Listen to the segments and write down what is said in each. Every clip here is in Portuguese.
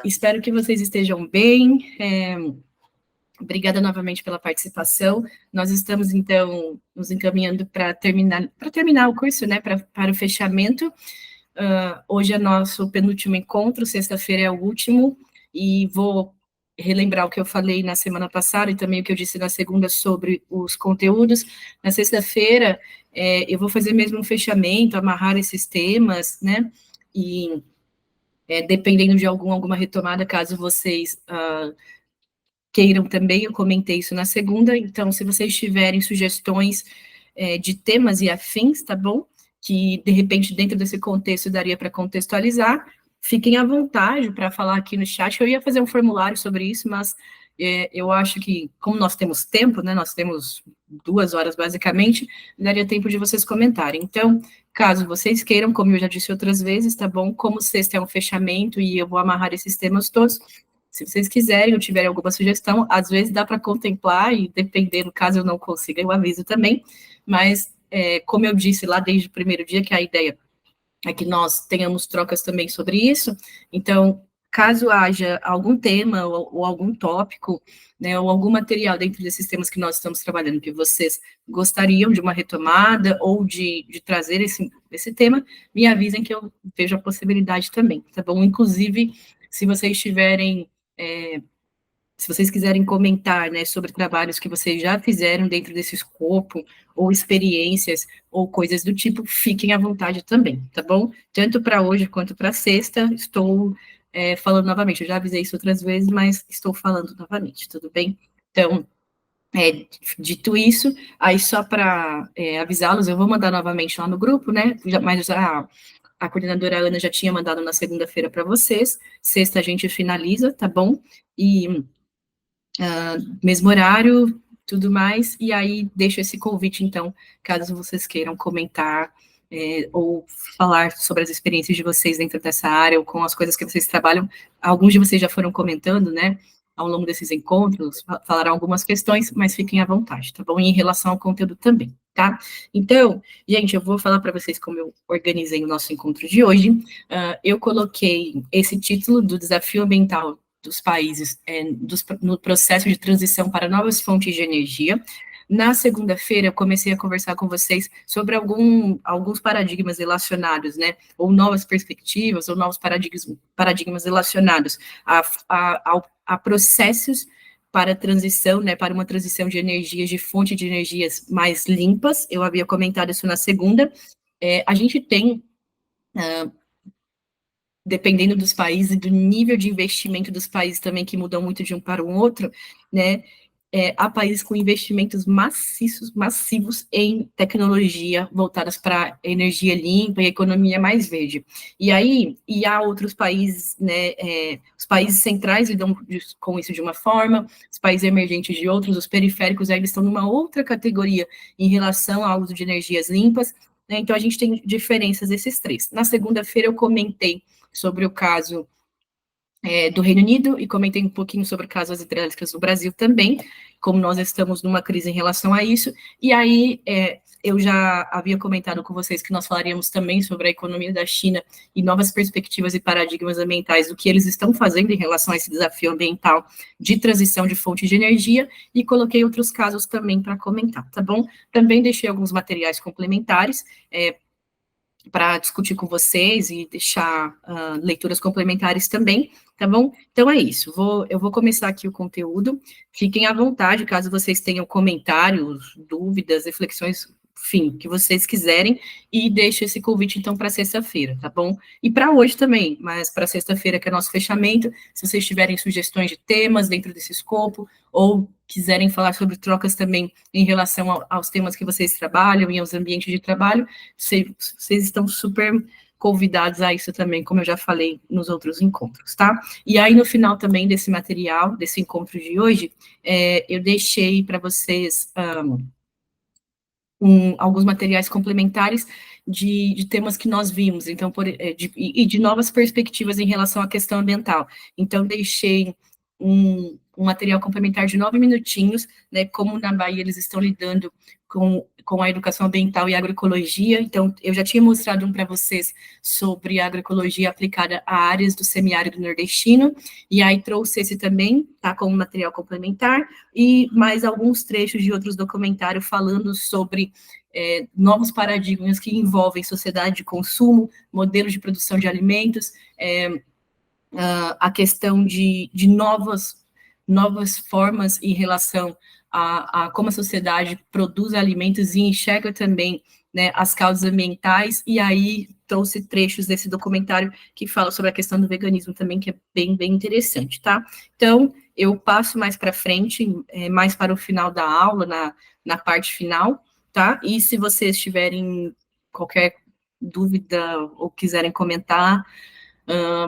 Espero que vocês estejam bem. Obrigada novamente pela participação. Nós estamos, então, nos encaminhando para terminar o curso, né, para o fechamento. Hoje é nosso penúltimo encontro, sexta-feira é o último, e vou relembrar o que eu falei na semana passada e também o que eu disse na segunda sobre os conteúdos. Na sexta-feira, eu vou fazer mesmo um fechamento, amarrar esses temas, né, e dependendo de alguma retomada, caso vocês queiram também, eu comentei isso na segunda, então, se vocês tiverem sugestões de temas e afins, tá bom? Que, de repente, dentro desse contexto, daria para contextualizar, fiquem à vontade para falar aqui no chat. Eu ia fazer um formulário sobre isso, mas eu acho que, como nós temos tempo, né, nós temos 2 horas, basicamente, daria tempo de vocês comentarem. Então, caso vocês queiram, como eu já disse outras vezes, tá bom? Como sexta é um fechamento e eu vou amarrar esses temas todos, se vocês quiserem ou tiverem alguma sugestão, às vezes dá para contemplar e, dependendo, caso eu não consiga, eu aviso também, mas, como eu disse lá desde o primeiro dia, que a ideia é que nós tenhamos trocas também sobre isso, então, caso haja algum tema ou algum tópico, né, ou algum material dentro desses temas que nós estamos trabalhando, que vocês gostariam de uma retomada ou de trazer esse tema, me avisem que eu vejo a possibilidade também, tá bom? Inclusive, se vocês tiverem se vocês quiserem comentar, né, sobre trabalhos que vocês já fizeram dentro desse escopo, ou experiências, ou coisas do tipo, fiquem à vontade também, tá bom? Tanto para hoje quanto para sexta, estou falando novamente, eu já avisei isso outras vezes, mas estou falando novamente, tudo bem? Então, dito isso, aí só para avisá-los, eu vou mandar novamente lá no grupo, né, mas a coordenadora Ana já tinha mandado na segunda-feira para vocês, sexta a gente finaliza, tá bom? E mesmo horário, tudo mais, e aí deixo esse convite, então, caso vocês queiram comentar ou falar sobre as experiências de vocês dentro dessa área, ou com as coisas que vocês trabalham, alguns de vocês já foram comentando, né, ao longo desses encontros, falaram algumas questões, mas fiquem à vontade, tá bom? E em relação ao conteúdo também, tá? Então, gente, eu vou falar para vocês como eu organizei o nosso encontro de hoje. Eu coloquei esse título do Desafio Ambiental dos países no processo de transição para novas fontes de energia. Na segunda-feira, eu comecei a conversar com vocês sobre alguns paradigmas relacionados, né, ou novas perspectivas, ou novos paradigmas relacionados a processos para transição, né, para uma transição de energias, de fonte de energias mais limpas. Eu havia comentado isso na segunda. A gente tem dependendo dos países e do nível de investimento dos países também, que mudam muito de um para o outro, né, há países com investimentos massivos em tecnologia voltadas para energia limpa e economia mais verde. E há outros países, né, os países centrais lidam com isso de uma forma, os países emergentes de outros, os periféricos ainda estão numa outra categoria em relação ao uso de energias limpas, né, então a gente tem diferenças desses três. Na segunda-feira eu comentei sobre o caso do Reino Unido e comentei um pouquinho sobre o caso das hidrelétricas do Brasil também, como nós estamos numa crise em relação a isso, e aí eu já havia comentado com vocês que nós falaríamos também sobre a economia da China e novas perspectivas e paradigmas ambientais, do que eles estão fazendo em relação a esse desafio ambiental de transição de fonte de energia, e coloquei outros casos também para comentar, tá bom? Também deixei alguns materiais complementares, para discutir com vocês e deixar leituras complementares também, tá bom? Então é isso, eu vou começar aqui o conteúdo, fiquem à vontade, caso vocês tenham comentários, dúvidas, reflexões, enfim, que vocês quiserem, e deixo esse convite, então, para sexta-feira, tá bom? E para hoje também, mas para sexta-feira, que é nosso fechamento, se vocês tiverem sugestões de temas dentro desse escopo, ou quiserem falar sobre trocas também em relação aos temas que vocês trabalham e aos ambientes de trabalho, vocês estão super convidados a isso também, como eu já falei nos outros encontros, tá? E aí, no final também desse material, desse encontro de hoje, eu deixei para vocês alguns materiais complementares de temas que nós vimos, então, e de novas perspectivas em relação à questão ambiental. Então, deixei um material complementar de 9 minutinhos, né, como na Bahia eles estão lidando com a educação ambiental e agroecologia. Então, eu já tinha mostrado um para vocês sobre a agroecologia aplicada a áreas do semiárido nordestino, e aí trouxe esse também, tá, como material complementar, e mais alguns trechos de outros documentários falando sobre novos paradigmas que envolvem sociedade de consumo, modelos de produção de alimentos, a questão de novas formas em relação a como a sociedade produz alimentos e enxerga também, né, as causas ambientais, e aí trouxe trechos desse documentário que fala sobre a questão do veganismo também, que é bem interessante, tá? Então, eu passo mais para frente, mais para o final da aula, na parte final, tá? E se vocês tiverem qualquer dúvida ou quiserem comentar,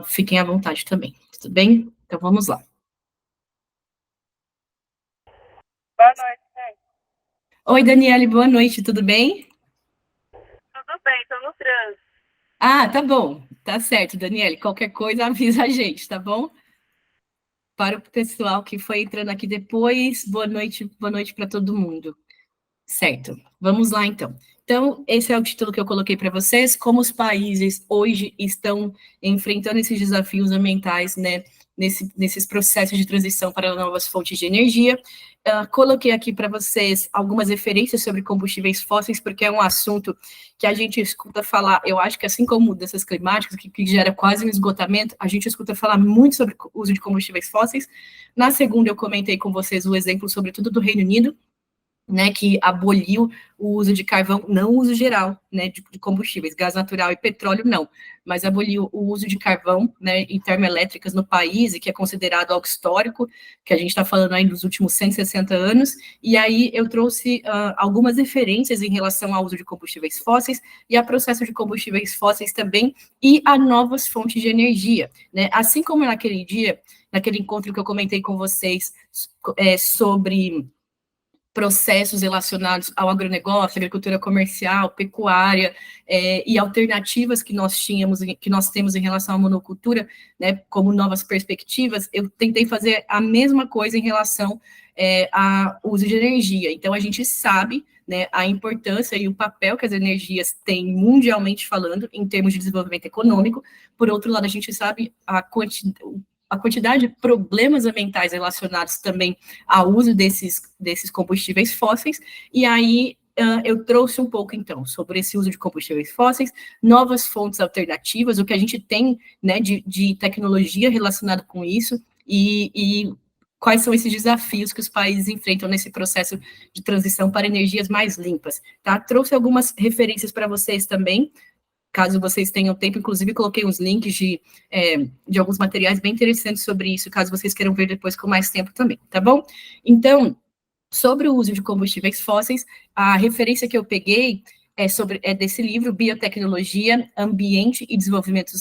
fiquem à vontade também, tudo bem? Então vamos lá. Boa noite, gente. Oi, Daniele, boa noite, tudo bem? Tudo bem, estou no trânsito. Ah, tá bom, tá certo, Daniele. Qualquer coisa avisa a gente, tá bom? Para o pessoal que foi entrando aqui depois, boa noite para todo mundo. Certo, vamos lá então. Então, esse é o título que eu coloquei para vocês, como os países hoje estão enfrentando esses desafios ambientais, né, nesses processos de transição para novas fontes de energia. Coloquei aqui para vocês algumas referências sobre combustíveis fósseis, porque é um assunto que a gente escuta falar, eu acho que assim como mudanças climáticas, que gera quase um esgotamento, a gente escuta falar muito sobre o uso de combustíveis fósseis. Na segunda, eu comentei com vocês o exemplo, sobretudo do Reino Unido, né, que aboliu o uso de carvão, não o uso geral, né, de combustíveis, gás natural e petróleo, não, mas aboliu o uso de carvão, né, em termoelétricas no país, e que é considerado algo histórico, que a gente está falando aí dos últimos 160 anos, e aí eu trouxe algumas referências em relação ao uso de combustíveis fósseis, e a processo de combustíveis fósseis também, e a novas fontes de energia, né, assim como naquele dia, naquele encontro que eu comentei com vocês, sobre processos relacionados ao agronegócio, agricultura comercial, pecuária, e alternativas que nós tínhamos, que nós temos em relação à monocultura, né, como novas perspectivas, eu tentei fazer a mesma coisa em relação ao uso de energia. Então, a gente sabe, né, a importância e o papel que as energias têm mundialmente falando, em termos de desenvolvimento econômico. Por outro lado, a gente sabe a quantidade de problemas ambientais relacionados também ao uso desses combustíveis fósseis, e aí eu trouxe um pouco, então, sobre esse uso de combustíveis fósseis, novas fontes alternativas, o que a gente tem, né, de tecnologia relacionado com isso, e quais são esses desafios que os países enfrentam nesse processo de transição para energias mais limpas, tá? Trouxe algumas referências para vocês também, caso vocês tenham tempo, inclusive coloquei uns links de alguns materiais bem interessantes sobre isso, caso vocês queiram ver depois com mais tempo também, tá bom? Então, sobre o uso de combustíveis fósseis, a referência que eu peguei é desse livro, Biotecnologia, Ambiente e Desenvolvimento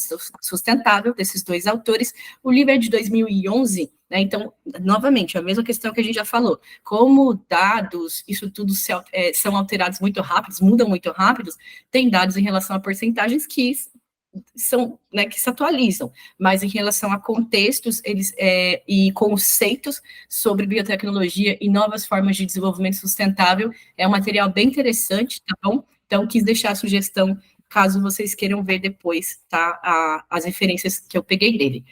Sustentável, desses dois autores. O livro é de 2011, né? Então, novamente, a mesma questão que a gente já falou, como dados, isso tudo são alterados muito rápidos, mudam muito rápidos, tem dados em relação a porcentagens que são, né, que se atualizam, mas em relação a contextos e conceitos sobre biotecnologia e novas formas de desenvolvimento sustentável, é um material bem interessante, tá bom? Então, quis deixar a sugestão, caso vocês queiram ver depois, tá? As referências que eu peguei dele.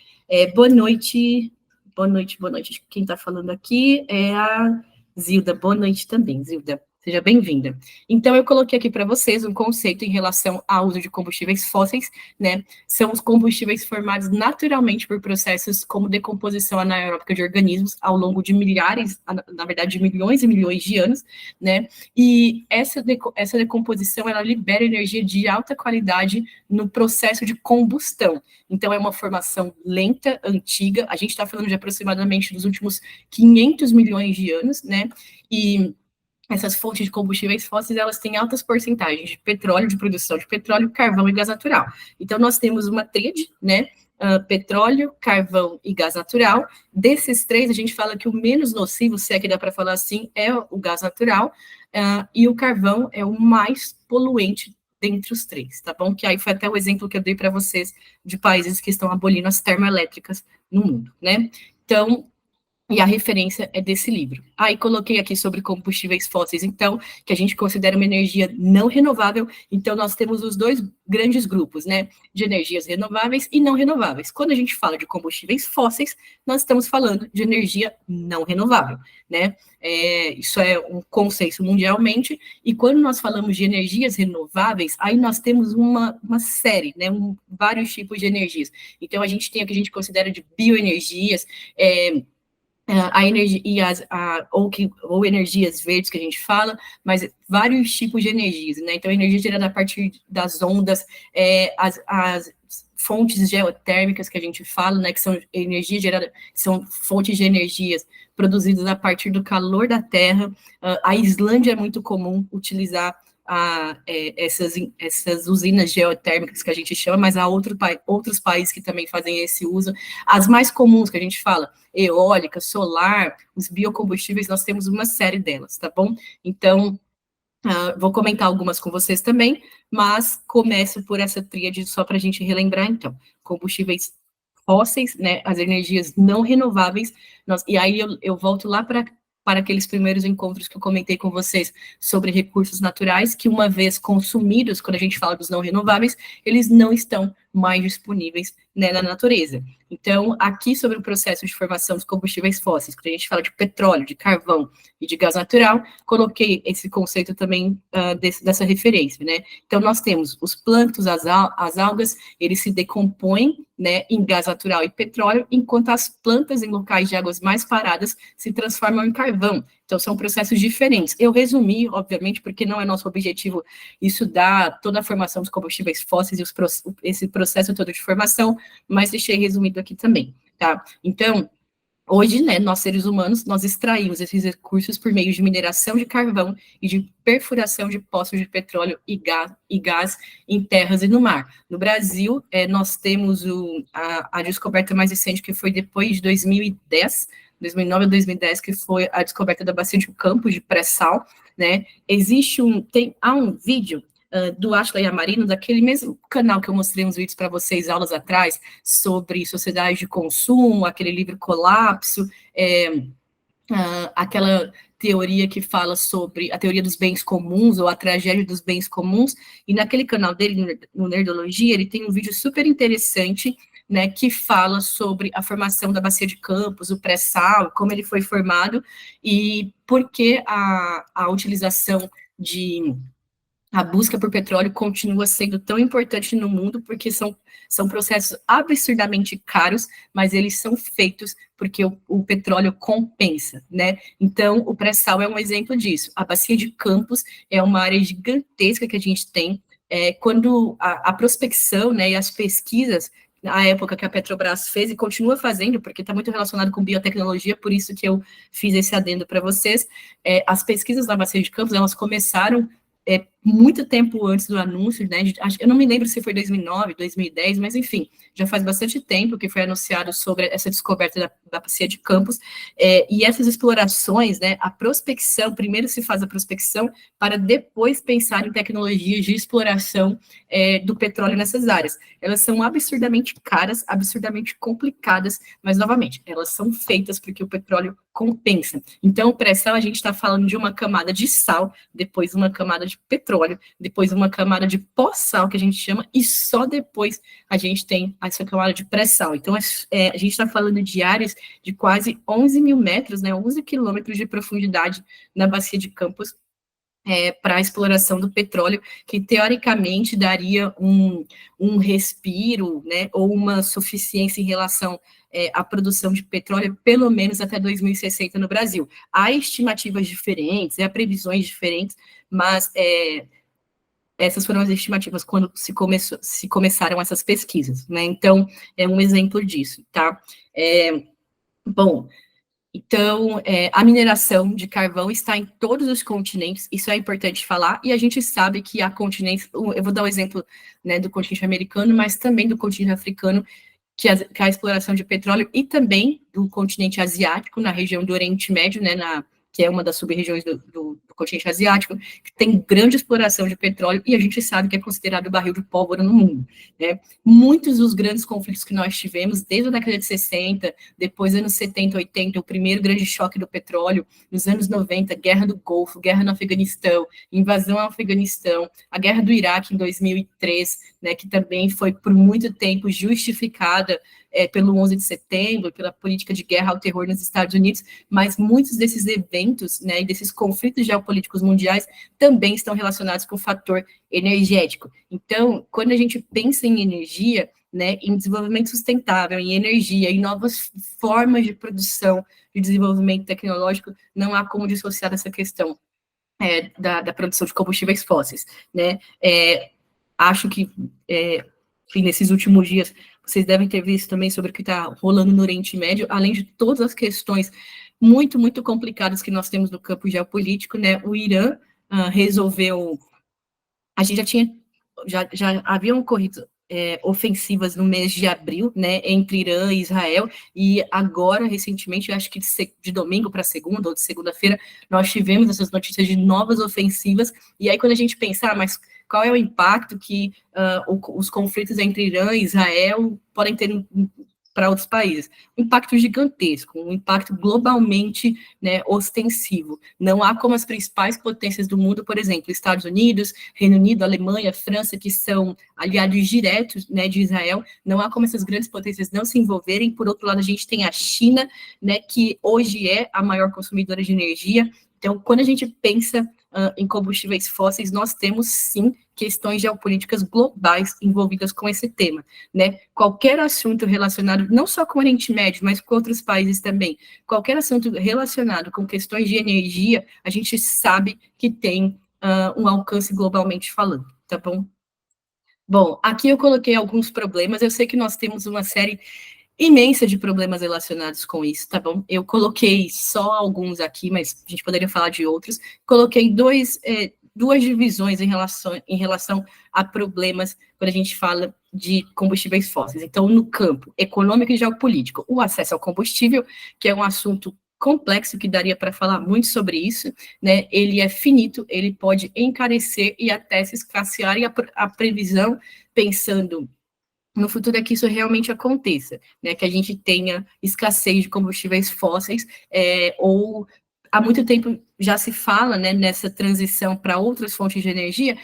Boa noite, boa noite, boa noite. Quem está falando aqui é a Zilda. Boa noite também, Zilda. Seja bem-vinda. Então, eu coloquei aqui para vocês um conceito em relação ao uso de combustíveis fósseis, né? São os combustíveis formados naturalmente por processos como decomposição anaeróbica de organismos ao longo de milhares, na verdade, de milhões e milhões de anos, né? E essa decomposição, ela libera energia de alta qualidade no processo de combustão. Então, é uma formação lenta, antiga, a gente está falando de aproximadamente dos últimos 500 milhões de anos, né? E essas fontes de combustíveis fósseis, elas têm altas porcentagens de petróleo, de produção de petróleo, carvão e gás natural. Então, nós temos uma tríade, né? Petróleo, carvão e gás natural. Desses três, a gente fala que o menos nocivo, se é que dá para falar assim, é o gás natural, e o carvão é o mais poluente dentre os três, tá bom? Que aí foi até o exemplo que eu dei para vocês de países que estão abolindo as termoelétricas no mundo, né? Então, E a referência é desse livro. Aí coloquei aqui sobre combustíveis fósseis, então, que a gente considera uma energia não renovável. Então, nós temos os dois grandes grupos, né, de energias renováveis e não renováveis. Quando a gente fala de combustíveis fósseis, nós estamos falando de energia não renovável, né? Isso é um consenso mundialmente. E quando nós falamos de energias renováveis, aí nós temos uma série, né, vários tipos de energias. Então, a gente tem o que a gente considera de bioenergias, a energia e ou energias verdes que a gente fala, mas vários tipos de energias, né? Então, a energia gerada a partir das ondas, as fontes geotérmicas que a gente fala, né? Que são energia gerada, são fontes de energias produzidas a partir do calor da Terra. A Islândia é muito comum utilizar essas usinas geotérmicas que a gente chama, mas há outros países que também fazem esse uso. As mais comuns que a gente fala, eólica, solar, os biocombustíveis, nós temos uma série delas, tá bom? Então, vou comentar algumas com vocês também, mas começo por essa tríade só para a gente relembrar, então. Combustíveis fósseis, né, as energias não renováveis, e aí eu volto lá para aqueles primeiros encontros que eu comentei com vocês sobre recursos naturais, que uma vez consumidos, quando a gente fala dos não renováveis, eles não estão mais disponíveis, né, na natureza. Então, aqui sobre o processo de formação dos combustíveis fósseis, quando a gente fala de petróleo, de carvão e de gás natural, coloquei esse conceito também dessa referência, né? Então, nós temos os plânctons, as algas, eles se decompõem, né, em gás natural e petróleo, enquanto as plantas em locais de águas mais paradas se transformam em carvão. Então, são processos diferentes. Eu resumi, obviamente, porque não é nosso objetivo estudar toda a formação dos combustíveis fósseis e esse processo todo de formação, mas deixei resumido aqui também, tá? Então, hoje, né, nós seres humanos, nós extraímos esses recursos por meio de mineração de carvão e de perfuração de poços de petróleo e gás em terras e no mar. No Brasil, nós temos a descoberta mais recente, que foi depois de 2010, 2009 a 2010, que foi a descoberta da bacia de Campos, de pré-sal, né? Há um vídeo do Ashley Amarino, daquele mesmo canal que eu mostrei uns vídeos para vocês, aulas atrás, sobre sociedade de consumo, aquele livro Colapso, aquela teoria que fala sobre a teoria dos bens comuns, ou a tragédia dos bens comuns, e naquele canal dele, no Nerdologia, ele tem um vídeo super interessante, né, que fala sobre a formação da bacia de Campos, o pré-sal, como ele foi formado, e por que a utilização a busca por petróleo continua sendo tão importante no mundo, porque são processos absurdamente caros, mas eles são feitos porque o petróleo compensa, né? Então, o pré-sal é um exemplo disso. A bacia de Campos é uma área gigantesca que a gente tem, quando a prospecção, né, e as pesquisas, na época que a Petrobras fez e continua fazendo, porque está muito relacionado com biotecnologia, por isso que eu fiz esse adendo para vocês, as pesquisas na bacia de Campos, elas começaram muito tempo antes do anúncio, né? Eu não me lembro se foi 2009, 2010, mas enfim, já faz bastante tempo que foi anunciado sobre essa descoberta da bacia de Campos, e essas explorações, né? A prospecção, primeiro se faz a prospecção para depois pensar em tecnologias de exploração do petróleo nessas áreas. Elas são absurdamente caras, absurdamente complicadas, mas novamente, elas são feitas porque o petróleo compensa. Então, o pré-sal, a gente está falando de uma camada de sal, depois uma camada de petróleo, depois uma camada de pós-sal, que a gente chama, e só depois a gente tem essa camada de pré-sal. Então, a gente está falando de áreas de quase 11 mil metros, né, 11 quilômetros de profundidade na bacia de Campos, para a exploração do petróleo, que teoricamente daria um respiro, né, ou uma suficiência em relação à produção de petróleo, pelo menos até 2060 no Brasil. Há estimativas diferentes, há previsões diferentes, mas essas foram as estimativas quando se começaram essas pesquisas, né? Então, é um exemplo disso, tá? Bom, então, a mineração de carvão está em todos os continentes, isso é importante falar, e a gente sabe que há continentes, eu vou dar o exemplo, né, do continente americano, mas também do continente africano, que a exploração de petróleo, e também do continente asiático, na região do Oriente Médio, né, que é uma das sub-regiões do continente asiático, que tem grande exploração de petróleo, e a gente sabe que é considerado o barril de pólvora no mundo, né? Muitos dos grandes conflitos que nós tivemos, desde a década de 60, depois anos 70, 80, o primeiro grande choque do petróleo, nos anos 90, guerra do Golfo, guerra no Afeganistão, invasão ao Afeganistão, a guerra do Iraque em 2003, né, que também foi por muito tempo justificada pelo 11 de setembro, pela política de guerra ao terror nos Estados Unidos, mas muitos desses eventos, né, e desses conflitos geopolíticos mundiais também estão relacionados com o fator energético. Então, quando a gente pensa em energia, né, em desenvolvimento sustentável, em energia, em novas formas de produção, de desenvolvimento tecnológico, não há como dissociar essa questão da produção de combustíveis fósseis, né? Acho que nesses últimos dias vocês devem ter visto também sobre o que está rolando no Oriente Médio, além de todas as questões muito, muito complicadas que nós temos no campo geopolítico, né? O Irã resolveu... A gente já haviam ocorrido ofensivas no mês de abril, né, entre Irã e Israel, e agora, recentemente, acho que de domingo para segunda, ou de segunda-feira, nós tivemos essas notícias de novas ofensivas, e aí quando a gente pensar, mas qual é o impacto que os conflitos entre Irã e Israel podem ter para outros países? Um impacto gigantesco, um impacto globalmente, né, ostensivo. Não há como as principais potências do mundo, por exemplo, Estados Unidos, Reino Unido, Alemanha, França, que são aliados diretos, né, de Israel, não há como essas grandes potências não se envolverem. Por outro lado, a gente tem a China, né, que hoje é a maior consumidora de energia. Então, quando a gente pensa em combustíveis fósseis, nós temos, sim, questões geopolíticas globais envolvidas com esse tema, né? Qualquer assunto relacionado, não só com o Oriente Médio, mas com outros países também, qualquer assunto relacionado com questões de energia, a gente sabe que tem um alcance globalmente falando, tá bom? Bom, aqui eu coloquei alguns problemas, eu sei que nós temos uma série imensa de problemas relacionados com isso, tá bom? Eu coloquei só alguns aqui, mas a gente poderia falar de outros. Coloquei duas divisões em relação a problemas quando a gente fala de combustíveis fósseis. Então, no campo econômico e geopolítico, o acesso ao combustível, que é um assunto complexo, que daria para falar muito sobre isso, né? Ele é finito, ele pode encarecer e até se escassear, e a previsão, pensando no futuro, é que isso realmente aconteça, né, que a gente tenha escassez de combustíveis fósseis, ou há muito tempo já se fala, né, nessa transição para outras fontes de energia,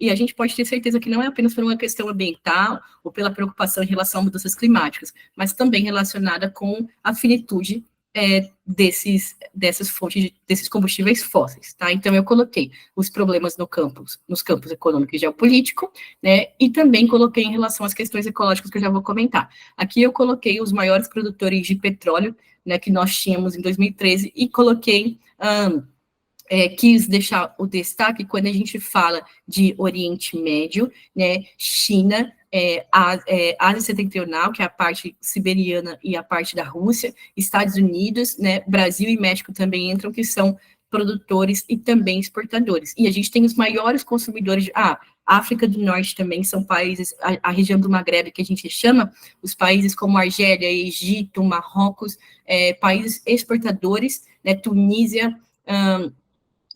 e a gente pode ter certeza que não é apenas por uma questão ambiental ou pela preocupação em relação a mudanças climáticas, mas também relacionada com a finitude dessas fontes, desses combustíveis fósseis, tá? Então, eu coloquei os problemas nos campos econômico e geopolítico, né? E também coloquei em relação às questões ecológicas, que eu já vou comentar. Aqui eu coloquei os maiores produtores de petróleo, né, que nós tínhamos em 2013, e coloquei... quis deixar o destaque quando a gente fala de Oriente Médio, né, China, Ásia Setentrional, que é a parte siberiana e a parte da Rússia, Estados Unidos, né, Brasil e México também entram, que são produtores e também exportadores. E a gente tem os maiores consumidores África do Norte também são países, a região do Maghreb, que a gente chama, os países como Argélia, Egito, Marrocos, países exportadores, né, Tunísia,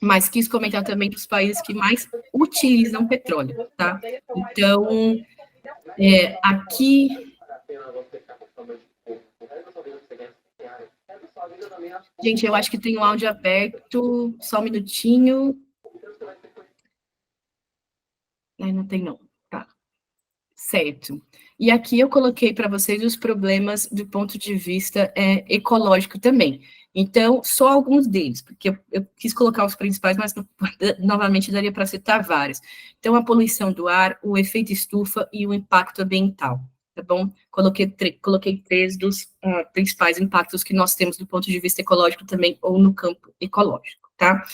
mas quis comentar também dos países que mais utilizam petróleo, tá? Então, aqui... Gente, eu acho que tem o áudio aberto, só um minutinho. Não tem não, tá. Certo. E aqui eu coloquei para vocês os problemas do ponto de vista ecológico também. Então, só alguns deles, porque eu quis colocar os principais, mas novamente daria para citar vários. Então, a poluição do ar, o efeito estufa e o impacto ambiental, tá bom? Coloquei três dos principais impactos que nós temos do ponto de vista ecológico também, ou no campo ecológico, tá?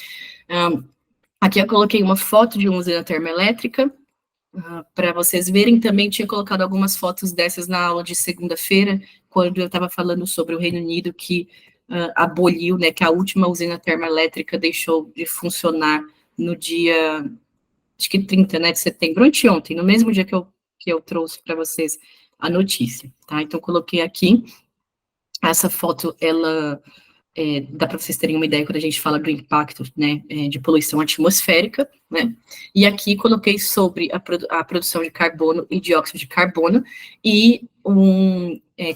Aqui eu coloquei uma foto de uma usina termoelétrica, para vocês verem. Também tinha colocado algumas fotos dessas na aula de segunda-feira, quando eu estava falando sobre o Reino Unido, que aboliu, né, que a última usina termoelétrica deixou de funcionar no dia, acho que 30, né, de setembro, anteontem, no mesmo dia que eu trouxe para vocês a notícia, tá? Então, coloquei aqui, essa foto, ela dá para vocês terem uma ideia quando a gente fala do impacto, né, de poluição atmosférica, né, e aqui coloquei sobre a produção de carbono e dióxido de carbono, e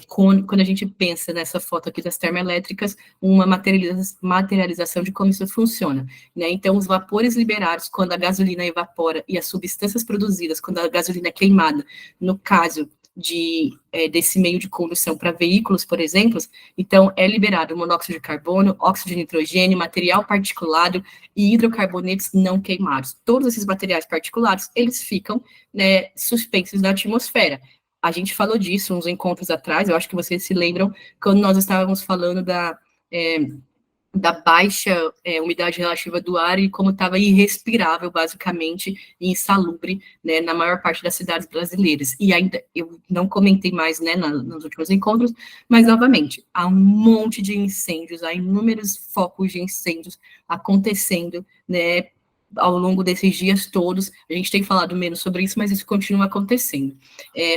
quando a gente pensa nessa foto aqui das termoelétricas, uma materialização de como isso funciona, né, então os vapores liberados quando a gasolina evapora e as substâncias produzidas quando a gasolina é queimada, no caso desse meio de condução para veículos, por exemplo, então é liberado monóxido de carbono, óxido de nitrogênio, material particulado e hidrocarbonetos não queimados. Todos esses materiais particulados, eles ficam, né, suspensos na atmosfera. A gente falou disso uns encontros atrás, eu acho que vocês se lembram, quando nós estávamos falando da baixa umidade relativa do ar e como estava irrespirável, basicamente, e insalubre, né, na maior parte das cidades brasileiras. E ainda, eu não comentei mais, né, nos últimos encontros, mas, novamente, há um monte de incêndios, há inúmeros focos de incêndios acontecendo, né, ao longo desses dias todos. A gente tem falado menos sobre isso, mas isso continua acontecendo.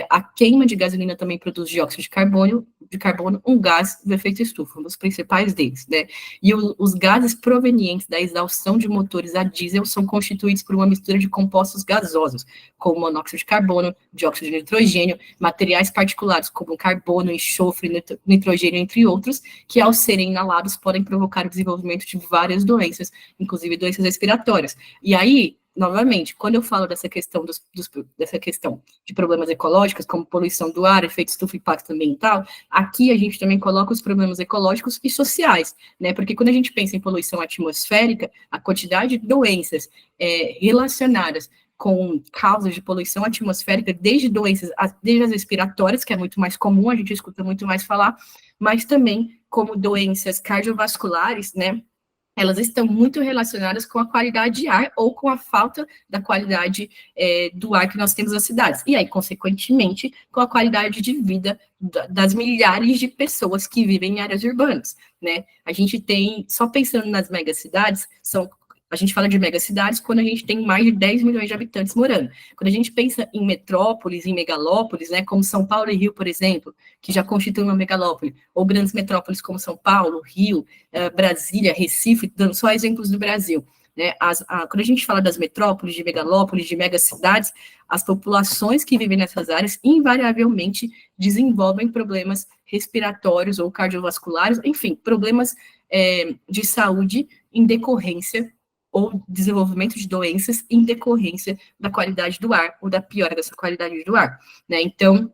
A queima de gasolina também produz dióxido de carbono, um gás do efeito estufa, um dos principais deles, né? E os gases provenientes da exaustão de motores a diesel são constituídos por uma mistura de compostos gasosos, como monóxido de carbono, dióxido de nitrogênio, materiais particulares, como carbono, enxofre, nitrogênio, entre outros, que ao serem inalados podem provocar o desenvolvimento de várias doenças, inclusive doenças respiratórias. E aí, novamente, quando eu falo dessa questão dessa questão de problemas ecológicos, como poluição do ar, efeito estufa e impacto ambiental, aqui a gente também coloca os problemas ecológicos e sociais, né? Porque quando a gente pensa em poluição atmosférica, a quantidade de doenças relacionadas com causas de poluição atmosférica, desde as respiratórias, que é muito mais comum, a gente escuta muito mais falar, mas também como doenças cardiovasculares, né? Elas estão muito relacionadas com a qualidade de ar ou com a falta da qualidade do ar que nós temos nas cidades. E aí, consequentemente, com a qualidade de vida das milhares de pessoas que vivem em áreas urbanas, né? A gente tem, só pensando nas megacidades, a gente fala de megacidades quando a gente tem mais de 10 milhões de habitantes morando. Quando a gente pensa em metrópoles, em megalópolis, né, como São Paulo e Rio, por exemplo, que já constituem uma megalópole, ou grandes metrópoles como São Paulo, Rio, Brasília, Recife, dando só exemplos do Brasil, né, quando a gente fala das metrópoles, de megalópolis, de megacidades, as populações que vivem nessas áreas invariavelmente desenvolvem problemas respiratórios ou cardiovasculares, enfim, problemas de saúde em decorrência ou desenvolvimento de doenças em decorrência da qualidade do ar, ou da piora dessa qualidade do ar, né? Então,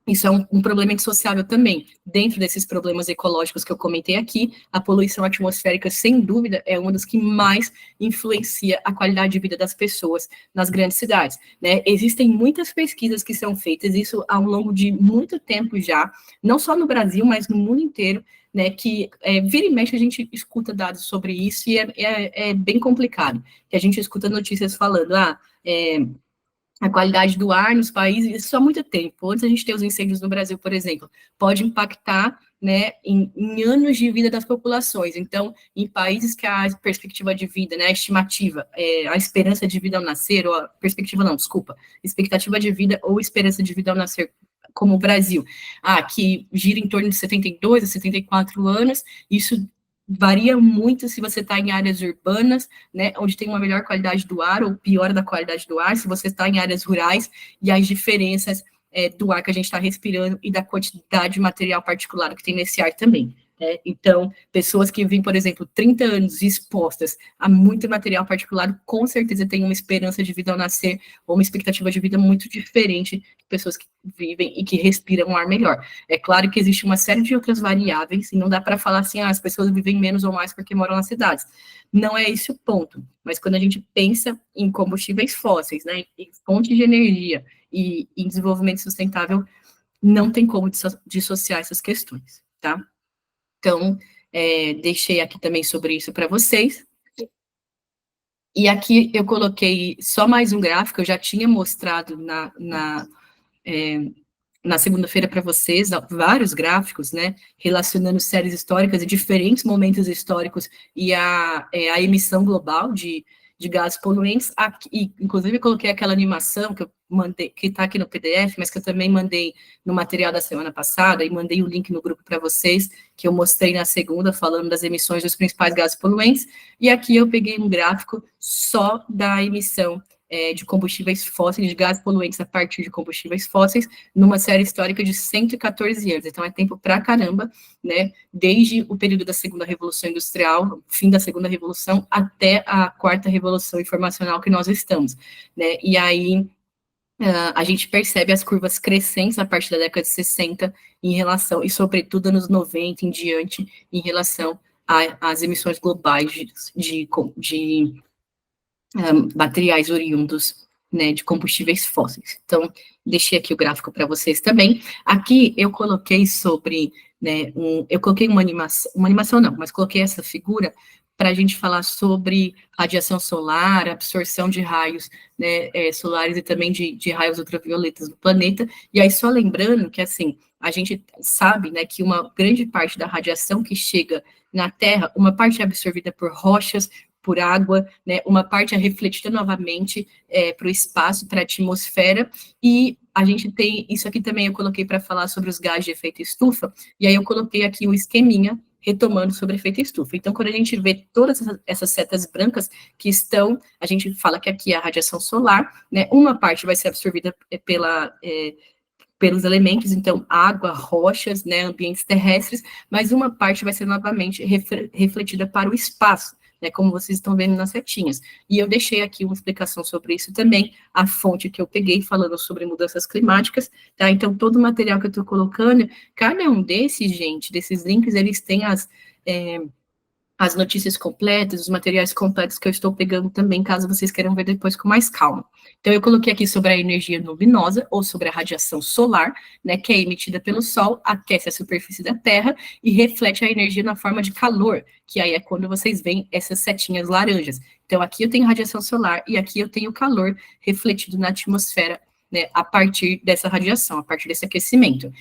isso é um problema indissociável também. Dentro desses problemas ecológicos que eu comentei aqui, a poluição atmosférica, sem dúvida, é uma das que mais influencia a qualidade de vida das pessoas nas grandes cidades, né? Existem muitas pesquisas que são feitas, isso ao longo de muito tempo já, não só no Brasil, mas no mundo inteiro, né, que vira e mexe a gente escuta dados sobre isso e é bem complicado, que a gente escuta notícias falando, a qualidade do ar nos países, isso há muito tempo, antes a gente ter os incêndios no Brasil, por exemplo, pode impactar, né, em anos de vida das populações. Então, em países que a perspectiva de vida, né, a estimativa, a esperança de vida ao nascer, ou a perspectiva não, desculpa, expectativa de vida ou esperança de vida ao nascer, como o Brasil, que gira em torno de 72 a 74 anos, isso varia muito se você está em áreas urbanas, né, onde tem uma melhor qualidade do ar, ou pior da qualidade do ar, se você está em áreas rurais, e as diferenças do ar que a gente está respirando e da quantidade de material particulado que tem nesse ar também. Então, pessoas que vivem, por exemplo, 30 anos expostas a muito material particulado, com certeza têm uma esperança de vida ao nascer, ou uma expectativa de vida muito diferente de pessoas que vivem e que respiram um ar melhor. É claro que existe uma série de outras variáveis, e não dá para falar assim, as pessoas vivem menos ou mais porque moram nas cidades. Não é esse o ponto, mas quando a gente pensa em combustíveis fósseis, né, em fontes de energia e em desenvolvimento sustentável, não tem como dissociar essas questões, tá? Então, deixei aqui também sobre isso para vocês. E aqui eu coloquei só mais um gráfico, eu já tinha mostrado na segunda-feira para vocês, vários gráficos, né, relacionando séries históricas e diferentes momentos históricos e a emissão global de gases poluentes. Aqui, inclusive, eu coloquei aquela animação que eu mandei, que está aqui no PDF, mas que eu também mandei no material da semana passada, e mandei o link no grupo para vocês, que eu mostrei na segunda, falando das emissões dos principais gases poluentes, e aqui eu peguei um gráfico só da emissão de combustíveis fósseis, de gases poluentes a partir de combustíveis fósseis, numa série histórica de 114 anos, então é tempo pra caramba, né, desde o período da segunda revolução industrial, fim da segunda revolução, até a quarta revolução informacional que nós estamos, né, e aí a gente percebe as curvas crescentes a partir da década de 60 em relação, e sobretudo nos 90 em diante, em relação às emissões globais de materiais oriundos, né, de combustíveis fósseis. Então, deixei aqui o gráfico para vocês também. Aqui eu coloquei sobre, né, eu coloquei uma animação não, mas coloquei essa figura para a gente falar sobre radiação solar, absorção de raios, né, solares e também de raios ultravioletas do planeta. E aí, só lembrando que, assim, a gente sabe, né, que uma grande parte da radiação que chega na Terra, uma parte é absorvida por rochas, por água, né, uma parte é refletida novamente para o espaço, para a atmosfera, e a gente tem, isso aqui também eu coloquei para falar sobre os gases de efeito estufa, e aí eu coloquei aqui um esqueminha retomando sobre efeito estufa. Então, quando a gente vê todas essas setas brancas que estão, a gente fala que aqui é a radiação solar, né, uma parte vai ser absorvida pelos elementos, então, água, rochas, né, ambientes terrestres, mas uma parte vai ser novamente refletida para o espaço, né, como vocês estão vendo nas setinhas. E eu deixei aqui uma explicação sobre isso também, a fonte que eu peguei falando sobre mudanças climáticas, tá? Então, todo o material que eu estou colocando, cada um desses, gente, desses links, eles têm as notícias completas, os materiais completos que eu estou pegando também, caso vocês queiram ver depois com mais calma. Então, eu coloquei aqui sobre a energia luminosa, ou sobre a radiação solar, né, que é emitida pelo Sol, aquece a superfície da Terra e reflete a energia na forma de calor, que aí é quando vocês veem essas setinhas laranjas. Então, aqui eu tenho radiação solar e aqui eu tenho calor refletido na atmosfera, né, a partir dessa radiação, a partir desse aquecimento.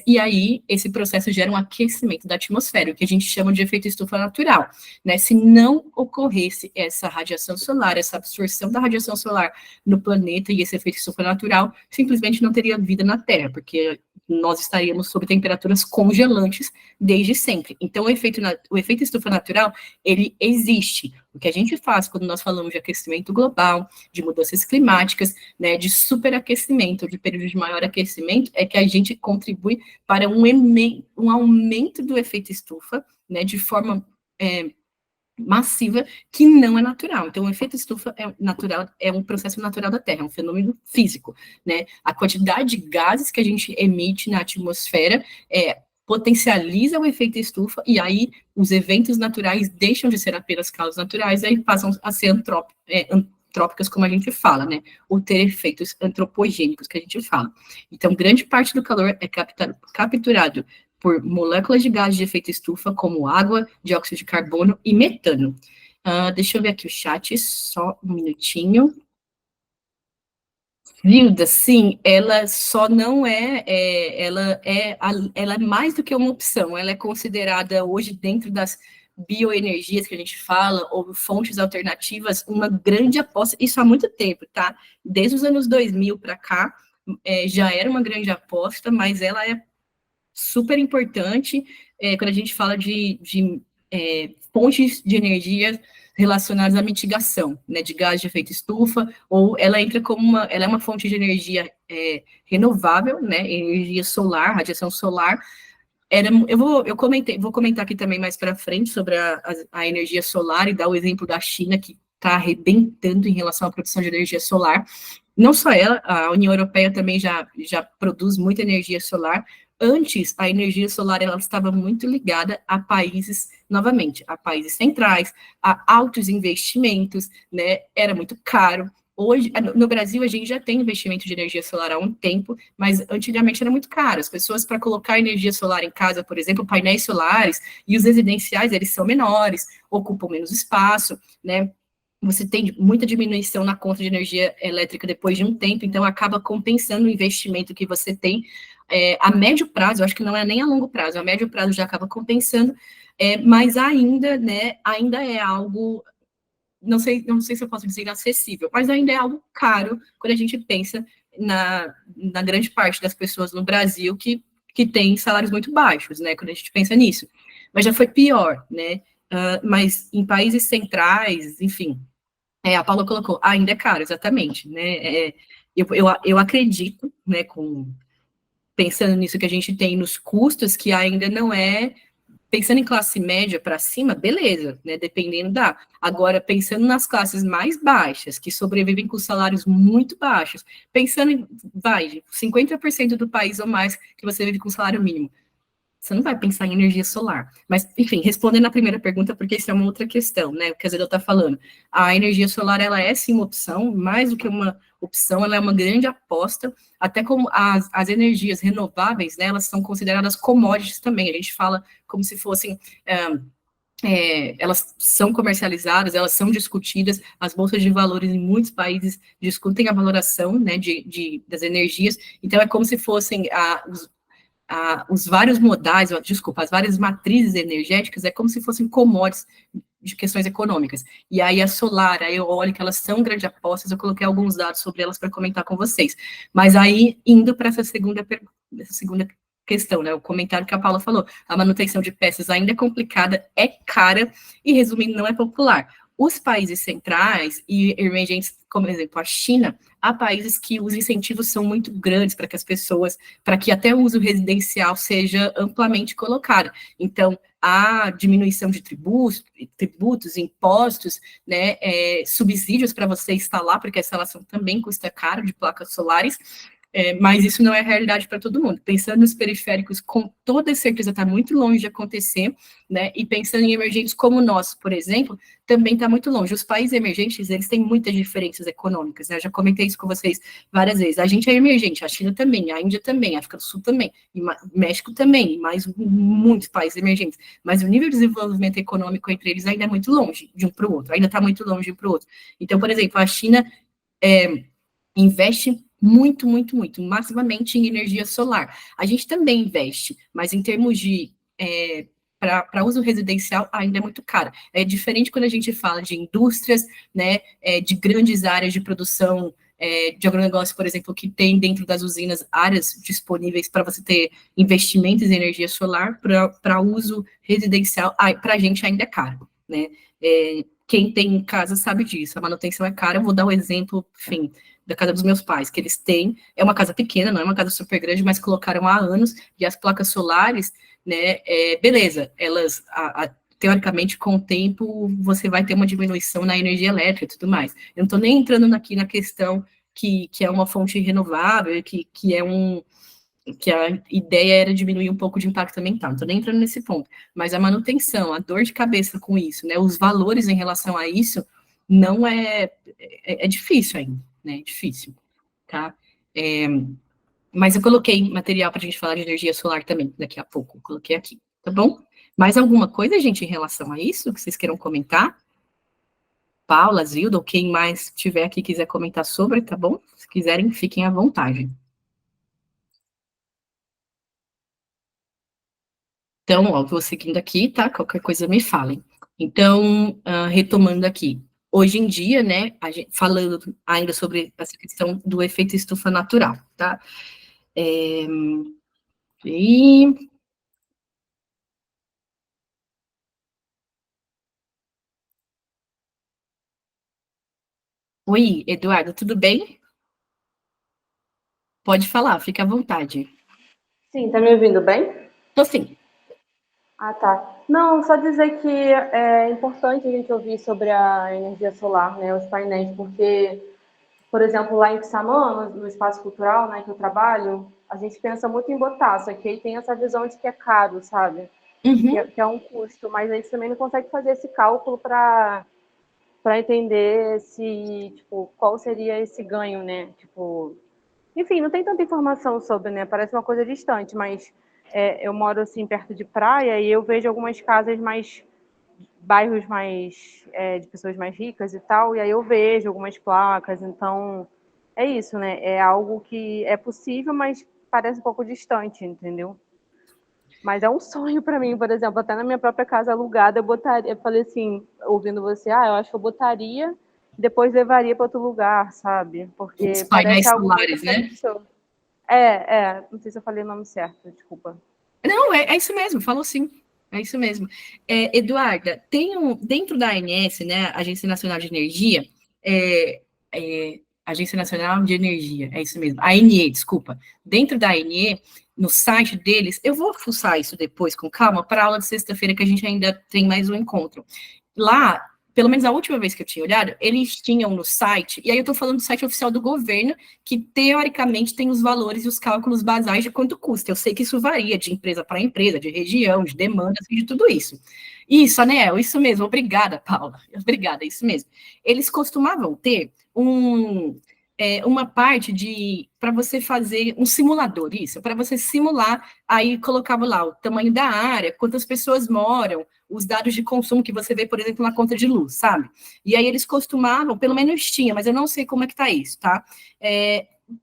E aí, esse processo gera um aquecimento da atmosfera, o que a gente chama de efeito estufa natural, né? Se não ocorresse essa radiação solar, essa absorção da radiação solar no planeta e esse efeito estufa natural, simplesmente não teria vida na Terra, porque nós estaríamos sob temperaturas congelantes desde sempre. Então, o efeito estufa natural, ele existe. O que a gente faz quando nós falamos de aquecimento global, de mudanças climáticas, né, de superaquecimento, de período de maior aquecimento, é que a gente contribui para um aumento do efeito estufa, né, de forma massiva, que não é natural. Então, o efeito estufa natural, é um processo natural da Terra, é um fenômeno físico, né? A quantidade de gases que a gente emite na atmosfera potencializa o efeito estufa, e aí os eventos naturais deixam de ser apenas causas naturais, e aí passam a ser antrópicas, como a gente fala, né? Ou ter efeitos antropogênicos, que a gente fala. Então, grande parte do calor é capturado por moléculas de gases de efeito estufa, como água, dióxido de carbono e metano. Deixa eu ver aqui o chat, só um minutinho. Vilda, sim, ela só não ela é mais do que uma opção, ela é considerada hoje, dentro das bioenergias que a gente fala, ou fontes alternativas, uma grande aposta, isso há muito tempo, tá? Desde os anos 2000 para cá, já era uma grande aposta, mas ela é super importante quando a gente fala de fontes de energia relacionadas à mitigação, né, de gás de efeito estufa, ou ela entra como ela é uma fonte de energia renovável, né, energia solar, radiação solar. Vou comentar aqui também mais para frente sobre a energia solar e dar o exemplo da China, que está arrebentando em relação à produção de energia solar. Não só ela, a União Europeia também já produz muita energia solar. Antes, a energia solar ela estava muito ligada a países, novamente, a países centrais, a altos investimentos, né? Era muito caro. Hoje, no Brasil, a gente já tem investimento de energia solar há um tempo, mas antigamente era muito caro. As pessoas, para colocar energia solar em casa, por exemplo, painéis solares, e os residenciais, eles são menores, ocupam menos espaço, né? Você tem muita diminuição na conta de energia elétrica depois de um tempo, então acaba compensando o investimento que você tem a médio prazo, eu acho que não é nem a longo prazo, a médio prazo já acaba compensando, mas ainda, né, ainda é algo não sei se eu posso dizer inacessível, mas ainda é algo caro quando a gente pensa na grande parte das pessoas no Brasil que tem salários muito baixos, né? Quando a gente pensa nisso. Mas já foi pior, né? Mas em países centrais, enfim, a Paula colocou, ainda é caro, exatamente, né? Eu acredito, né, pensando nisso que a gente tem nos custos, que ainda não é pensando em classe média para cima, beleza, né? Dependendo da. Agora, pensando nas classes mais baixas, que sobrevivem com salários muito baixos, pensando em, 50% do país ou mais que você vive com salário mínimo. Você não vai pensar em energia solar. Mas, enfim, respondendo a primeira pergunta, porque isso é uma outra questão, né? O que a Zeda está falando. A energia solar, ela é sim uma opção, mais do que uma opção, ela é uma grande aposta, até como as energias renováveis, né, elas são consideradas commodities também. A gente fala como se fossem. Elas são comercializadas, elas são discutidas, as bolsas de valores em muitos países discutem a valoração, né, das energias, então é como se fossem os vários modais, desculpa, as várias matrizes energéticas, é como se fossem commodities de questões econômicas. E aí a solar, a eólica, elas são grandes apostas, eu coloquei alguns dados sobre elas para comentar com vocês. Mas aí, indo para essa segunda questão, né, o comentário que a Paula falou, a manutenção de peças ainda é complicada, é cara, e resumindo, não é popular. Os países centrais e emergentes, como exemplo a China, há países que os incentivos são muito grandes para que as pessoas, para que até o uso residencial seja amplamente colocado. Então, a diminuição de tributos, impostos, né, subsídios para você instalar, porque a instalação também custa caro de placas solares, mas isso não é realidade para todo mundo. Pensando nos periféricos, com toda certeza está muito longe de acontecer, né? E pensando em emergentes como o nosso, por exemplo, também está muito longe. Os países emergentes, eles têm muitas diferenças econômicas, né? Eu já comentei isso com vocês várias vezes. A gente é emergente, a China também, a Índia também, a África do Sul também, e México também, e mais muitos países emergentes. Mas o nível de desenvolvimento econômico entre eles ainda é muito longe de um para o outro, ainda está muito longe de um para o outro. Então, por exemplo, a China investe muito, muito, muito, massivamente em energia solar. A gente também investe, mas em termos de para uso residencial ainda é muito caro. É diferente quando a gente fala de indústrias, né, de grandes áreas de produção de agronegócio, por exemplo, que tem dentro das usinas áreas disponíveis para você ter investimentos em energia solar para uso residencial, para a gente ainda é caro, né? Quem tem casa sabe disso, a manutenção é cara. Eu vou dar um exemplo, enfim, da casa dos meus pais, que eles têm, é uma casa pequena, não é uma casa super grande, mas colocaram há anos, e as placas solares, né, beleza, elas, teoricamente, com o tempo, você vai ter uma diminuição na energia elétrica e tudo mais. Eu não estou nem entrando aqui na questão que é uma fonte renovável, que a ideia era diminuir um pouco de impacto ambiental, não estou nem entrando nesse ponto, mas a manutenção, a dor de cabeça com isso, né, os valores em relação a isso, não é difícil ainda, né, é difícil, tá? Mas eu coloquei material para a gente falar de energia solar também, daqui a pouco, coloquei aqui, tá bom? Mais alguma coisa, gente, em relação a isso, que vocês queiram comentar? Paula, Zilda, ou quem mais tiver aqui quiser comentar sobre, tá bom? Se quiserem, fiquem à vontade. Então, ó, vou seguindo aqui, tá? Qualquer coisa me falem. Então, retomando aqui, hoje em dia, né, falando ainda sobre essa questão do efeito estufa natural, tá? E... Oi, Eduardo, tudo bem? Pode falar, fica à vontade. Sim, tá me ouvindo bem? Tô sim. Ah, tá. Não, só dizer que é importante a gente ouvir sobre a energia solar, né, os painéis, porque, por exemplo, lá em Quissamã, no espaço cultural, né, que eu trabalho, a gente pensa muito em botar, só que aí tem essa visão de que é caro, sabe? Uhum. Que é um custo, mas a gente também não consegue fazer esse cálculo para entender se, tipo, qual seria esse ganho, né? Tipo, enfim, não tem tanta informação sobre, né? Parece uma coisa distante, mas eu moro assim perto de praia e eu vejo algumas casas mais, bairros mais de pessoas mais ricas e tal, e aí eu vejo algumas placas, então é isso, né? É algo que é possível, mas parece um pouco distante, entendeu? Mas é um sonho para mim, por exemplo, até na minha própria casa alugada, eu falei assim, ouvindo você, eu acho que eu botaria, depois levaria para outro lugar, sabe? Os Porque parece painéis algo muito solares, né? promissor. Não sei se eu falei o nome certo, desculpa. Não, é isso mesmo, falou sim. É isso mesmo. Eduarda, dentro da ANS, né, Agência Nacional de Energia, Agência Nacional de Energia, é isso mesmo, a ANE, desculpa. Dentro da ANE, no site deles, eu vou fuçar isso depois com calma para a aula de sexta-feira, que a gente ainda tem mais um encontro. Lá, pelo menos a última vez que eu tinha olhado, eles tinham no site, e aí eu estou falando do site oficial do governo, que teoricamente tem os valores e os cálculos basais de quanto custa. Eu sei que isso varia de empresa para empresa, de região, de demandas e de tudo isso. Isso, Anel, isso mesmo. Obrigada, Paula. Obrigada, isso mesmo. Eles costumavam ter uma parte para você fazer um simulador, isso, para você simular, aí colocava lá o tamanho da área, quantas pessoas moram, os dados de consumo que você vê, por exemplo, na conta de luz, sabe? E aí eles costumavam, pelo menos tinha, mas eu não sei como é que tá isso, tá?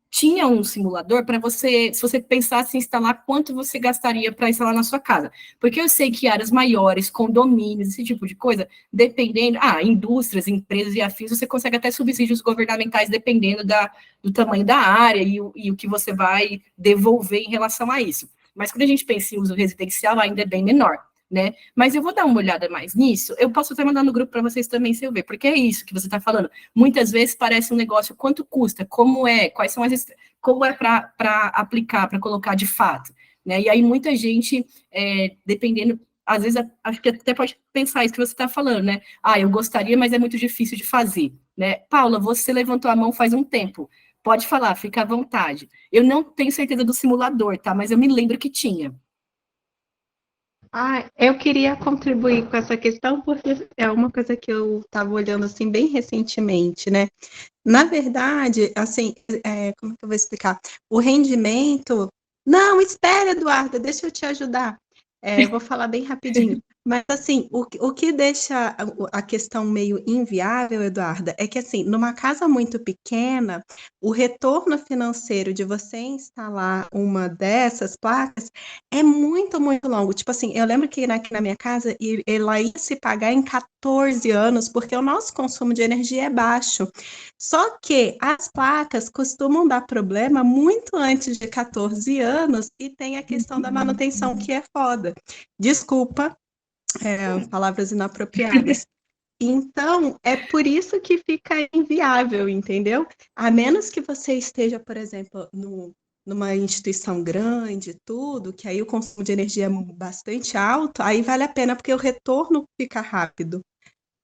Tinha um simulador para você, se você pensasse em instalar, quanto você gastaria para instalar na sua casa. Porque eu sei que áreas maiores, condomínios, esse tipo de coisa, dependendo, indústrias, empresas e afins, você consegue até subsídios governamentais dependendo do tamanho da área e o que você vai devolver em relação a isso. Mas quando a gente pensa em uso residencial, ainda é bem menor. Né? Mas eu vou dar uma olhada mais nisso. Eu posso até mandar no grupo para vocês também, se eu ver, porque é isso que você está falando. Muitas vezes parece um negócio, quanto custa, como é, quais são como é para aplicar, para colocar de fato. Né? E aí muita gente, dependendo, às vezes, acho que até pode pensar isso que você está falando, né? Eu gostaria, mas é muito difícil de fazer. Né? Paula, você levantou a mão faz um tempo. Pode falar, fica à vontade. Eu não tenho certeza do simulador, tá? Mas eu me lembro que tinha. Eu queria contribuir com essa questão porque é uma coisa que eu estava olhando assim bem recentemente, né? Na verdade, assim, como que eu vou explicar? O rendimento. Não, espera, Eduarda, deixa eu te ajudar. Eu vou falar bem rapidinho. Mas, assim, o que deixa a questão meio inviável, Eduarda, é que, assim, numa casa muito pequena, o retorno financeiro de você instalar uma dessas placas é muito, muito longo. Tipo assim, eu lembro que aqui na minha casa, ela ia se pagar em 14 anos, porque o nosso consumo de energia é baixo. Só que as placas costumam dar problema muito antes de 14 anos e tem a questão da manutenção que é foda. Desculpa, palavras inapropriadas. Então, é por isso que fica inviável, entendeu? A menos que você esteja, por exemplo, numa instituição grande, tudo, que aí o consumo de energia é bastante alto, aí vale a pena, porque o retorno fica rápido,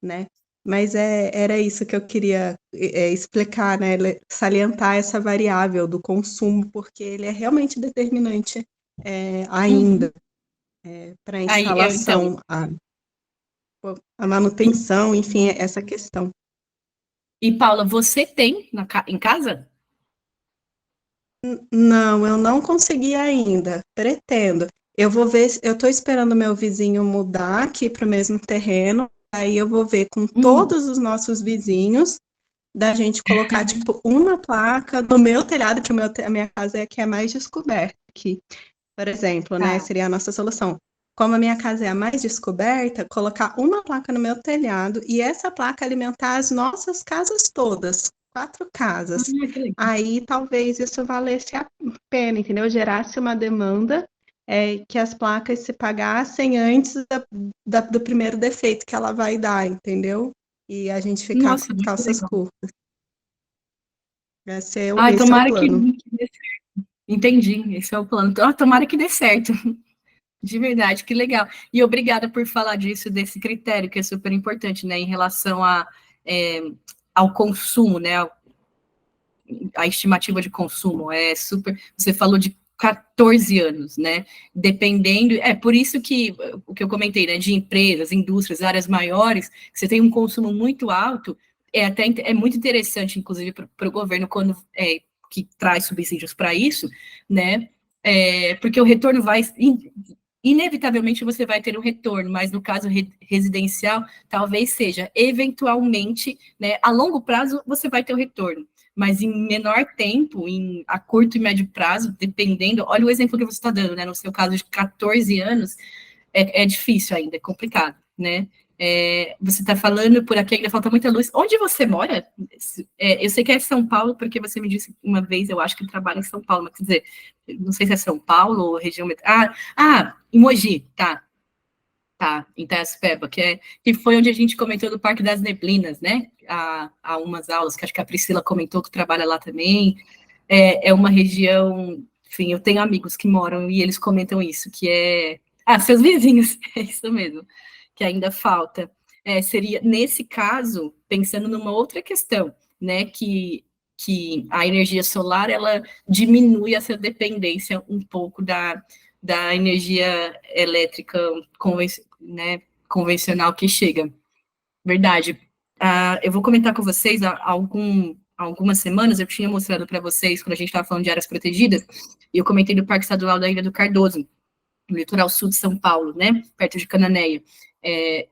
né? Mas era isso que eu queria explicar, né? Salientar essa variável do consumo, porque ele é realmente determinante ainda para a Aí, então, instalação, a manutenção, enfim, essa questão. e Paula, você tem em casa? Não, eu não consegui ainda, pretendo. Eu vou ver, eu estou esperando meu vizinho mudar aqui para o mesmo terreno, aí eu vou ver com todos os nossos vizinhos da gente colocar, tipo, uma placa no meu telhado, que a minha casa é a que é mais descoberta aqui, por exemplo, né? Seria a nossa solução. Como a minha casa é a mais descoberta, colocar uma placa no meu telhado e essa placa alimentar as nossas casas todas, 4 casas. Aí talvez isso valesse a pena, entendeu? Gerasse uma demanda que as placas se pagassem antes do primeiro defeito que ela vai dar, entendeu? E a gente ficar Nossa, com muito calças legal. curtas. Esse é o Tomara que plano. dê certo. Entendi, esse é o plano. Tomara que dê certo. De verdade, que legal. E obrigada por falar disso, desse critério, que é super importante, né, em relação ao consumo, né, a estimativa de consumo. Você falou de 14 anos, né? Dependendo, por isso que o que eu comentei, né, de empresas, indústrias, áreas maiores, você tem um consumo muito alto, é muito interessante, inclusive, para o governo, quando que traz subsídios para isso, né? Porque o retorno inevitavelmente você vai ter um retorno, mas no caso residencial, talvez seja, eventualmente, né, a longo prazo você vai ter o retorno, mas em menor tempo, a curto e médio prazo, dependendo, olha o exemplo que você está dando, né, no seu caso de 14 anos, é difícil ainda, é complicado, né, você está falando por aqui, ainda falta muita luz. Onde você mora? Eu sei que é São Paulo, porque você me disse uma vez, eu acho que trabalha em São Paulo, mas quer dizer, não sei se é São Paulo ou região... em Mogi, tá, em Itaiaçupeba, que foi onde a gente comentou do Parque das Neblinas, né, há umas aulas, que acho que a Priscila comentou que trabalha lá também, é uma região, enfim, eu tenho amigos que moram e eles comentam isso, que seus vizinhos, é isso mesmo, que ainda falta. Seria, nesse caso, pensando numa outra questão, né, que a energia solar, ela diminui essa dependência um pouco da energia elétrica né, convencional que chega. Verdade. Eu vou comentar com vocês, há algumas semanas, eu tinha mostrado para vocês, quando a gente estava falando de áreas protegidas, e eu comentei do Parque Estadual da Ilha do Cardoso, no litoral sul de São Paulo, né, perto de Cananéia.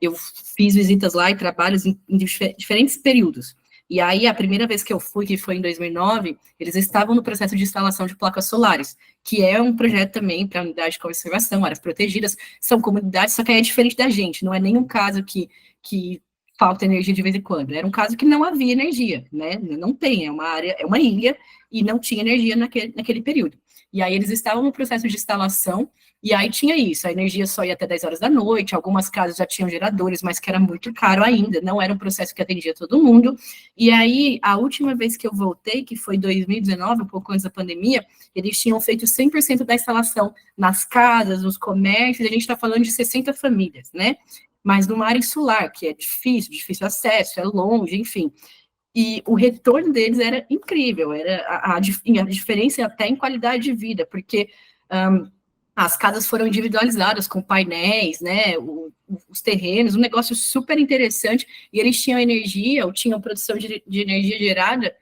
Eu fiz visitas lá e trabalhos em diferentes períodos. E aí, a primeira vez que eu fui, que foi em 2009, eles estavam no processo de instalação de placas solares, que é um projeto também para unidade de conservação, áreas protegidas, são comunidades, só que aí é diferente da gente, não é nenhum caso que falta energia de vez em quando, era um caso que não havia energia, né, não tem, é uma ilha, e não tinha energia naquele período. E aí eles estavam no processo de instalação, e aí tinha isso, a energia só ia até 10 horas da noite, algumas casas já tinham geradores, mas que era muito caro ainda, não era um processo que atendia todo mundo. E aí, a última vez que eu voltei, que foi em 2019, um pouco antes da pandemia, eles tinham feito 100% da instalação nas casas, nos comércios, a gente está falando de 60 famílias, né? Mas numa área insular, que é difícil acesso, é longe, enfim. E o retorno deles era incrível, era a diferença até em qualidade de vida, porque as casas foram individualizadas com painéis, né, os terrenos, um negócio super interessante, e eles tinham energia, ou tinham produção de energia gerada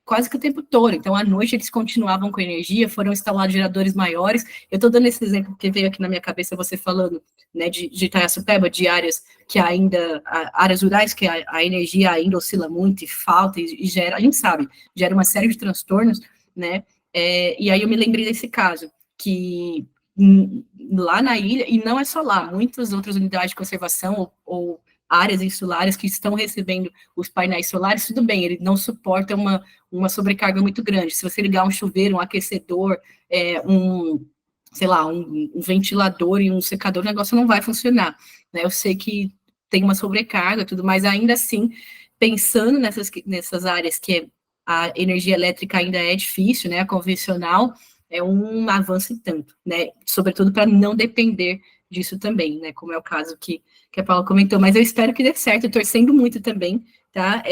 quase que o tempo todo, então à noite eles continuavam com energia, foram instalados geradores maiores. Eu estou dando esse exemplo porque veio aqui na minha cabeça você falando, né, de Itaiaçupeba, de áreas que ainda, áreas rurais que a energia ainda oscila muito e falta, e gera, a gente sabe, gera uma série de transtornos, né, e aí eu me lembrei desse caso, que lá na ilha, e não é só lá, muitas outras unidades de conservação ou áreas insulares que estão recebendo os painéis solares, tudo bem, ele não suporta uma sobrecarga muito grande. Se você ligar um chuveiro, um aquecedor, sei lá, um ventilador e um secador, o negócio não vai funcionar, né? Eu sei que tem uma sobrecarga e tudo, mas ainda assim, pensando nessas áreas que a energia elétrica ainda é difícil, né, a convencional, é um avanço e tanto, né, sobretudo para não depender disso também, né, como é o caso que a Paula comentou, mas eu espero que dê certo, torcendo muito também, tá,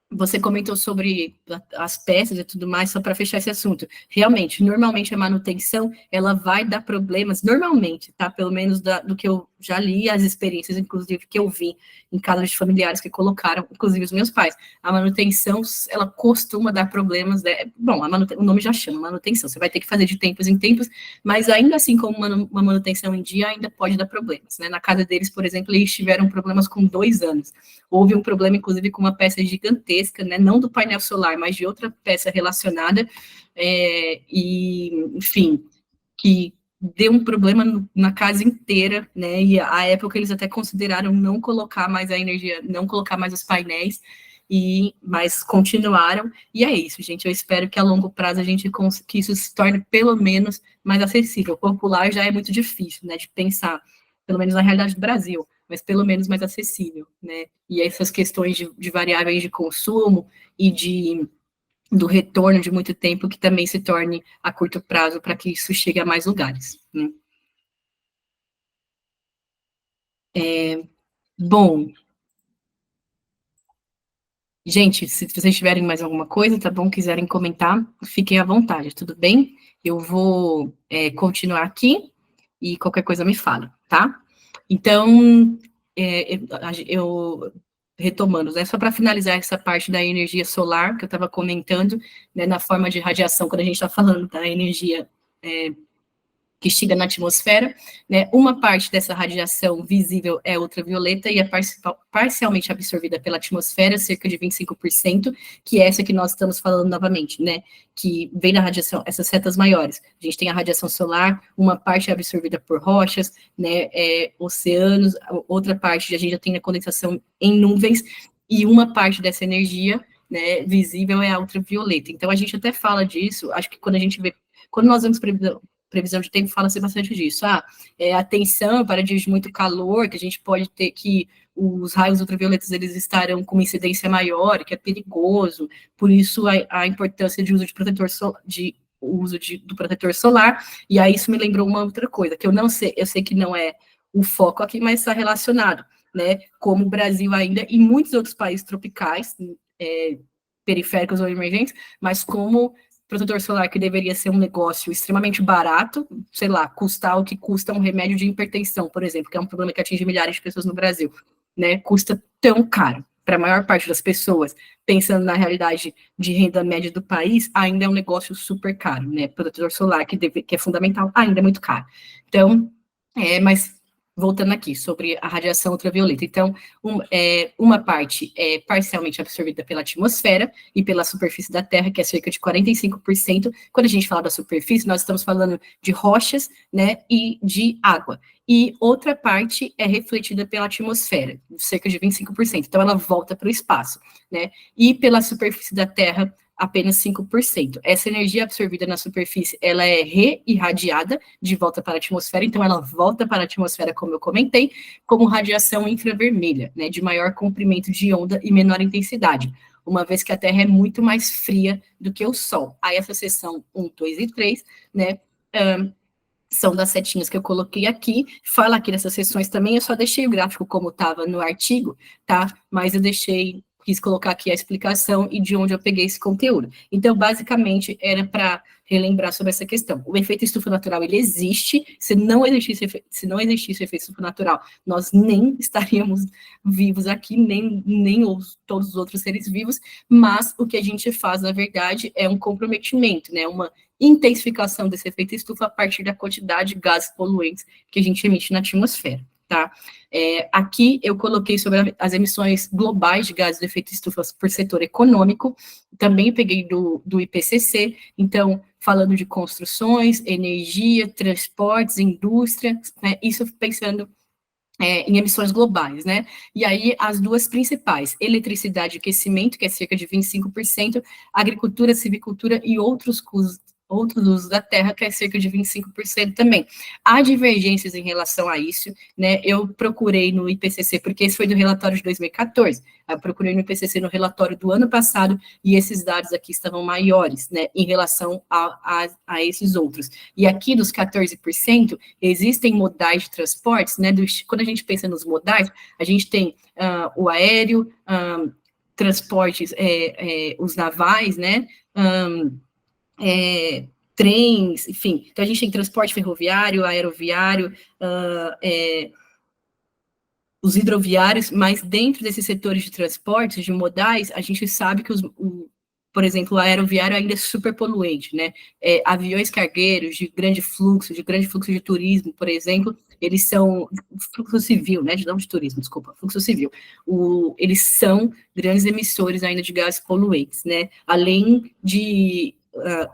você comentou sobre as peças e tudo mais, só para fechar esse assunto. Realmente, normalmente a manutenção, ela vai dar problemas, normalmente, tá? Pelo menos do que eu já li, as experiências, inclusive, que eu vi em casas de familiares que colocaram, inclusive os meus pais. A manutenção, ela costuma dar problemas, né? Bom, o nome já chama manutenção, você vai ter que fazer de tempos em tempos, mas ainda assim, como uma manutenção em dia, ainda pode dar problemas, né? Na casa deles, por exemplo, eles tiveram problemas com 2 anos. Houve um problema, inclusive, com uma peça gigantesca, né, não do painel solar, mas de outra peça relacionada, enfim, que deu um problema na casa inteira, né, e à época eles até consideraram não colocar mais a energia, não colocar mais os painéis, mas continuaram, e é isso, gente, eu espero que a longo prazo que isso se torne pelo menos mais acessível. Popular já é muito difícil, né, de pensar, pelo menos na realidade do Brasil, mas pelo menos mais acessível, né, e essas questões de variáveis de consumo e do retorno de muito tempo que também se torne a curto prazo para que isso chegue a mais lugares, né. Bom, gente, se vocês tiverem mais alguma coisa, tá bom, quiserem comentar, fiquem à vontade, tudo bem? Eu vou continuar aqui e qualquer coisa me fala, tá? Então, retomando, né, só para finalizar essa parte da energia solar que eu estava comentando, né, na forma de radiação, quando a gente está falando da energia que chega na atmosfera, né? Uma parte dessa radiação visível é ultravioleta e é parcialmente absorvida pela atmosfera, cerca de 25%, que é essa que nós estamos falando novamente, né? Que vem da radiação, essas setas maiores. A gente tem a radiação solar, uma parte é absorvida por rochas, né? Oceanos, outra parte a gente já tem a condensação em nuvens, e uma parte dessa energia, né, visível é a ultravioleta. Então, a gente até fala disso, acho que quando nós vemos previsão de tempo, fala-se bastante disso. Atenção para dias de muito calor, que a gente pode ter que os raios ultravioletas eles estarão com uma incidência maior, que é perigoso, por isso a importância de uso de protetor do protetor solar, e aí isso me lembrou uma outra coisa, que eu sei que não é o foco aqui, mas está relacionado, né, como o Brasil ainda, e muitos outros países tropicais, periféricos ou emergentes, mas como protetor solar, que deveria ser um negócio extremamente barato, sei lá, custar o que custa um remédio de hipertensão, por exemplo, que é um problema que atinge milhares de pessoas no Brasil, né, custa tão caro. Para a maior parte das pessoas, pensando na realidade de renda média do país, ainda é um negócio super caro, né, protetor solar, que é fundamental, ainda é muito caro. Então, mas voltando aqui, sobre a radiação ultravioleta. Então, uma parte é parcialmente absorvida pela atmosfera e pela superfície da Terra, que é cerca de 45%. Quando a gente fala da superfície, nós estamos falando de rochas, né, e de água. E outra parte é refletida pela atmosfera, cerca de 25%. Então, ela volta para o espaço, né? E pela superfície da Terra, apenas 5%. Essa energia absorvida na superfície, ela é reirradiada de volta para a atmosfera, então ela volta para a atmosfera, como eu comentei, como radiação infravermelha, né, de maior comprimento de onda e menor intensidade, uma vez que a Terra é muito mais fria do que o Sol. Aí essa seção 1, 2 e 3, né, são das setinhas que eu coloquei aqui, fala aqui nessas seções também, eu só deixei o gráfico como estava no artigo, tá, mas eu quis colocar aqui a explicação e de onde eu peguei esse conteúdo. Então, basicamente, era para relembrar sobre essa questão. O efeito estufa natural, ele existe. Se não existisse o efeito estufa natural, nós nem estaríamos vivos aqui, nem todos os outros seres vivos, mas o que a gente faz, na verdade, é um comprometimento, né, uma intensificação desse efeito estufa a partir da quantidade de gases poluentes que a gente emite na atmosfera. Tá? Aqui eu coloquei sobre as emissões globais de gases de efeito estufa por setor econômico, também peguei do IPCC, então, falando de construções, energia, transportes, indústria, né, isso pensando em emissões globais, né? E aí, as duas principais, eletricidade e aquecimento, que é cerca de 25%, agricultura, silvicultura e outros usos da terra, que é cerca de 25% também. Há divergências em relação a isso, né? Eu procurei no IPCC, porque esse foi do relatório de 2014, eu procurei no IPCC no relatório do ano passado, e esses dados aqui estavam maiores, né, em relação a esses outros. E aqui, dos 14%, existem modais de transportes, né? Quando a gente pensa nos modais, a gente tem o aéreo, transportes, os navais, né? Trens, enfim. Então, a gente tem transporte ferroviário, aeroviário, os hidroviários, mas dentro desses setores de transportes, de modais, a gente sabe que por exemplo, o aeroviário ainda é super poluente, né? Aviões cargueiros de grande fluxo de turismo, por exemplo, eles são fluxo civil, né? Não de turismo, desculpa, fluxo civil. Eles são grandes emissores ainda de gases poluentes, né? Além de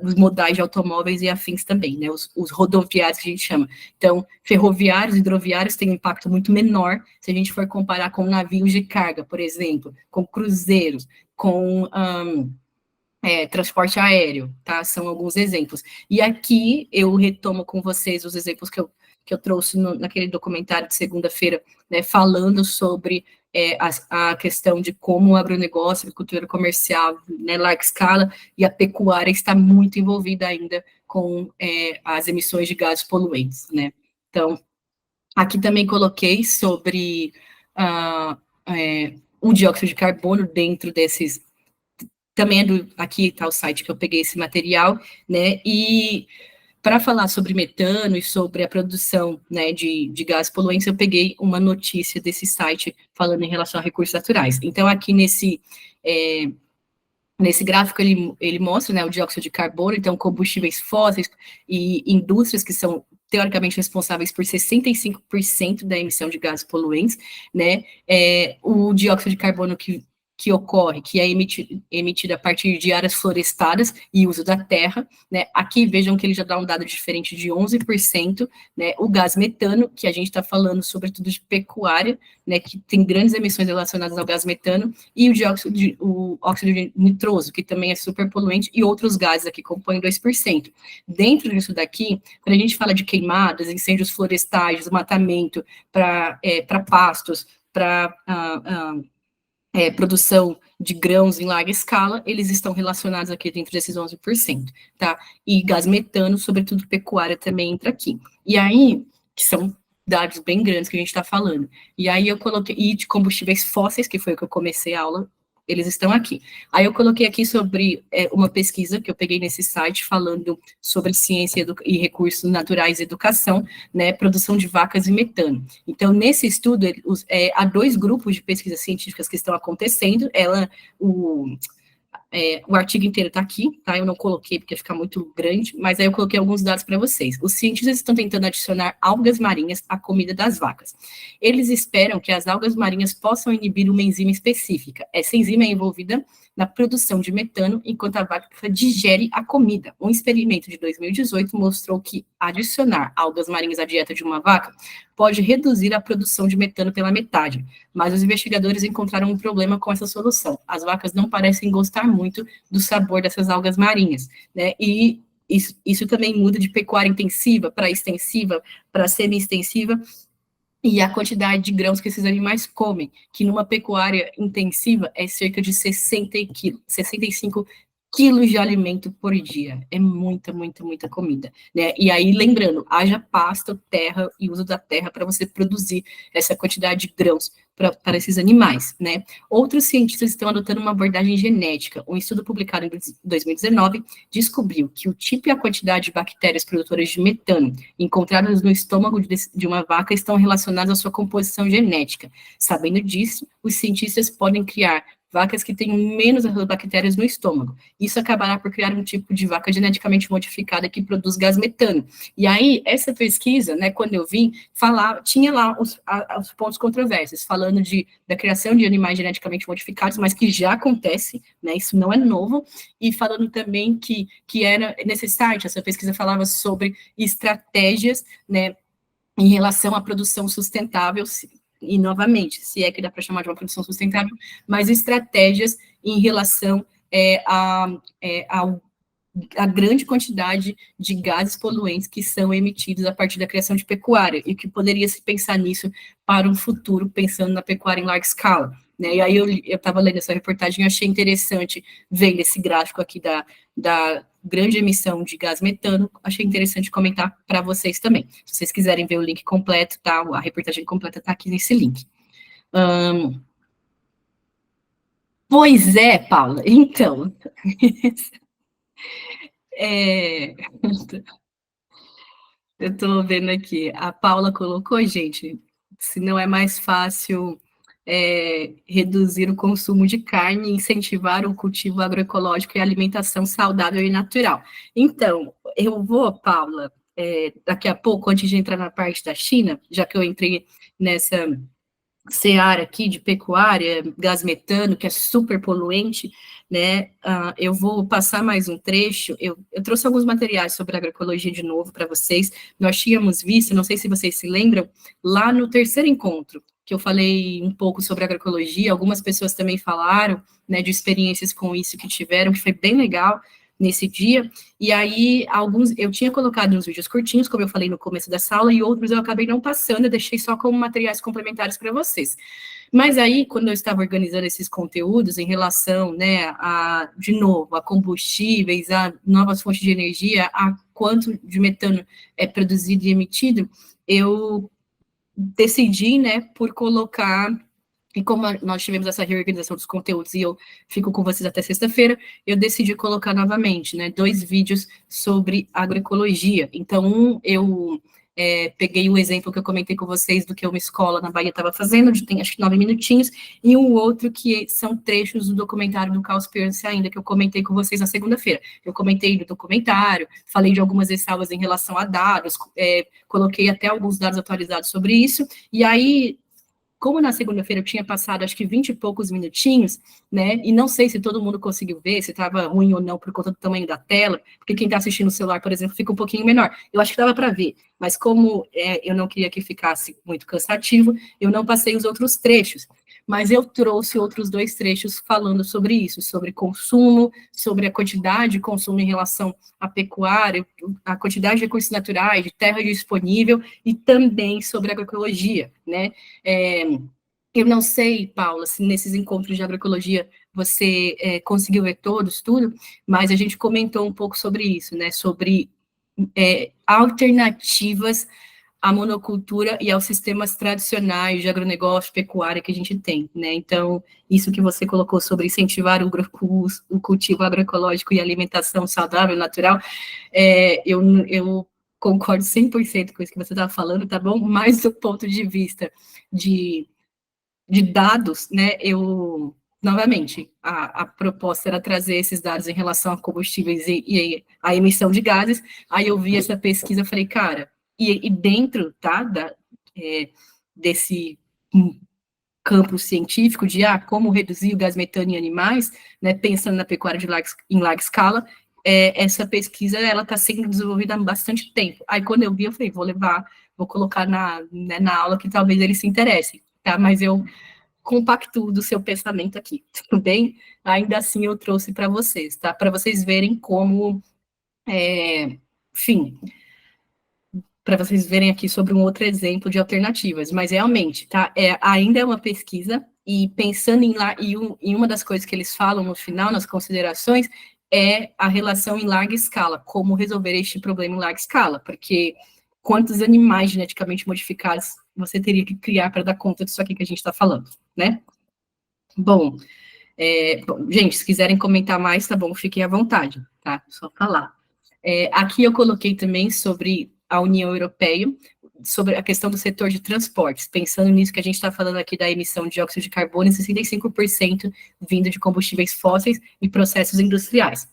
os modais de automóveis e afins também, né? Os rodoviários que a gente chama. Então, ferroviários, hidroviários têm um impacto muito menor se a gente for comparar com navios de carga, por exemplo, com cruzeiros, com transporte aéreo, tá? São alguns exemplos. E aqui eu retomo com vocês os exemplos que eu trouxe naquele documentário de segunda-feira, né, falando sobre a questão de como o agronegócio, a agricultura comercial, né, larga escala, e a pecuária está muito envolvida ainda com as emissões de gases poluentes, né. Então, aqui também coloquei sobre o dióxido de carbono dentro desses. Também aqui está o site que eu peguei esse material, né, e para falar sobre metano e sobre a produção, né, de gases poluentes, eu peguei uma notícia desse site falando em relação a recursos naturais. Então, aqui nesse gráfico, ele mostra, né, o dióxido de carbono, então combustíveis fósseis e indústrias que são teoricamente responsáveis por 65% da emissão de gases poluentes, né? O dióxido de carbono que ocorre, que é emitido a partir de áreas florestadas e uso da terra, né? Aqui vejam que ele já dá um dado diferente de 11%, né? O gás metano, que a gente está falando sobretudo de pecuária, né? Que tem grandes emissões relacionadas ao gás metano, e o óxido de nitroso, que também é super poluente, e outros gases aqui compõem 2%. Dentro disso daqui, quando a gente fala de queimadas, incêndios florestais, desmatamento para pastos, para produção de grãos em larga escala, eles estão relacionados aqui dentro desses 11%, tá? E gás metano, sobretudo pecuária, também entra aqui. E aí, que são dados bem grandes que a gente está falando. E aí eu coloquei, e de combustíveis fósseis, que foi o que eu comecei a aula, eles estão aqui. Aí eu coloquei aqui sobre uma pesquisa que eu peguei nesse site falando sobre ciência e recursos naturais e educação, né, produção de vacas e metano. Então, nesse estudo, há 2 grupos de pesquisas científicas que estão acontecendo, o artigo inteiro está aqui, tá? Eu não coloquei porque fica muito grande, mas aí eu coloquei alguns dados para vocês. Os cientistas estão tentando adicionar algas marinhas à comida das vacas. Eles esperam que as algas marinhas possam inibir uma enzima específica. Essa enzima é envolvida na produção de metano enquanto a vaca digere a comida. Um experimento de 2018 mostrou que adicionar algas marinhas à dieta de uma vaca pode reduzir a produção de metano pela metade, mas os investigadores encontraram um problema com essa solução. As vacas não parecem gostar muito do sabor dessas algas marinhas, né? E isso também muda de pecuária intensiva para extensiva, para semi-extensiva, e a quantidade de grãos que esses animais comem, que numa pecuária intensiva é cerca de 65 quilos de alimento por dia. É muita, muita, muita comida, né? E aí, lembrando, haja pasto, terra e uso da terra para você produzir essa quantidade de grãos para esses animais, né? Outros cientistas estão adotando uma abordagem genética. Um estudo publicado em 2019 descobriu que o tipo e a quantidade de bactérias produtoras de metano encontradas no estômago de uma vaca estão relacionadas à sua composição genética. Sabendo disso, os cientistas podem criar vacas que tenham menos bactérias no estômago. Isso acabará por criar um tipo de vaca geneticamente modificada que produz gás metano. E aí, essa pesquisa, né, quando eu vim, tinha lá os pontos controversos, falando da criação de animais geneticamente modificados, mas que já acontece, né, isso não é novo, e falando também que era necessário, essa pesquisa falava sobre estratégias, né, em relação à produção sustentável, e novamente, se é que dá para chamar de uma produção sustentável, mas estratégias em relação a grande quantidade de gases poluentes que são emitidos a partir da criação de pecuária, e que poderia se pensar nisso para um futuro, pensando na pecuária em larga escala, né? E aí eu estava lendo essa reportagem e achei interessante, vendo esse gráfico aqui da grande emissão de gás metano, achei interessante comentar para vocês também. Se vocês quiserem ver o link completo, tá? A reportagem completa está aqui nesse link. Pois é, Paula, então... Eu estou vendo aqui, a Paula colocou, gente, se não é mais fácil reduzir o consumo de carne, incentivar o cultivo agroecológico e a alimentação saudável e natural. Então, eu vou, Paula, daqui a pouco, antes de entrar na parte da China, já que eu entrei nessa seara aqui de pecuária, gás metano, que é super poluente, né, eu vou passar mais um trecho, eu trouxe alguns materiais sobre agroecologia de novo para vocês, nós tínhamos visto, não sei se vocês se lembram, lá no terceiro encontro, que eu falei um pouco sobre agroecologia, algumas pessoas também falaram, né, de experiências com isso que tiveram, que foi bem legal nesse dia, e aí eu tinha colocado uns vídeos curtinhos, como eu falei no começo dessa aula, e outros eu acabei não passando, eu deixei só como materiais complementares para vocês. Mas aí, quando eu estava organizando esses conteúdos em relação, né, de novo, a combustíveis, a novas fontes de energia, a quanto de metano é produzido e emitido, eu decidi, né, por colocar, e como nós tivemos essa reorganização dos conteúdos e eu fico com vocês até sexta-feira, eu decidi colocar novamente, né, 2 vídeos sobre agroecologia. Então, eu peguei o exemplo que eu comentei com vocês do que uma escola na Bahia estava fazendo, onde tem acho que 9 minutinhos, e um outro que são trechos do documentário do Cowspiracy ainda, que eu comentei com vocês na segunda-feira. Eu comentei do documentário, falei de algumas ressalvas em relação a dados, coloquei até alguns dados atualizados sobre isso, e aí, como na segunda-feira eu tinha passado acho que 20 e poucos minutinhos, né, e não sei se todo mundo conseguiu ver, se estava ruim ou não por conta do tamanho da tela, porque quem está assistindo no celular, por exemplo, fica um pouquinho menor. Eu acho que dava para ver, mas como eu não queria que ficasse muito cansativo, eu não passei os outros trechos, mas eu trouxe outros 2 trechos falando sobre isso, sobre consumo, sobre a quantidade de consumo em relação à pecuária, a quantidade de recursos naturais, de terra disponível, e também sobre agroecologia, né? Eu não sei, Paula, se nesses encontros de agroecologia você conseguiu ver todos, tudo, mas a gente comentou um pouco sobre isso, né? Sobre alternativas à monocultura e aos sistemas tradicionais de agronegócio, pecuária que a gente tem, né? Então, isso que você colocou sobre incentivar o cultivo agroecológico e alimentação saudável, natural, eu concordo 100% com isso que você estava falando, tá bom? Mas do ponto de vista de dados, né, novamente, a proposta era trazer esses dados em relação a combustíveis e a emissão de gases, aí eu vi essa pesquisa, falei, cara, e dentro, tá, desse campo científico de, como reduzir o gás metano em animais, né, pensando na pecuária em larga escala, essa pesquisa, ela está sendo desenvolvida há bastante tempo. Aí, quando eu vi, eu falei, vou colocar na aula que talvez eles se interessem, tá, mas eu compacto do seu pensamento aqui, tudo bem? Ainda assim, eu trouxe para vocês, tá? Para vocês verem como, enfim, para vocês verem aqui sobre um outro exemplo de alternativas, mas realmente, tá? Ainda é uma pesquisa, e pensando em uma das coisas que eles falam no final, nas considerações, é a relação em larga escala, como resolver este problema em larga escala, porque quantos animais geneticamente modificados você teria que criar para dar conta disso aqui que a gente está falando, né? Bom, gente, se quiserem comentar mais, tá bom, fiquem à vontade, tá? Só falar. Aqui eu coloquei também sobre a União Europeia, sobre a questão do setor de transportes, pensando nisso que a gente está falando aqui da emissão de dióxido de carbono, 65% vindo de combustíveis fósseis e processos industriais.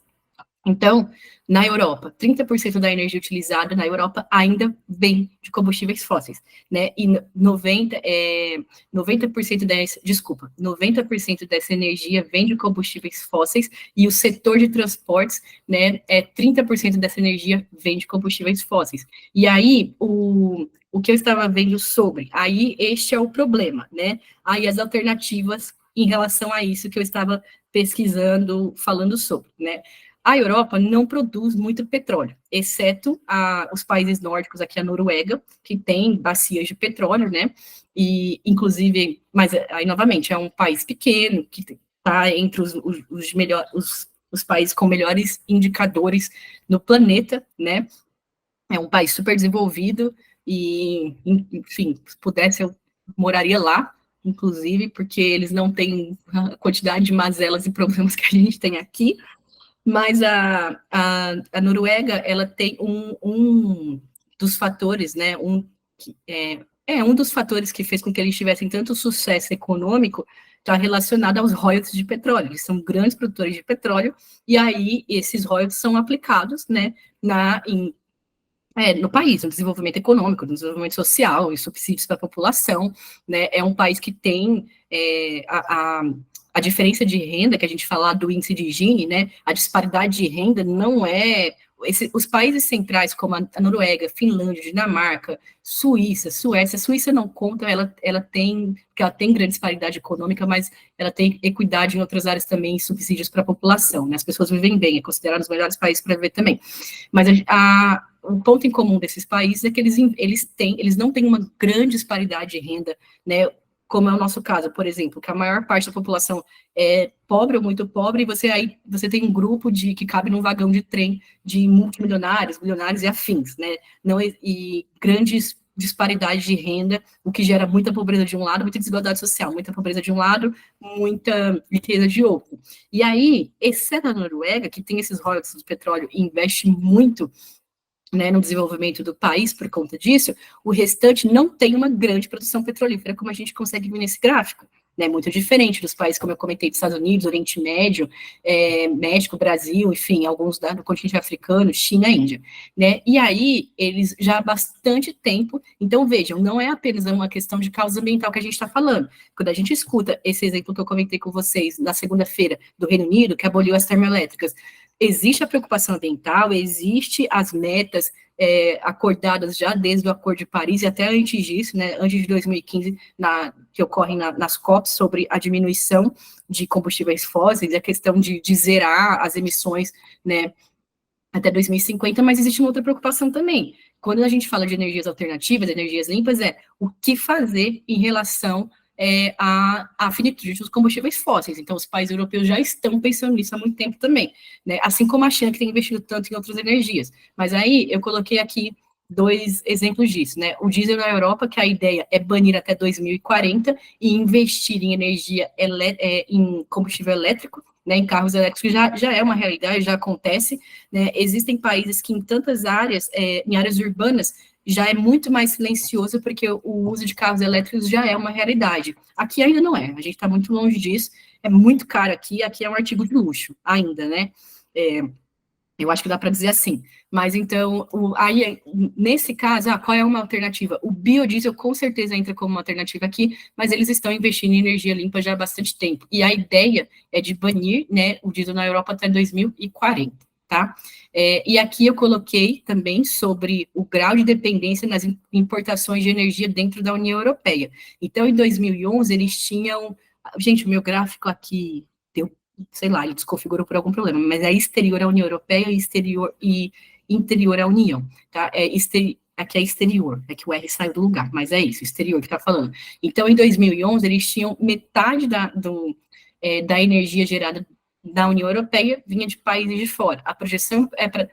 Então, na Europa, 30% da energia utilizada na Europa ainda vem de combustíveis fósseis, né? E 90% dessa energia vem de combustíveis fósseis, e o setor de transportes, né, 30% dessa energia vem de combustíveis fósseis. E aí, o que eu estava vendo sobre, aí este é o problema, né? Aí as alternativas em relação a isso que eu estava pesquisando, falando sobre, né? A Europa não produz muito petróleo, exceto os países nórdicos, aqui a Noruega, que tem bacias de petróleo, né? E, inclusive, mas aí, novamente, é um país pequeno, que está entre os países com melhores indicadores no planeta, né? É um país super desenvolvido e, enfim, se pudesse, eu moraria lá, inclusive, porque eles não têm a quantidade de mazelas e problemas que a gente tem aqui. Mas a Noruega, ela tem um dos fatores, né, um dos fatores que fez com que eles tivessem tanto sucesso econômico, está relacionado aos royalties de petróleo. Eles são grandes produtores de petróleo, e aí esses royalties são aplicados, né, no país, no desenvolvimento econômico, no desenvolvimento social, em subsídios para a população, né? É um país que tem a diferença de renda, que a gente fala do índice de Gini, né? A disparidade de renda não é... os países centrais, como a Noruega, Finlândia, Dinamarca, Suíça, Suécia não conta, ela tem grande disparidade econômica, mas ela tem equidade em outras áreas também, subsídios para a população, né? As pessoas vivem bem, é considerado os melhores países para viver também. Mas o ponto em comum desses países é que eles não têm uma grande disparidade de renda, né? Como é o nosso caso, por exemplo, que a maior parte da população é pobre ou muito pobre, e você tem um grupo que cabe num vagão de trem de multimilionários, milionários e afins, né? E grandes disparidades de renda, o que gera muita pobreza de um lado, muita desigualdade social, muita pobreza de um lado, muita riqueza de outro. E aí, exceto a Noruega, que tem esses royalties do petróleo e investe muito né, no desenvolvimento do país por conta disso, o restante não tem uma grande produção petrolífera, como a gente consegue ver nesse gráfico, né, muito diferente dos países, como eu comentei, dos Estados Unidos, Oriente Médio, México, Brasil, enfim, alguns do continente africano, China, Índia, né, e aí, eles já há bastante tempo, então vejam, não é apenas uma questão de causa ambiental que a gente está falando, quando a gente escuta esse exemplo que eu comentei com vocês na segunda-feira, do Reino Unido, que aboliu as termoelétricas, existe a preocupação ambiental, existe as metas acordadas já desde o Acordo de Paris e até antes disso, né, antes de 2015, que ocorrem nas COPs sobre a diminuição de combustíveis fósseis, a questão de zerar as emissões, né, até 2050, mas existe uma outra preocupação também. Quando a gente fala de energias alternativas, energias limpas, o que fazer em relação à finitude dos combustíveis fósseis. Então, os países europeus já estão pensando nisso há muito tempo também, né? Assim como a China, que tem investido tanto em outras energias. Mas aí, eu coloquei aqui 2 exemplos disso, né? O diesel na Europa, que a ideia é banir até 2040 e investir em energia, em combustível elétrico, né, em carros elétricos, que já é uma realidade, já acontece, né? Existem países que em tantas áreas, em áreas urbanas, já é muito mais silencioso, porque o uso de carros elétricos já é uma realidade. Aqui ainda não é, a gente está muito longe disso, é muito caro aqui é um artigo de luxo, ainda, né? Eu acho que dá para dizer assim. Mas então, aí, nesse caso, qual é uma alternativa? O biodiesel com certeza entra como uma alternativa aqui, mas eles estão investindo em energia limpa já há bastante tempo. E a ideia é de banir, né, o diesel na Europa até 2040, tá? E aqui eu coloquei também sobre o grau de dependência nas importações de energia dentro da União Europeia. Então, em 2011, eles tinham... Gente, o meu gráfico aqui deu, sei lá, ele desconfigurou por algum problema, mas é exterior à União Europeia e interior à União, tá? Aqui é exterior, é que o R saiu do lugar, mas é isso, exterior que tá falando. Então, em 2011, eles tinham metade da energia gerada da União Europeia vinha de países de fora. A projeção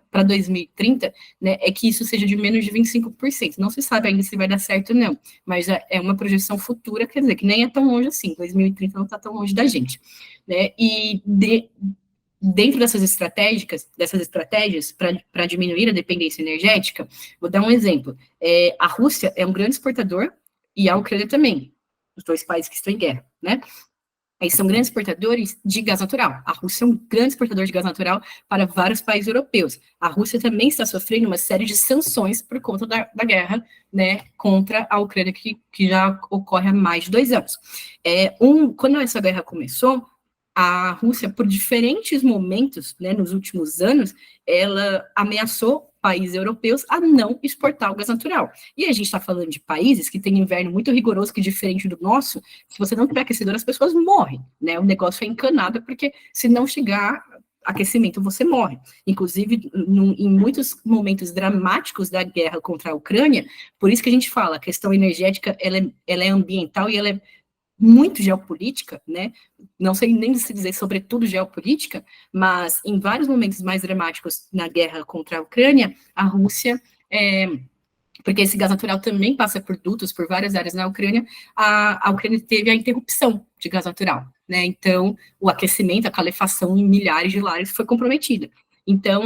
para 2030, né, é que isso seja de menos de 25%. Não se sabe ainda se vai dar certo ou não, mas é uma projeção futura, quer dizer, que nem é tão longe assim, 2030 não está tão longe da gente, né, e dentro dessas estratégias para diminuir a dependência energética, vou dar um exemplo, a Rússia é um grande exportador e a Ucrânia também, os 2 países que estão em guerra, né, eles são grandes exportadores de gás natural. A Rússia é um grande exportador de gás natural para vários países europeus. A Rússia também está sofrendo uma série de sanções por conta da guerra, né, contra a Ucrânia, que já ocorre há mais de 2 anos. Quando essa guerra começou, a Rússia, por diferentes momentos, né, nos últimos anos, ela ameaçou países europeus a não exportar o gás natural. E a gente está falando de países que têm inverno muito rigoroso, que é diferente do nosso. Se você não tiver aquecedor, as pessoas morrem, né? O negócio é encanado, porque se não chegar aquecimento, você morre. Inclusive, em muitos momentos dramáticos da guerra contra a Ucrânia, por isso que a gente fala, a questão energética, ela é ambiental e ela é muito geopolítica, né? Não sei nem se dizer sobretudo geopolítica, mas em vários momentos mais dramáticos na guerra contra a Ucrânia, a Rússia, porque esse gás natural também passa por dutos, por várias áreas na Ucrânia, a Ucrânia teve a interrupção de gás natural, né? Então, o aquecimento, a calefação em milhares de lares foi comprometida. Então,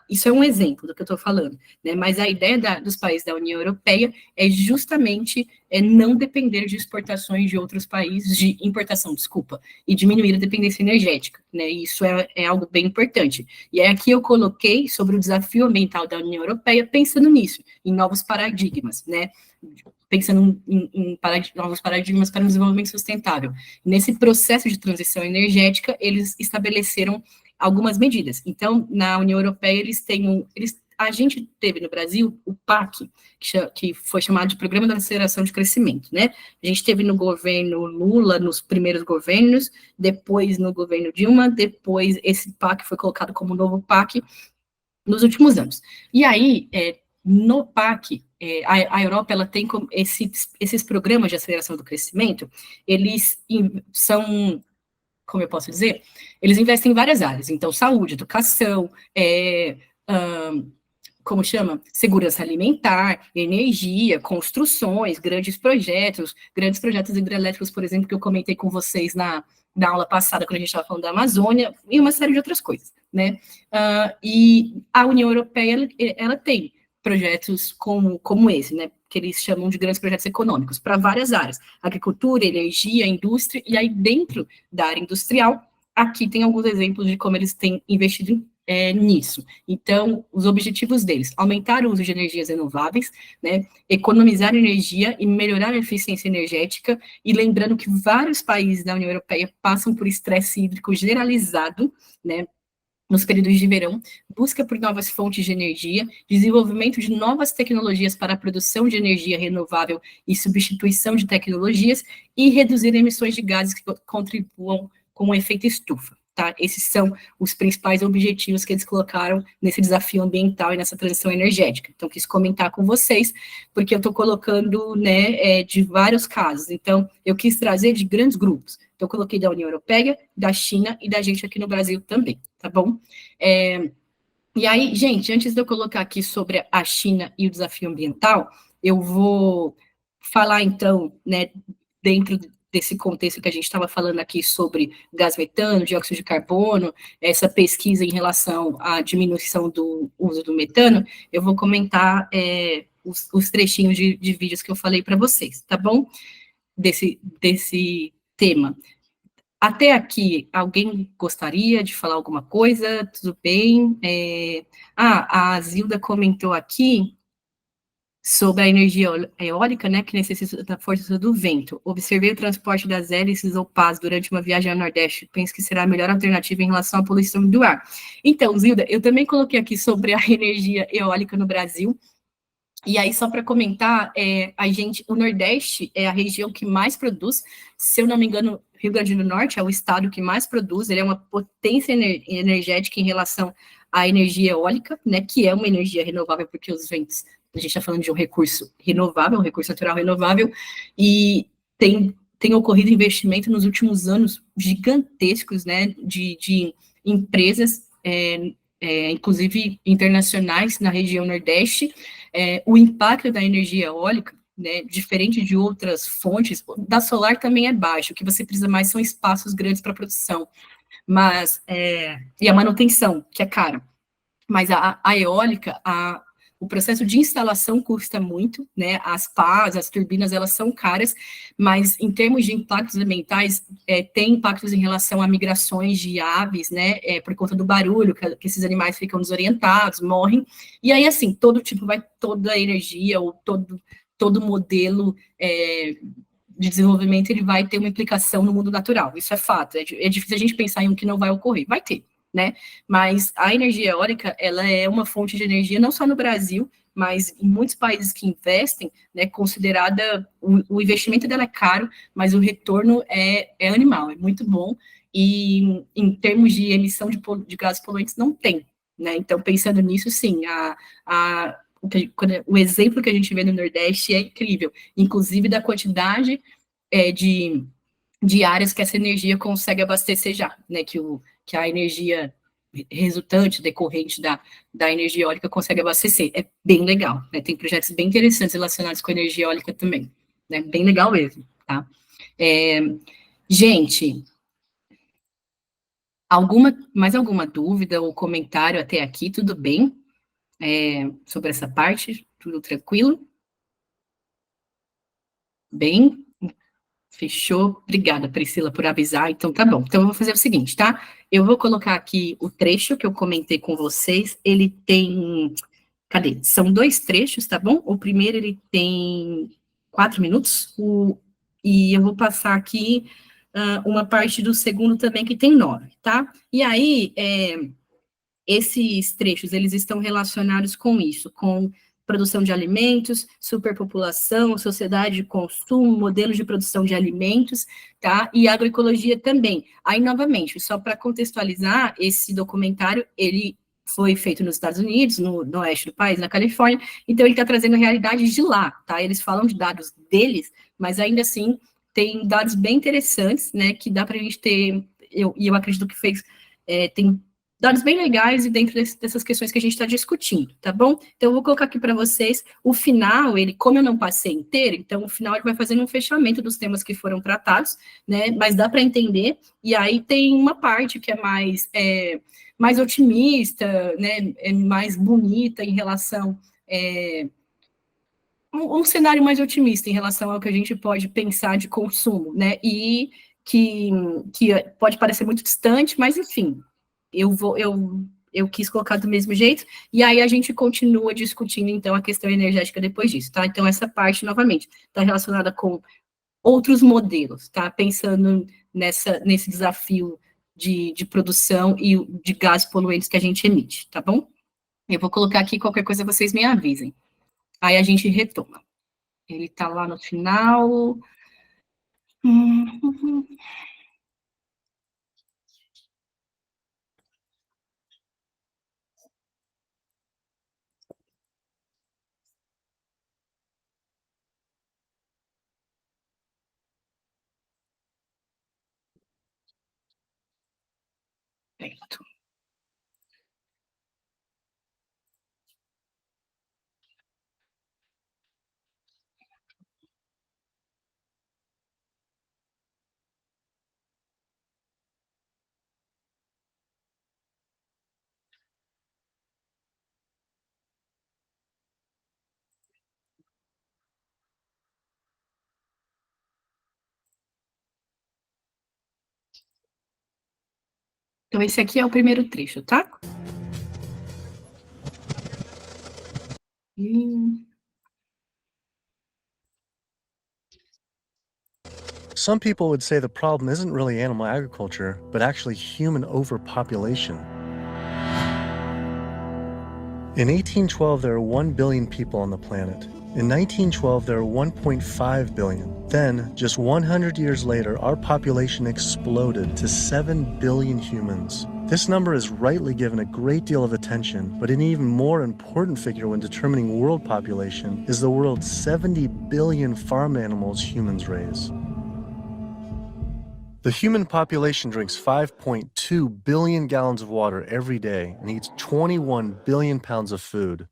isso é um exemplo do que eu estou falando, né? Mas a ideia dos países da União Europeia é justamente não depender de exportações de outros países, de importação, desculpa, e diminuir a dependência energética, né? E isso é algo bem importante. E aqui eu coloquei sobre o desafio ambiental da União Europeia, pensando nisso, em novos paradigmas, né? Pensando em novos paradigmas para o desenvolvimento sustentável. Nesse processo de transição energética, eles estabeleceram algumas medidas. Então, na União Europeia, a gente teve no Brasil o PAC, que foi chamado de Programa de Aceleração de Crescimento, né? A gente teve no governo Lula, nos primeiros governos, depois no governo Dilma, depois esse PAC foi colocado como novo PAC nos últimos anos. E aí, no PAC, a Europa, ela tem esses programas de aceleração do crescimento, eles são, como eu posso dizer, eles investem em várias áreas, então, saúde, educação, como chama? Segurança alimentar, energia, construções, grandes projetos hidrelétricos, por exemplo, que eu comentei com vocês na aula passada, quando a gente estava falando da Amazônia, e uma série de outras coisas, né? E a União Europeia, ela tem projetos como esse, né, que eles chamam de grandes projetos econômicos, para várias áreas, agricultura, energia, indústria, e aí dentro da área industrial, aqui tem alguns exemplos de como eles têm investido nisso. Então, os objetivos deles, aumentar o uso de energias renováveis, né, economizar energia e melhorar a eficiência energética, e lembrando que vários países da União Europeia passam por estresse hídrico generalizado, né, nos períodos de verão, busca por novas fontes de energia, desenvolvimento de novas tecnologias para a produção de energia renovável e substituição de tecnologias, e reduzir emissões de gases que contribuam com o efeito estufa. Tá? Esses são os principais objetivos que eles colocaram nesse desafio ambiental e nessa transição energética. Então, quis comentar com vocês, porque eu estou colocando, né, de vários casos. Então, eu quis trazer de grandes grupos. Então, eu coloquei da União Europeia, da China e da gente aqui no Brasil também, tá bom? E aí, gente, antes de eu colocar aqui sobre a China e o desafio ambiental, eu vou falar, então, né, dentro desse contexto que a gente estava falando aqui sobre gás metano, dióxido de carbono, essa pesquisa em relação à diminuição do uso do metano, eu vou comentar os trechinhos de vídeos que eu falei para vocês, tá bom? Desse tema. Até aqui, alguém gostaria de falar alguma coisa? Tudo bem? A Zilda comentou aqui sobre a energia eólica, né, que necessita da força do vento. Observei o transporte das hélices ou pás durante uma viagem ao Nordeste. Penso que será a melhor alternativa em relação à poluição do ar. Então, Zilda, eu também coloquei aqui sobre a energia eólica no Brasil. E aí, só para comentar, o Nordeste é a região que mais produz, se eu não me engano, Rio Grande do Norte é o estado que mais produz, ele é uma potência energética em relação à energia eólica, né, que é uma energia renovável, porque os ventos, a gente está falando de um recurso renovável, um recurso natural renovável, e tem ocorrido investimento nos últimos anos gigantescos, né, de empresas, inclusive internacionais, na região Nordeste. O impacto da energia eólica, né, diferente de outras fontes, da solar também é baixo, o que você precisa mais são espaços grandes para produção, mas, e a manutenção, que é cara, mas a eólica, o processo de instalação custa muito, né, as pás, as turbinas, elas são caras, mas em termos de impactos ambientais, tem impactos em relação a migrações de aves, né, por conta do barulho, que esses animais ficam desorientados, morrem, e aí, assim, toda a energia, ou todo modelo de desenvolvimento, ele vai ter uma implicação no mundo natural, isso é fato, é difícil a gente pensar em um que não vai ocorrer, vai ter, né, mas a energia eólica, ela é uma fonte de energia, não só no Brasil, mas em muitos países que investem, né, considerada, o investimento dela é caro, mas o retorno é animal, é muito bom, e em termos de emissão de gases poluentes, não tem, né, então pensando nisso, sim, o exemplo que a gente vê no Nordeste é incrível, inclusive da quantidade de áreas que essa energia consegue abastecer já, né, que a energia resultante, decorrente da energia eólica consegue abastecer. É bem legal, né, tem projetos bem interessantes relacionados com a energia eólica também, né, bem legal mesmo, tá? Gente, mais alguma dúvida ou comentário até aqui, tudo bem? Sobre essa parte, tudo tranquilo? Bem? Fechou? Obrigada, Priscila, por avisar. Então, tá bom. Então, eu vou fazer o seguinte, tá? Eu vou colocar aqui o trecho que eu comentei com vocês. Ele tem... Cadê? São 2 trechos, tá bom? O primeiro, ele tem 4 minutos. E eu vou passar aqui uma parte do segundo também, que tem 9, tá? E aí, esses trechos, eles estão relacionados com isso, com produção de alimentos, superpopulação, sociedade de consumo, modelos de produção de alimentos, tá? E agroecologia também. Aí, novamente, só para contextualizar, esse documentário, ele foi feito nos Estados Unidos, no oeste do país, na Califórnia, então ele está trazendo realidades de lá, tá? Eles falam de dados deles, mas ainda assim, tem dados bem interessantes, né, que dá para a gente ter, eu acredito que tem dados bem legais e dentro dessas questões que a gente está discutindo, tá bom? Então, eu vou colocar aqui para vocês o final, como eu não passei inteiro, então, o final ele vai fazendo um fechamento dos temas que foram tratados, né, mas dá para entender, e aí tem uma parte que é mais otimista, né, mais bonita em relação um cenário mais otimista em relação ao que a gente pode pensar de consumo, né? E que pode parecer muito distante, mas enfim, eu quis colocar do mesmo jeito, e aí a gente continua discutindo, então, a questão energética depois disso, tá? Então, essa parte, novamente, está relacionada com outros modelos, tá? Pensando nesse desafio de produção e de gases poluentes que a gente emite, tá bom? Eu vou colocar aqui, qualquer coisa vocês me avisem. Aí a gente retoma. Ele está lá no final. Certo. Então, esse aqui é o primeiro trecho, tá? Some people would say the problem isn't really animal agriculture, but actually human overpopulation. In 1812, there were 1 billion people on the planet. In 1912, there were 1.5 billion. Then, just 100 years later, our population exploded to 7 billion humans. This number is rightly given a great deal of attention, but an even more important figure when determining world population is the world's 70 billion farm animals humans raise. The human population drinks 5.2 billion gallons of water every day and eats 21 billion pounds of food.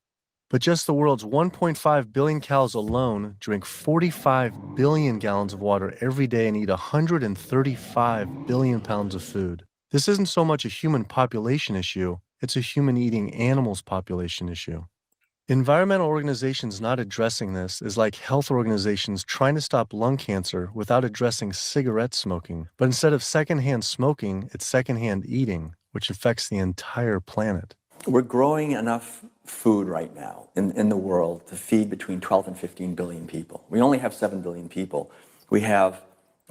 But just the world's 1.5 billion cows alone drink 45 billion gallons of water every day and eat 135 billion pounds of food. This isn't so much a human population issue, it's a human eating animals population issue. Environmental organizations not addressing this is like health organizations trying to stop lung cancer without addressing cigarette smoking. But instead of secondhand smoking, it's secondhand eating, which affects the entire planet. We're growing enough food right now in the world to feed between 12 and 15 billion people. We only have 7 billion people. We have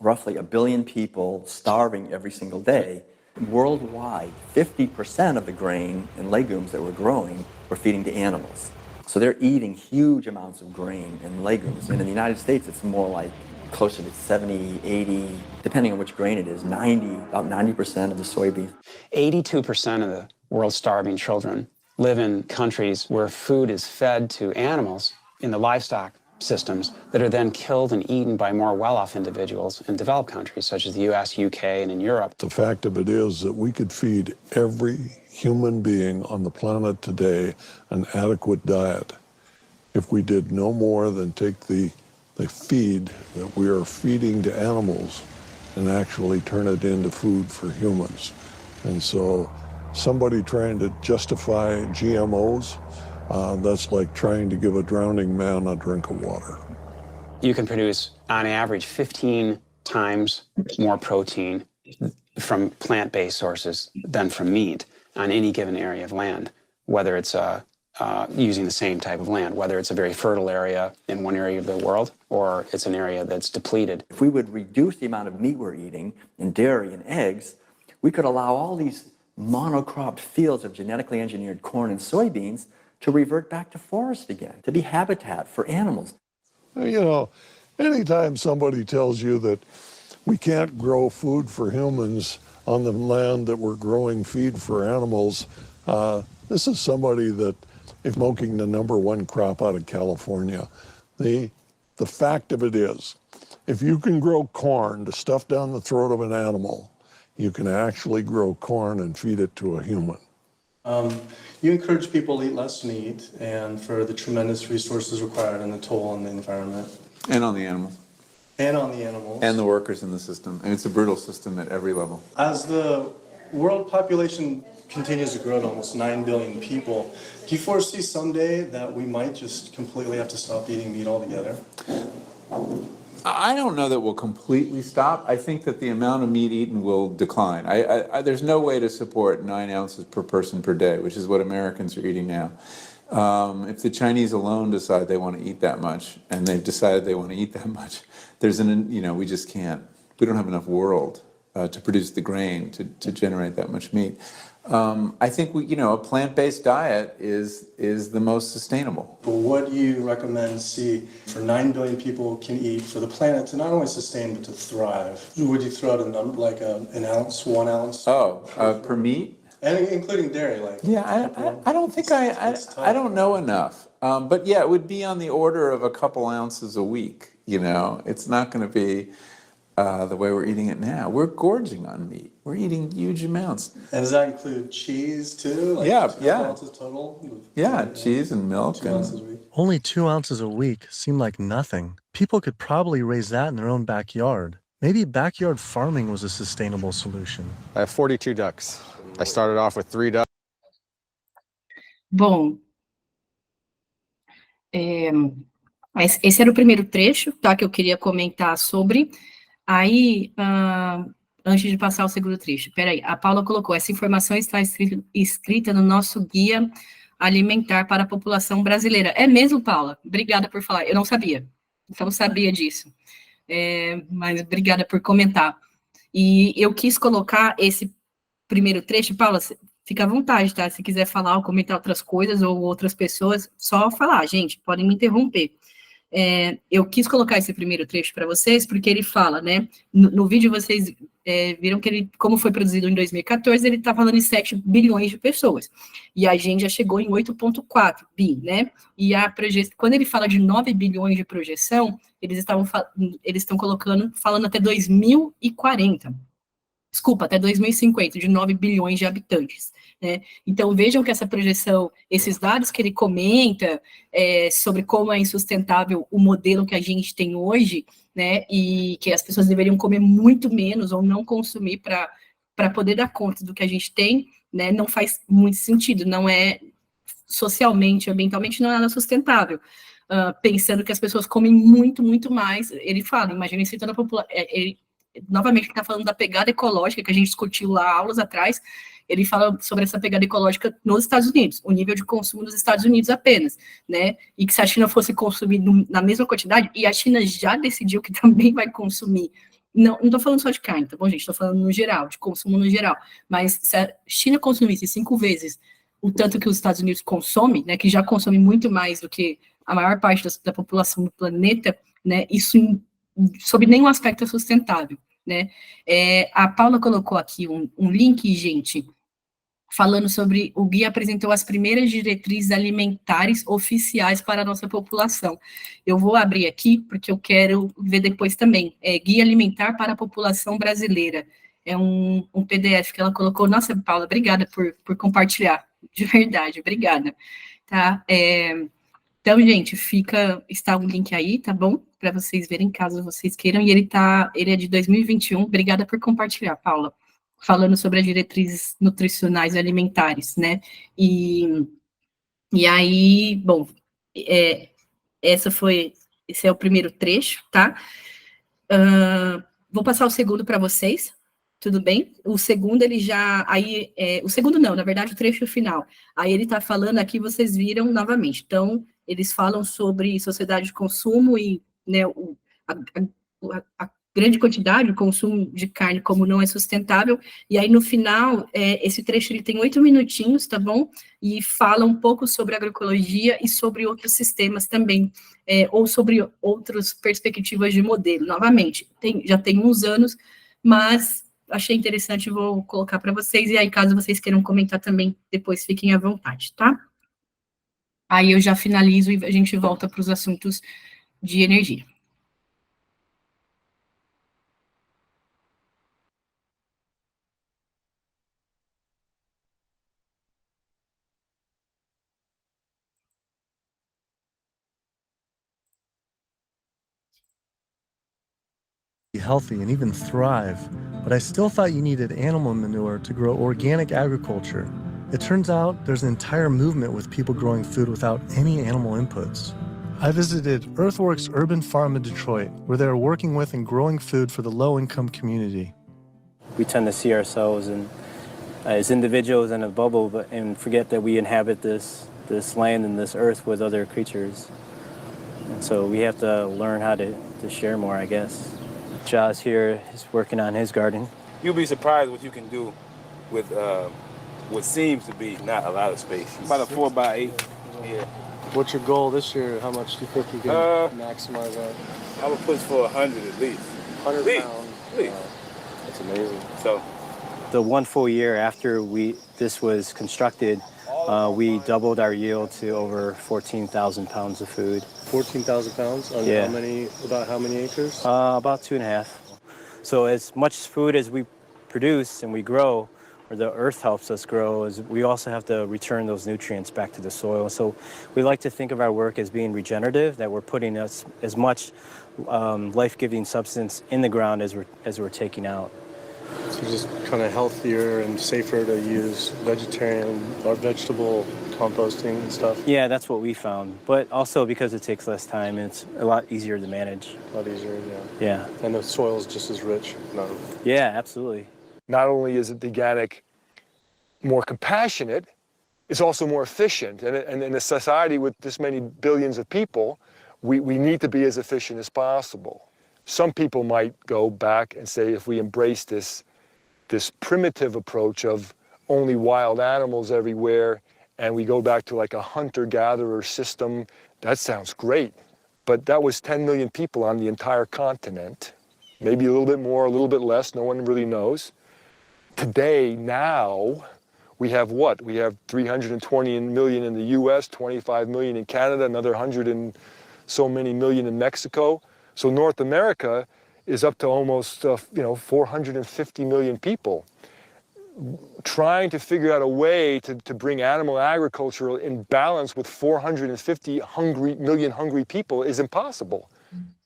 roughly 1 billion people starving every single day. Worldwide, 50% of the grain and legumes that we're growing, we're feeding to animals. So they're eating huge amounts of grain and legumes. And in the United States, it's more like closer to 70, 80, depending on which grain it is, about 90% of the soybeans. 82% of the world's starving children live in countries where food is fed to animals in the livestock systems that are then killed and eaten by more well-off individuals in developed countries such as the US, UK, and in Europe. The fact of it is that we could feed every human being on the planet today an adequate diet if we did no more than take the feed that we are feeding to animals and actually turn it into food for humans. And so somebody trying to justify GMOs, that's like trying to give a drowning man a drink of water. You can produce, on average, 15 times more protein from plant-based sources than from meat on any given area of land, whether it's using the same type of land, whether it's a very fertile area in one area of the world or it's an area that's depleted. If we would reduce the amount of meat we're eating and dairy and eggs, we could allow all these monocropped fields of genetically engineered corn and soybeans to revert back to forest again, to be habitat for animals. You know, anytime somebody tells you that we can't grow food for humans on the land that we're growing feed for animals, this is somebody that is smoking the #1 crop out of California. The fact of it is, if you can grow corn to stuff down the throat of an animal, you can actually grow corn and feed it to a human. You encourage people to eat less meat and for the tremendous resources required and the toll on the environment. And on the animals. And on the animals. And the workers in the system. And it's a brutal system at every level. As the world population continues to grow to almost 9 billion people. Do you foresee someday that we might just completely have to stop eating meat altogether? I don't know that we'll completely stop. I think that the amount of meat eaten will decline. There's no way to support 9 ounces per person per day, which is what Americans are eating now. If the Chinese alone decide they want to eat that much, and they've decided they want to eat that much, we just can't. We don't have enough world to produce the grain to generate that much meat. I think a plant-based diet is the most sustainable. But what do you recommend for 9 billion people can eat for the planet to not only sustain but to thrive? Would you throw out a number like an ounce, 1 ounce? Per meat? And including dairy, I don't think I don't know enough. But yeah, it would be on the order of a couple ounces a week. It's not going to be the way we're eating it now. We're gorging on meat. We're eating huge amounts. And does that include cheese too? Yeah. 2 ounces total? Yeah, cheese and milk. 2 ounces a week. Only 2 ounces a week seem like nothing. People could probably raise that in their own backyard. Maybe backyard farming was a sustainable solution. I have 42 ducks. I started off with 3 ducks. Bom, mas esse era o primeiro trecho, tá, que eu queria comentar sobre. Aí, antes de passar o segundo trecho, peraí, a Paula colocou, essa informação está escrita no nosso guia alimentar para a população brasileira. É mesmo, Paula? Obrigada por falar, eu não sabia, então sabia disso, mas obrigada por comentar. E eu quis colocar esse primeiro trecho, Paula, fica à vontade, tá? Se quiser falar ou comentar outras coisas ou outras pessoas, só falar, gente, podem me interromper. Eu quis colocar esse primeiro trecho para vocês, porque ele fala, né, no vídeo vocês viram que ele, como foi produzido em 2014, ele está falando em 7 bilhões de pessoas, e a gente já chegou em 8,4 bi, né, e quando ele fala de 9 bilhões de projeção, eles estão falando até 2040, desculpa, até 2050, de 9 bilhões de habitantes, né? Então, vejam que essa projeção, esses dados que ele comenta sobre como é insustentável o modelo que a gente tem hoje, né, e que as pessoas deveriam comer muito menos ou não consumir para poder dar conta do que a gente tem, né, não faz muito sentido, não é socialmente, ambientalmente, não é nada sustentável. Pensando que as pessoas comem muito, muito mais, ele fala, imagina citando a população, novamente, ele está falando da pegada ecológica que a gente discutiu lá aulas atrás, ele fala sobre essa pegada ecológica nos Estados Unidos, o nível de consumo nos Estados Unidos apenas, né, e que se a China fosse consumir na mesma quantidade, e a China já decidiu que também vai consumir, não estou falando só de carne, tá bom, gente, estou falando no geral, de consumo no geral, mas se a China consumisse 5 vezes o tanto que os Estados Unidos consome, né, que já consome muito mais do que a maior parte da população do planeta, né, isso sob nenhum aspecto é sustentável, né. A Paula colocou aqui um link, gente, falando sobre o guia apresentou as primeiras diretrizes alimentares oficiais para a nossa população. Eu vou abrir aqui, porque eu quero ver depois também. Guia Alimentar para a População Brasileira. É um PDF que ela colocou. Nossa, Paula, obrigada por compartilhar. De verdade, obrigada. Tá? Então, gente, está o link aí, tá bom? Para vocês verem, caso vocês queiram. E ele é de 2021. Obrigada por compartilhar, Paula. Falando sobre as diretrizes nutricionais e alimentares, né? E aí, bom, esse é o primeiro trecho, tá? Vou passar o segundo para vocês, tudo bem? O segundo, o segundo não, na verdade, o trecho final. Aí ele está falando aqui, vocês viram novamente. Então, eles falam sobre sociedade de consumo e, né, a grande quantidade, o consumo de carne como não é sustentável, e aí no final, esse trecho ele tem 8 minutinhos, tá bom? E fala um pouco sobre agroecologia e sobre outros sistemas também, ou sobre outras perspectivas de modelo. Novamente, já tem uns anos, mas achei interessante, vou colocar para vocês, e aí caso vocês queiram comentar também, depois fiquem à vontade, tá? Aí eu já finalizo e a gente volta para os assuntos de energia. Healthy and even thrive but I still thought you needed animal manure to grow organic agriculture. It turns out there's an entire movement with people growing food without any animal inputs. I visited Earthworks Urban Farm in Detroit, where they are working with and growing food for the low-income community. We tend to see ourselves as individuals in a bubble, and forget that we inhabit this land and this earth with other creatures. And so we have to learn how to share more, I guess. Josh here is working on his garden. You'll be surprised what you can do with what seems to be not a lot of space. About a 4x8. Yeah. What's your goal this year? How much do you think you can maximize that? I would push for 100 at least. 100 pounds. Please. That's amazing. So the one full year after this was constructed, we doubled our yield to over 14,000 pounds of food. 14,000 pounds? On Yeah. About how many acres? About 2.5. So as much food as we produce and we grow, or the earth helps us grow, is we also have to return those nutrients back to the soil. So we like to think of our work as being regenerative, that we're putting as much life-giving substance in the ground as we're taking out. So just kind of healthier and safer to use vegetarian or vegetable composting and stuff? Yeah, that's what we found. But also because it takes less time, and it's a lot easier to manage. A lot easier, yeah. Yeah. And the soil is just as rich. No. Yeah, absolutely. Not only is it organic more compassionate, it's also more efficient. And in a society with this many billions of people, we need to be as efficient as possible. Some people might go back and say, if we embrace this primitive approach of only wild animals everywhere, and we go back to like a hunter-gatherer system, that sounds great. But that was 10 million people on the entire continent. Maybe a little bit more, a little bit less, no one really knows. Today, now, we have what? We have 320 million in the US, 25 million in Canada, another 100 and so many million in Mexico. So North America is up to almost 450 million people. Trying to figure out a way to bring animal agriculture in balance with 450 million hungry people is impossible.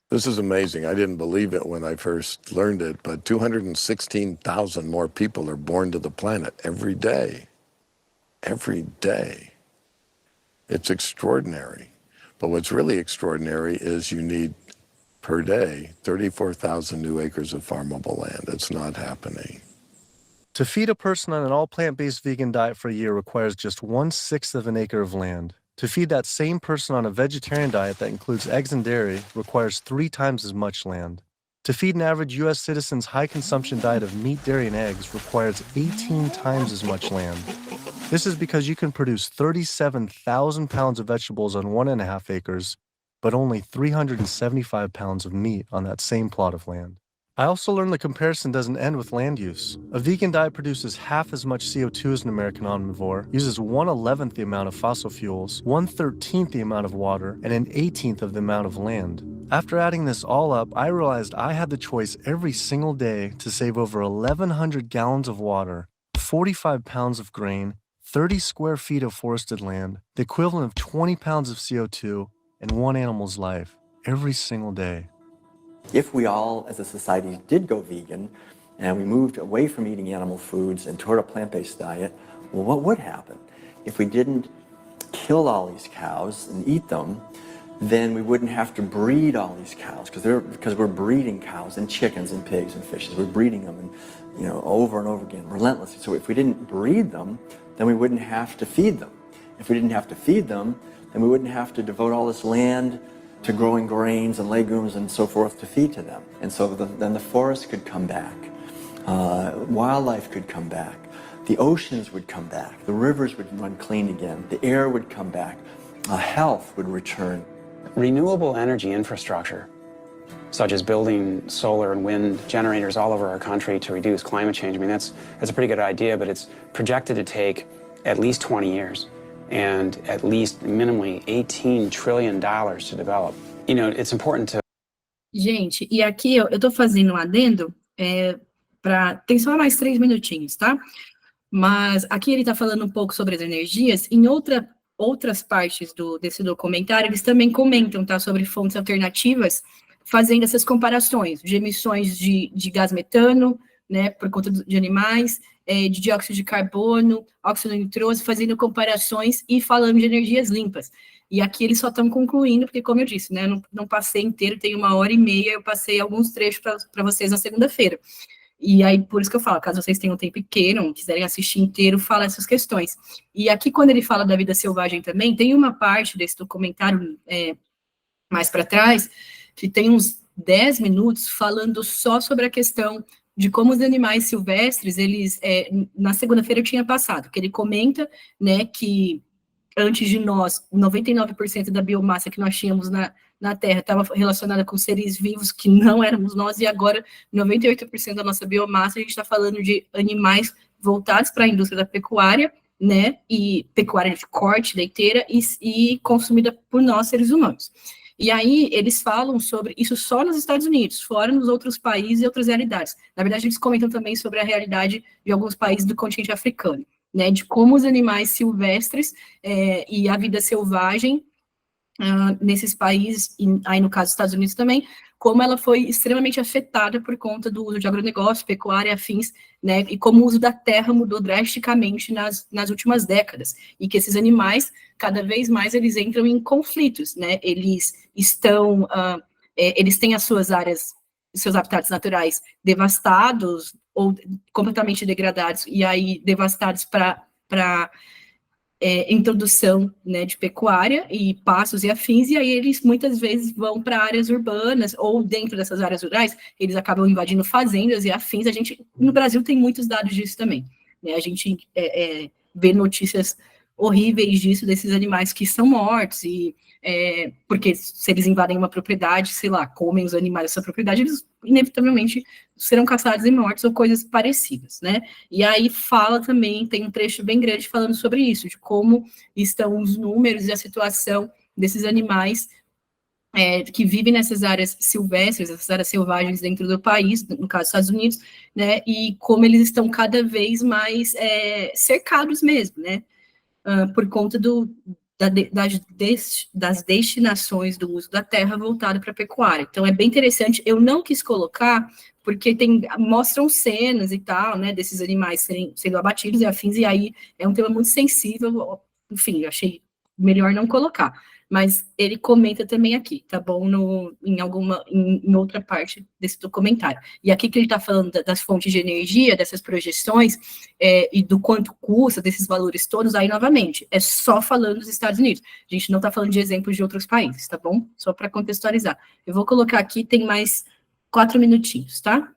This is amazing. I didn't believe it when I first learned it, but 216,000 more people are born to the planet every day. Every day. It's extraordinary. But what's really extraordinary is you need, per day, 34,000 new acres of farmable land. It's not happening. To feed a person on an all plant-based vegan diet for a year requires just 1/6 of an acre of land. To feed that same person on a vegetarian diet that includes eggs and dairy requires 3 times as much land. To feed an average U.S. citizen's high-consumption diet of meat, dairy, and eggs requires 18 times as much land. This is because you can produce 37,000 pounds of vegetables on 1.5 acres, but only 375 pounds of meat on that same plot of land. I also learned the comparison doesn't end with land use. A vegan diet produces half as much CO2 as an American omnivore, uses 1/11th the amount of fossil fuels, 1/13th the amount of water, and 1/18th of the amount of land. After adding this all up, I realized I had the choice every single day to save over 1,100 gallons of water, 45 pounds of grain, 30 square feet of forested land, the equivalent of 20 pounds of CO2, and one animal's life, every single day. If we all, as a society, did go vegan, and we moved away from eating animal foods and toward a plant-based diet, well, what would happen? If we didn't kill all these cows and eat them, then we wouldn't have to breed all these cows, because we're breeding cows and chickens and pigs and fishes. We're breeding them over and over again, relentlessly. So if we didn't breed them, then we wouldn't have to feed them. If we didn't have to feed them, then we wouldn't have to devote all this land to growing grains and legumes and so forth to feed to them. And so then the forest could come back, wildlife could come back, the oceans would come back, the rivers would run clean again, the air would come back, health would return. Renewable energy infrastructure, such as building solar and wind generators all over our country to reduce climate change, I mean, that's a pretty good idea, but it's projected to take at least 20 years. And at least minimally $18 trillion to develop. You know, it's important to... Gente, e aqui eu tô fazendo um adendo tem só mais 3 minutinhos, tá? Mas aqui ele tá falando um pouco sobre as energias. Em outras partes desse documentário, eles também comentam, tá, sobre fontes alternativas, fazendo essas comparações de emissões de gás metano, né, por conta de animais, de dióxido de carbono, óxido nitroso, fazendo comparações e falando de energias limpas. E aqui eles só estão concluindo, porque, como eu disse, né, eu não passei inteiro, tem 1h30, eu passei alguns trechos para vocês na segunda-feira. E aí, por isso que eu falo, caso vocês tenham tempo e queiram, quiserem assistir inteiro, fala essas questões. E aqui, quando ele fala da vida selvagem também, tem uma parte desse documentário mais para trás, que tem uns 10 minutos falando só sobre a questão de como os animais silvestres, eles, na segunda-feira eu tinha passado, que ele comenta, né, que antes de nós, 99% da biomassa que nós tínhamos na Terra estava relacionada com seres vivos que não éramos nós, e agora 98% da nossa biomassa, a gente está falando de animais voltados para a indústria da pecuária, né, e pecuária de corte, leiteira, e consumida por nós, seres humanos. E aí, eles falam sobre isso só nos Estados Unidos, fora nos outros países e outras realidades. Na verdade, eles comentam também sobre a realidade de alguns países do continente africano, né, de como os animais silvestres e a vida selvagem nesses países, e aí no caso dos Estados Unidos também, como ela foi extremamente afetada por conta do uso de agronegócio, pecuária e afins, né, e como o uso da terra mudou drasticamente nas últimas décadas, e que esses animais, cada vez mais, eles entram em conflitos, né, eles estão, eles têm as suas áreas, seus habitats naturais devastados, ou completamente degradados, e aí devastados para introdução, né, de pecuária e pastos e afins, e aí eles muitas vezes vão para áreas urbanas, ou dentro dessas áreas rurais, eles acabam invadindo fazendas e afins. A gente, no Brasil, tem muitos dados disso também, né, a gente vê notícias horríveis disso, desses animais que são mortos, e porque se eles invadem uma propriedade, sei lá, comem os animais dessa propriedade, eles inevitavelmente serão caçados e mortos, ou coisas parecidas, né? E aí fala também, tem um trecho bem grande falando sobre isso, de como estão os números e a situação desses animais que vivem nessas áreas silvestres, essas áreas selvagens dentro do país, no caso dos Estados Unidos, né? E como eles estão cada vez mais cercados mesmo, né? Por conta das destinações do uso da terra voltada para a pecuária. Então, é bem interessante. Eu não quis colocar, porque mostram cenas e tal, né, desses animais sendo abatidos e afins, e aí é um tema muito sensível, enfim, eu achei melhor não colocar. Mas ele comenta também aqui, tá bom? Em outra parte desse documentário. E aqui que ele está falando das fontes de energia, dessas projeções, e do quanto custa, desses valores todos, aí, novamente, é só falando dos Estados Unidos. A gente não está falando de exemplos de outros países, tá bom? Só para contextualizar. Eu vou colocar aqui, tem mais 4 minutinhos, tá?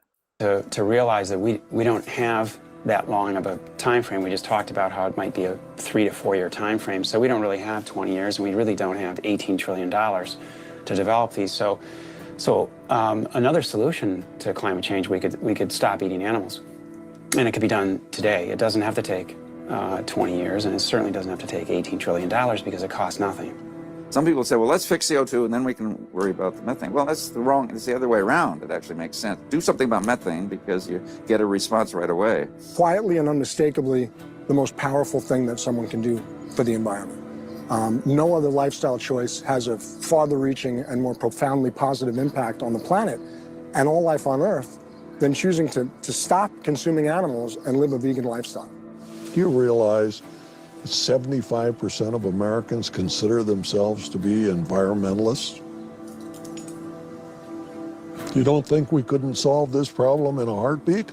To realize that we don't have that long of a time frame. We just talked about how it might be a 3 to 4 year time frame. So we don't really have 20 years, and we really don't have $18 trillion to develop these. So another solution to climate change, we could stop eating animals, and it could be done today. It doesn't have to take 20 years, and it certainly doesn't have to take $18 trillion because it costs nothing. Some people say, well, let's fix CO2 and then we can worry about the methane. Well, it's the other way around. It actually makes sense. Do something about methane because you get a response right away. Quietly and unmistakably, the most powerful thing that someone can do for the environment. No other lifestyle choice has a farther-reaching and more profoundly positive impact on the planet and all life on Earth than choosing to stop consuming animals and live a vegan lifestyle. Do you realize 75% of Americans consider themselves to be environmentalists? You don't think we couldn't solve this problem in a heartbeat?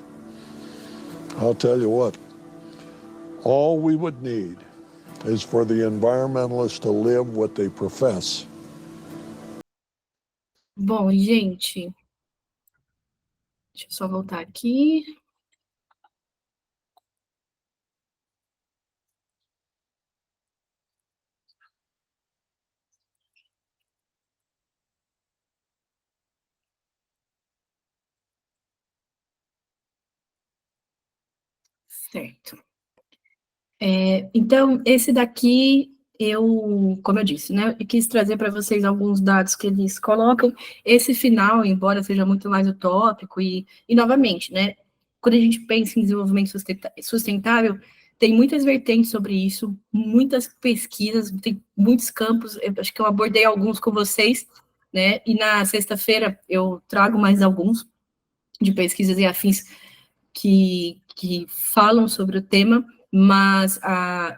I'll tell you what, all we would need is for the environmentalists to live what they profess. Bom, gente, deixa eu só voltar aqui. Certo. Então, esse daqui, como eu disse, né, eu quis trazer para vocês alguns dados que eles colocam. Esse final, embora seja muito mais utópico, e novamente, né, quando a gente pensa em desenvolvimento sustentável, tem muitas vertentes sobre isso, muitas pesquisas, tem muitos campos, eu acho que eu abordei alguns com vocês, né, e na sexta-feira eu trago mais alguns de pesquisas e afins que falam sobre o tema, mas,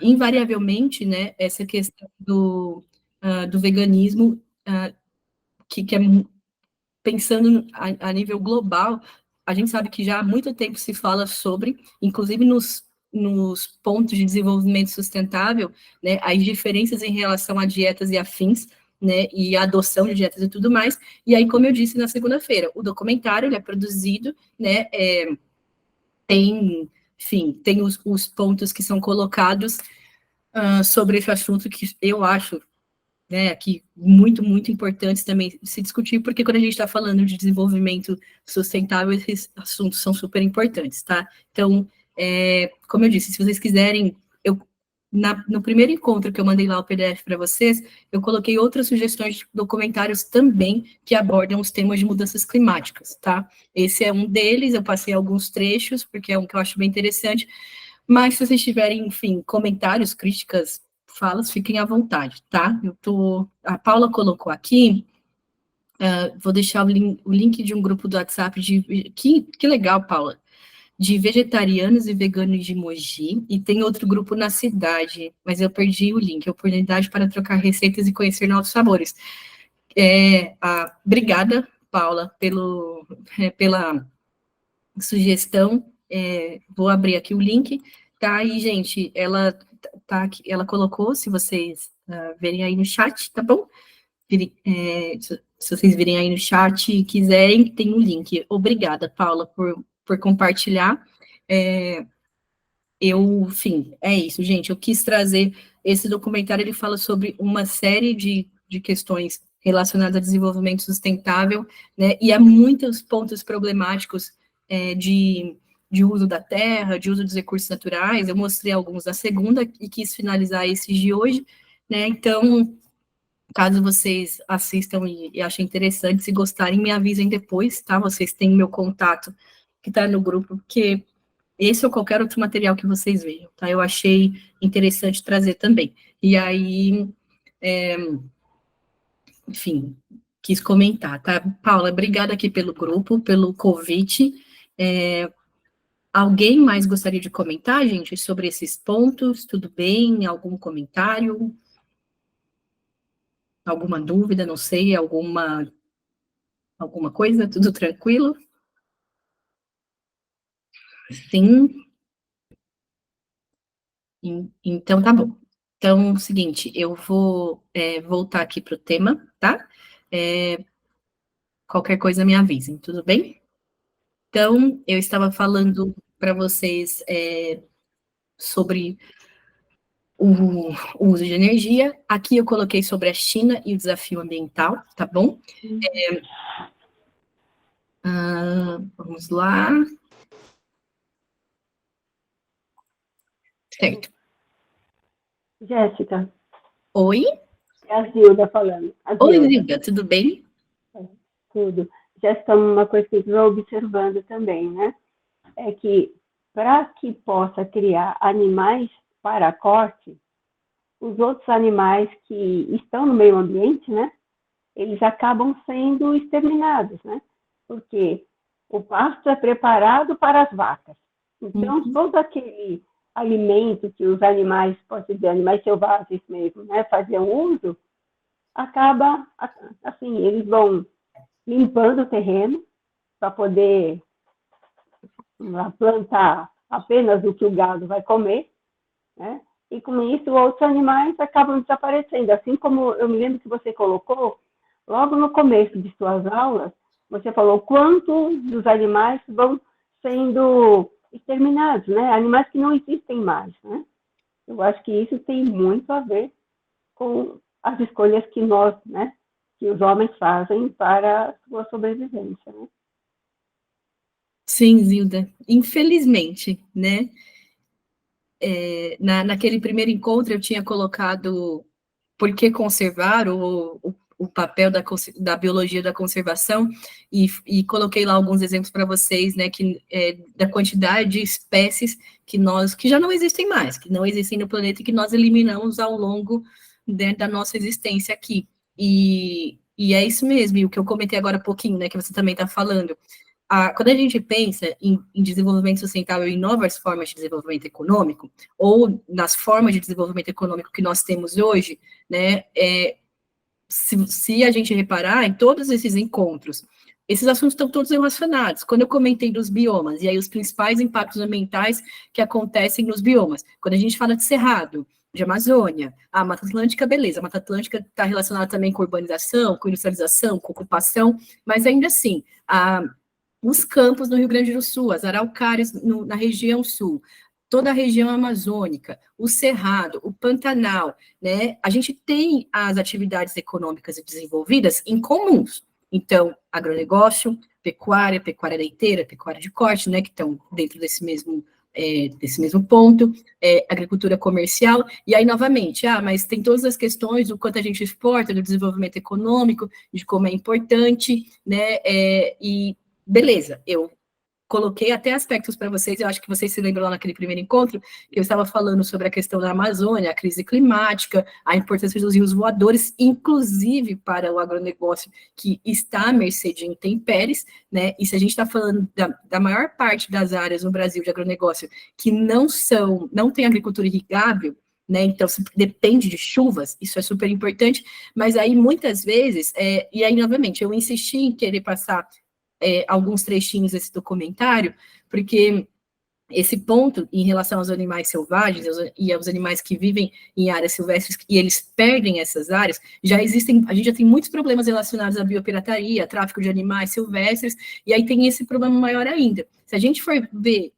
invariavelmente, né, essa questão do veganismo, que é pensando a nível global, a gente sabe que já há muito tempo se fala sobre, inclusive nos pontos de desenvolvimento sustentável, né, as diferenças em relação a dietas e afins, né, e a adoção de dietas e tudo mais. E aí, como eu disse na segunda-feira, o documentário ele é produzido, né, tem os pontos que são colocados sobre esse assunto que eu acho, né, aqui muito, muito importantes também se discutir, porque quando a gente está falando de desenvolvimento sustentável, esses assuntos são super importantes, tá? Então, como eu disse, se vocês quiserem, no primeiro encontro que eu mandei lá o PDF para vocês, eu coloquei outras sugestões de documentários também que abordam os temas de mudanças climáticas, tá? Esse é um deles, eu passei alguns trechos, porque é um que eu acho bem interessante, mas se vocês tiverem, enfim, comentários, críticas, falas, fiquem à vontade, tá? A Paula colocou aqui, vou deixar o link de um grupo do WhatsApp que legal, Paula, de vegetarianos e veganos de Mogi, e tem outro grupo na cidade, mas eu perdi o link, oportunidade para trocar receitas e conhecer novos sabores. Obrigada, Paula, pela sugestão, vou abrir aqui o link, tá? E, gente, ela colocou, se vocês verem aí no chat, tá bom? Se vocês virem aí no chat e quiserem, tem um link. Obrigada, Paula, por compartilhar. Enfim, é isso, gente. Eu quis trazer esse documentário, ele fala sobre uma série de questões relacionadas a desenvolvimento sustentável, né? E há muitos pontos problemáticos de uso da terra, de uso dos recursos naturais. Eu mostrei alguns da segunda e quis finalizar esses de hoje, né? Então, caso vocês assistam e achem interessante, se gostarem, me avisem depois, tá? Vocês têm meu contato que está no grupo, porque esse ou qualquer outro material que vocês vejam, tá? Eu achei interessante trazer também. E aí, enfim, quis comentar, tá? Paula, obrigada aqui pelo grupo, pelo convite. Alguém mais gostaria de comentar, gente, sobre esses pontos? Tudo bem? Algum comentário? Alguma dúvida? Não sei, alguma coisa? Tudo tranquilo? Sim. Então, tá bom. Então, é o seguinte, eu vou voltar aqui para o tema, tá? Qualquer coisa me avisem, tudo bem? Então, eu estava falando para vocês sobre o uso de energia. Aqui eu coloquei sobre a China e o desafio ambiental, tá bom? Vamos lá. Certo. Jéssica. Oi? É a Zilda falando. Oi, Zilda, tudo bem? Tudo. Jéssica, uma coisa que eu estou observando também, né? É que para que possa criar animais para corte, os outros animais que estão no meio ambiente, né? Eles acabam sendo exterminados, né? Porque o pasto é preparado para as vacas. Então, todo aquele alimento que os animais, pode dizer, animais selvagens mesmo, né, faziam uso, acaba, assim, eles vão limpando o terreno para poder plantar apenas o que o gado vai comer, né? E com isso outros animais acabam desaparecendo. Assim como eu me lembro que você colocou, logo no começo de suas aulas, você falou quanto dos animais vão sendo exterminados, né? Animais que não existem mais, né? Eu acho que isso tem muito a ver com as escolhas que nós, né, que os homens fazem para a sua sobrevivência, né? Sim, Zilda, infelizmente, né? Naquele primeiro encontro eu tinha colocado por que conservar o papel da biologia da conservação e coloquei lá alguns exemplos para vocês, né, da quantidade de espécies que já não existem mais, que não existem no planeta e que nós eliminamos ao longo da nossa existência aqui. E é isso mesmo, e o que eu comentei agora há pouquinho, né, que você também está falando, quando a gente pensa em desenvolvimento sustentável e novas formas de desenvolvimento econômico, ou nas formas de desenvolvimento econômico que nós temos hoje, né, se a gente reparar em todos esses encontros, esses assuntos estão todos relacionados. Quando eu comentei dos biomas, e aí os principais impactos ambientais que acontecem nos biomas, quando a gente fala de Cerrado, de Amazônia, a Mata Atlântica, beleza, a Mata Atlântica está relacionada também com urbanização, com industrialização, com ocupação, mas ainda assim, os campos no Rio Grande do Sul, as araucárias na região sul, toda a região amazônica, o Cerrado, o Pantanal, né, a gente tem as atividades econômicas desenvolvidas em comuns. Então, agronegócio, pecuária leiteira, pecuária de corte, né, que estão dentro desse mesmo ponto, agricultura comercial, e aí, novamente, mas tem todas as questões do quanto a gente exporta, do desenvolvimento econômico, de como é importante, né, e beleza, eu coloquei até aspectos para vocês, eu acho que vocês se lembram lá naquele primeiro encontro, que eu estava falando sobre a questão da Amazônia, a crise climática, a importância dos rios voadores, inclusive para o agronegócio que está à mercê de intempéries, né, e se a gente está falando da maior parte das áreas no Brasil de agronegócio que não tem agricultura irrigável, né, então depende de chuvas, isso é super importante, mas aí muitas vezes, e aí novamente, eu insisti em querer passar alguns trechinhos desse documentário, porque esse ponto em relação aos animais selvagens e aos animais que vivem em áreas silvestres e eles perdem essas áreas, a gente já tem muitos problemas relacionados à biopirataria, tráfico de animais silvestres, e aí tem esse problema maior ainda. Se a gente for ver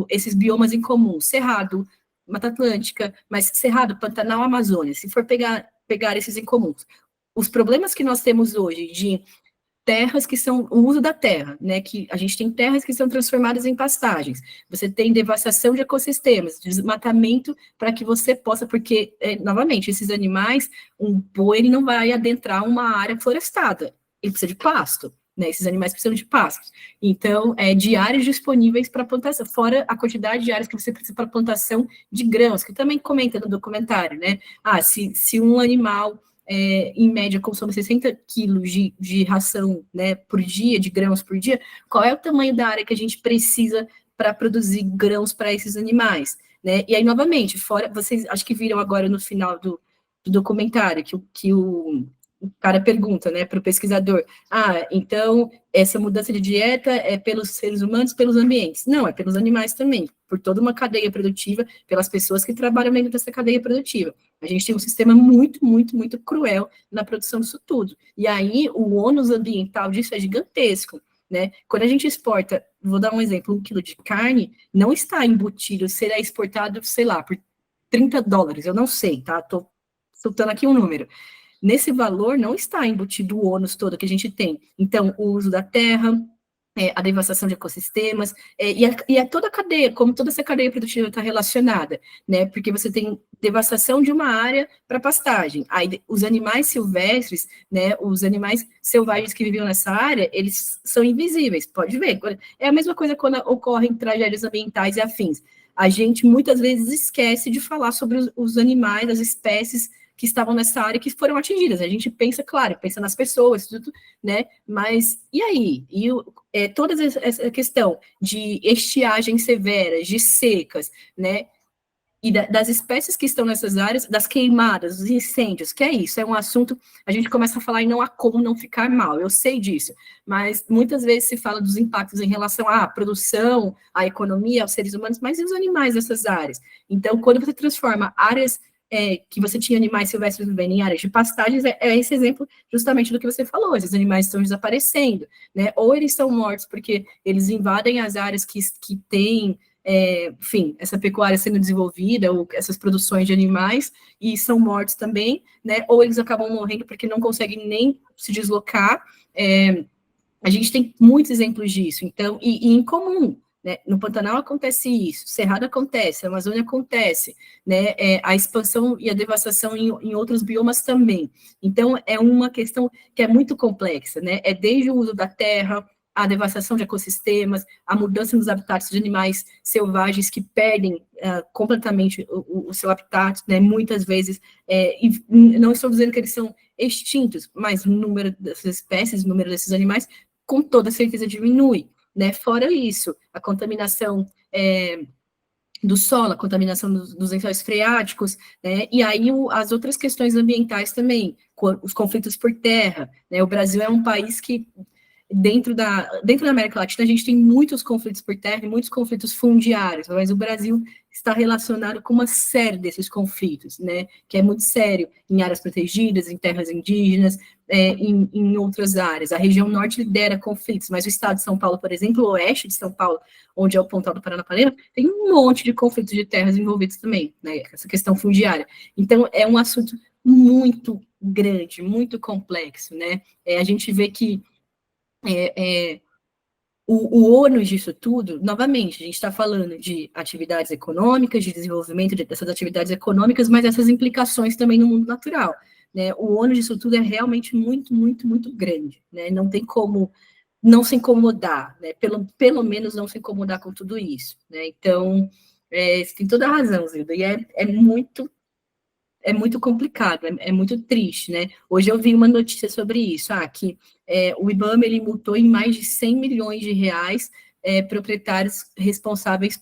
esses biomas em comum, Cerrado, Mata Atlântica, mas Cerrado, Pantanal, Amazônia, se for pegar esses em comuns, os problemas que nós temos hoje de terras que são o uso da terra, né, que a gente tem terras que são transformadas em pastagens, você tem devastação de ecossistemas, desmatamento para que você possa, porque, novamente, esses animais, um boi, ele não vai adentrar uma área florestada, ele precisa de pasto, né, esses animais precisam de pasto, então, de áreas disponíveis para plantação, fora a quantidade de áreas que você precisa para plantação de grãos, que também comenta no documentário, né, se um animal em média, consome 60 quilos de ração, né, por dia, de grãos por dia, qual é o tamanho da área que a gente precisa para produzir grãos para esses animais, né? E aí, novamente, vocês acho que viram agora no final do documentário que o cara pergunta, né, para o pesquisador, então, essa mudança de dieta é pelos seres humanos, pelos ambientes. Não, é pelos animais também, por toda uma cadeia produtiva, pelas pessoas que trabalham dentro dessa cadeia produtiva. A gente tem um sistema muito, muito, muito cruel na produção disso tudo. E aí, o ônus ambiental disso é gigantesco, né? Quando a gente exporta, vou dar um exemplo, 1 quilo de carne, não está embutido, será exportado, sei lá, por $30, eu não sei, tá? Estou soltando aqui um número. Nesse valor não está embutido o ônus todo que a gente tem. Então, o uso da terra, a devastação de ecossistemas, e toda a cadeia, como toda essa cadeia produtiva está relacionada, né? Porque você tem devastação de uma área para pastagem. Aí, os animais silvestres, né? Os animais selvagens que viviam nessa área, eles são invisíveis, pode ver. É a mesma coisa quando ocorrem tragédias ambientais e afins. A gente, muitas vezes, esquece de falar sobre os animais, as espécies que estavam nessa área que foram atingidas. A gente pensa, claro, pensa nas pessoas, tudo, né? Mas e aí? Toda essa questão de estiagens severas, de secas, né? E das espécies que estão nessas áreas, das queimadas, dos incêndios, que é isso, é um assunto, a gente começa a falar e não há como não ficar mal, eu sei disso, mas muitas vezes se fala dos impactos em relação à produção, à economia, aos seres humanos, mas e os animais dessas áreas? Então, quando você transforma áreas que você tinha animais silvestres vivendo em áreas de pastagens, é esse exemplo justamente do que você falou, esses animais estão desaparecendo, né? Ou eles são mortos porque eles invadem as áreas que têm, enfim, essa pecuária sendo desenvolvida, ou essas produções de animais, e são mortos também, né? Ou eles acabam morrendo porque não conseguem nem se deslocar. A gente tem muitos exemplos disso, então, e em comum, né? No Pantanal acontece isso, Cerrado acontece, a Amazônia acontece, né? A expansão e a devastação em outros biomas também. Então, é uma questão que é muito complexa, né? É desde o uso da terra, a devastação de ecossistemas, a mudança nos habitats de animais selvagens que perdem completamente o seu habitat, né? Muitas vezes, e não estou dizendo que eles são extintos, mas o número dessas espécies, o número desses animais, com toda certeza diminui. né? Fora isso, a contaminação do solo, a contaminação dos lençóis freáticos, né? E aí as outras questões ambientais também, os conflitos por terra, né? O Brasil é um país que dentro da América Latina, a gente tem muitos conflitos por terra e muitos conflitos fundiários, mas o Brasil está relacionado com uma série desses conflitos, né, que é muito sério em áreas protegidas, em terras indígenas, em outras áreas. A região norte lidera conflitos, mas o estado de São Paulo, por exemplo, o oeste de São Paulo, onde é o Pontal do Paranapanema, tem um monte de conflitos de terras envolvidos também, né, essa questão fundiária. Então, é um assunto muito grande, muito complexo, né, a gente vê que o ônus disso tudo, novamente, a gente está falando de atividades econômicas, de desenvolvimento dessas atividades econômicas, mas essas implicações também no mundo natural, né? O ônus disso tudo é realmente muito, muito, muito grande, né? Não tem como não se incomodar, né? Pelo menos não se incomodar com tudo isso, né? Então, você tem toda a razão, Zilda, e é muito complicado, é muito triste, né? Hoje eu vi uma notícia sobre isso, que o IBAMA, ele multou em mais de 100 milhões de reais proprietários responsáveis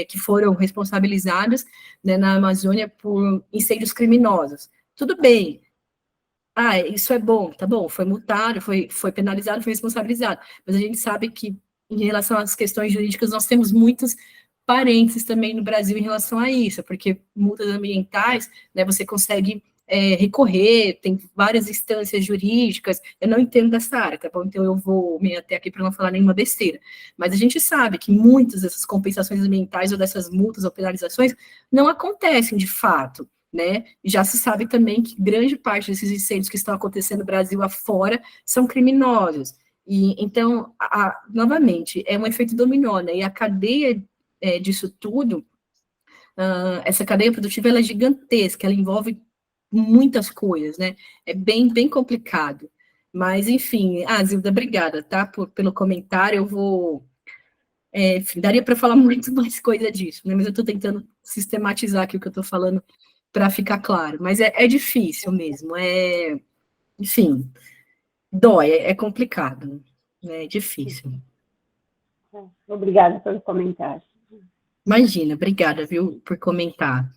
que foram responsabilizados, né, na Amazônia por incêndios criminosos. Tudo bem, isso é bom, tá bom, foi multado, foi penalizado, foi responsabilizado, mas a gente sabe que, em relação às questões jurídicas, nós temos muitos parênteses também no Brasil em relação a isso, porque multas ambientais, né, você consegue recorrer, tem várias instâncias jurídicas, eu não entendo dessa área, tá bom? Então eu vou me até aqui para não falar nenhuma besteira, mas a gente sabe que muitas dessas compensações ambientais ou dessas multas ou penalizações não acontecem de fato, né? Já se sabe também que grande parte desses incêndios que estão acontecendo no Brasil afora são criminosos, e então, novamente, é um efeito dominó, né? E a cadeia disso tudo, essa cadeia produtiva, ela é gigantesca, ela envolve muitas coisas, né? É bem, bem complicado. Mas, enfim, Zilda, obrigada, tá? Pelo comentário, eu vou... enfim, daria para falar muito mais coisa disso, né? Mas eu estou tentando sistematizar aqui o que eu estou falando para ficar claro. Mas é difícil mesmo, enfim, dói, é complicado, né? É difícil. Obrigada pelo comentário. Imagina, obrigada, viu, por comentar.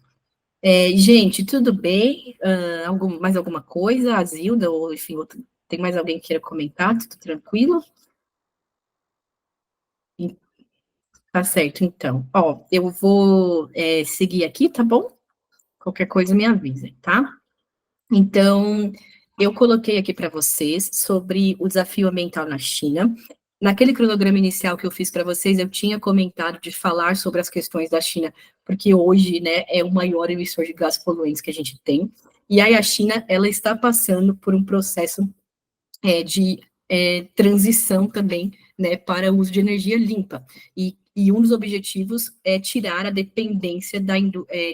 Gente, tudo bem? Mais alguma coisa? A Zilda, ou enfim, tem mais alguém que queira comentar? Tudo tranquilo? Tá certo, então. Eu vou seguir aqui, tá bom? Qualquer coisa me avisem, tá? Então, eu coloquei aqui para vocês sobre o desafio ambiental na China. Naquele cronograma inicial que eu fiz para vocês, eu tinha comentado de falar sobre as questões da China, porque hoje, né, é o maior emissor de gases poluentes que a gente tem. E aí a China, ela está passando por um processo de transição também, né, para o uso de energia limpa. E um dos objetivos é tirar a dependência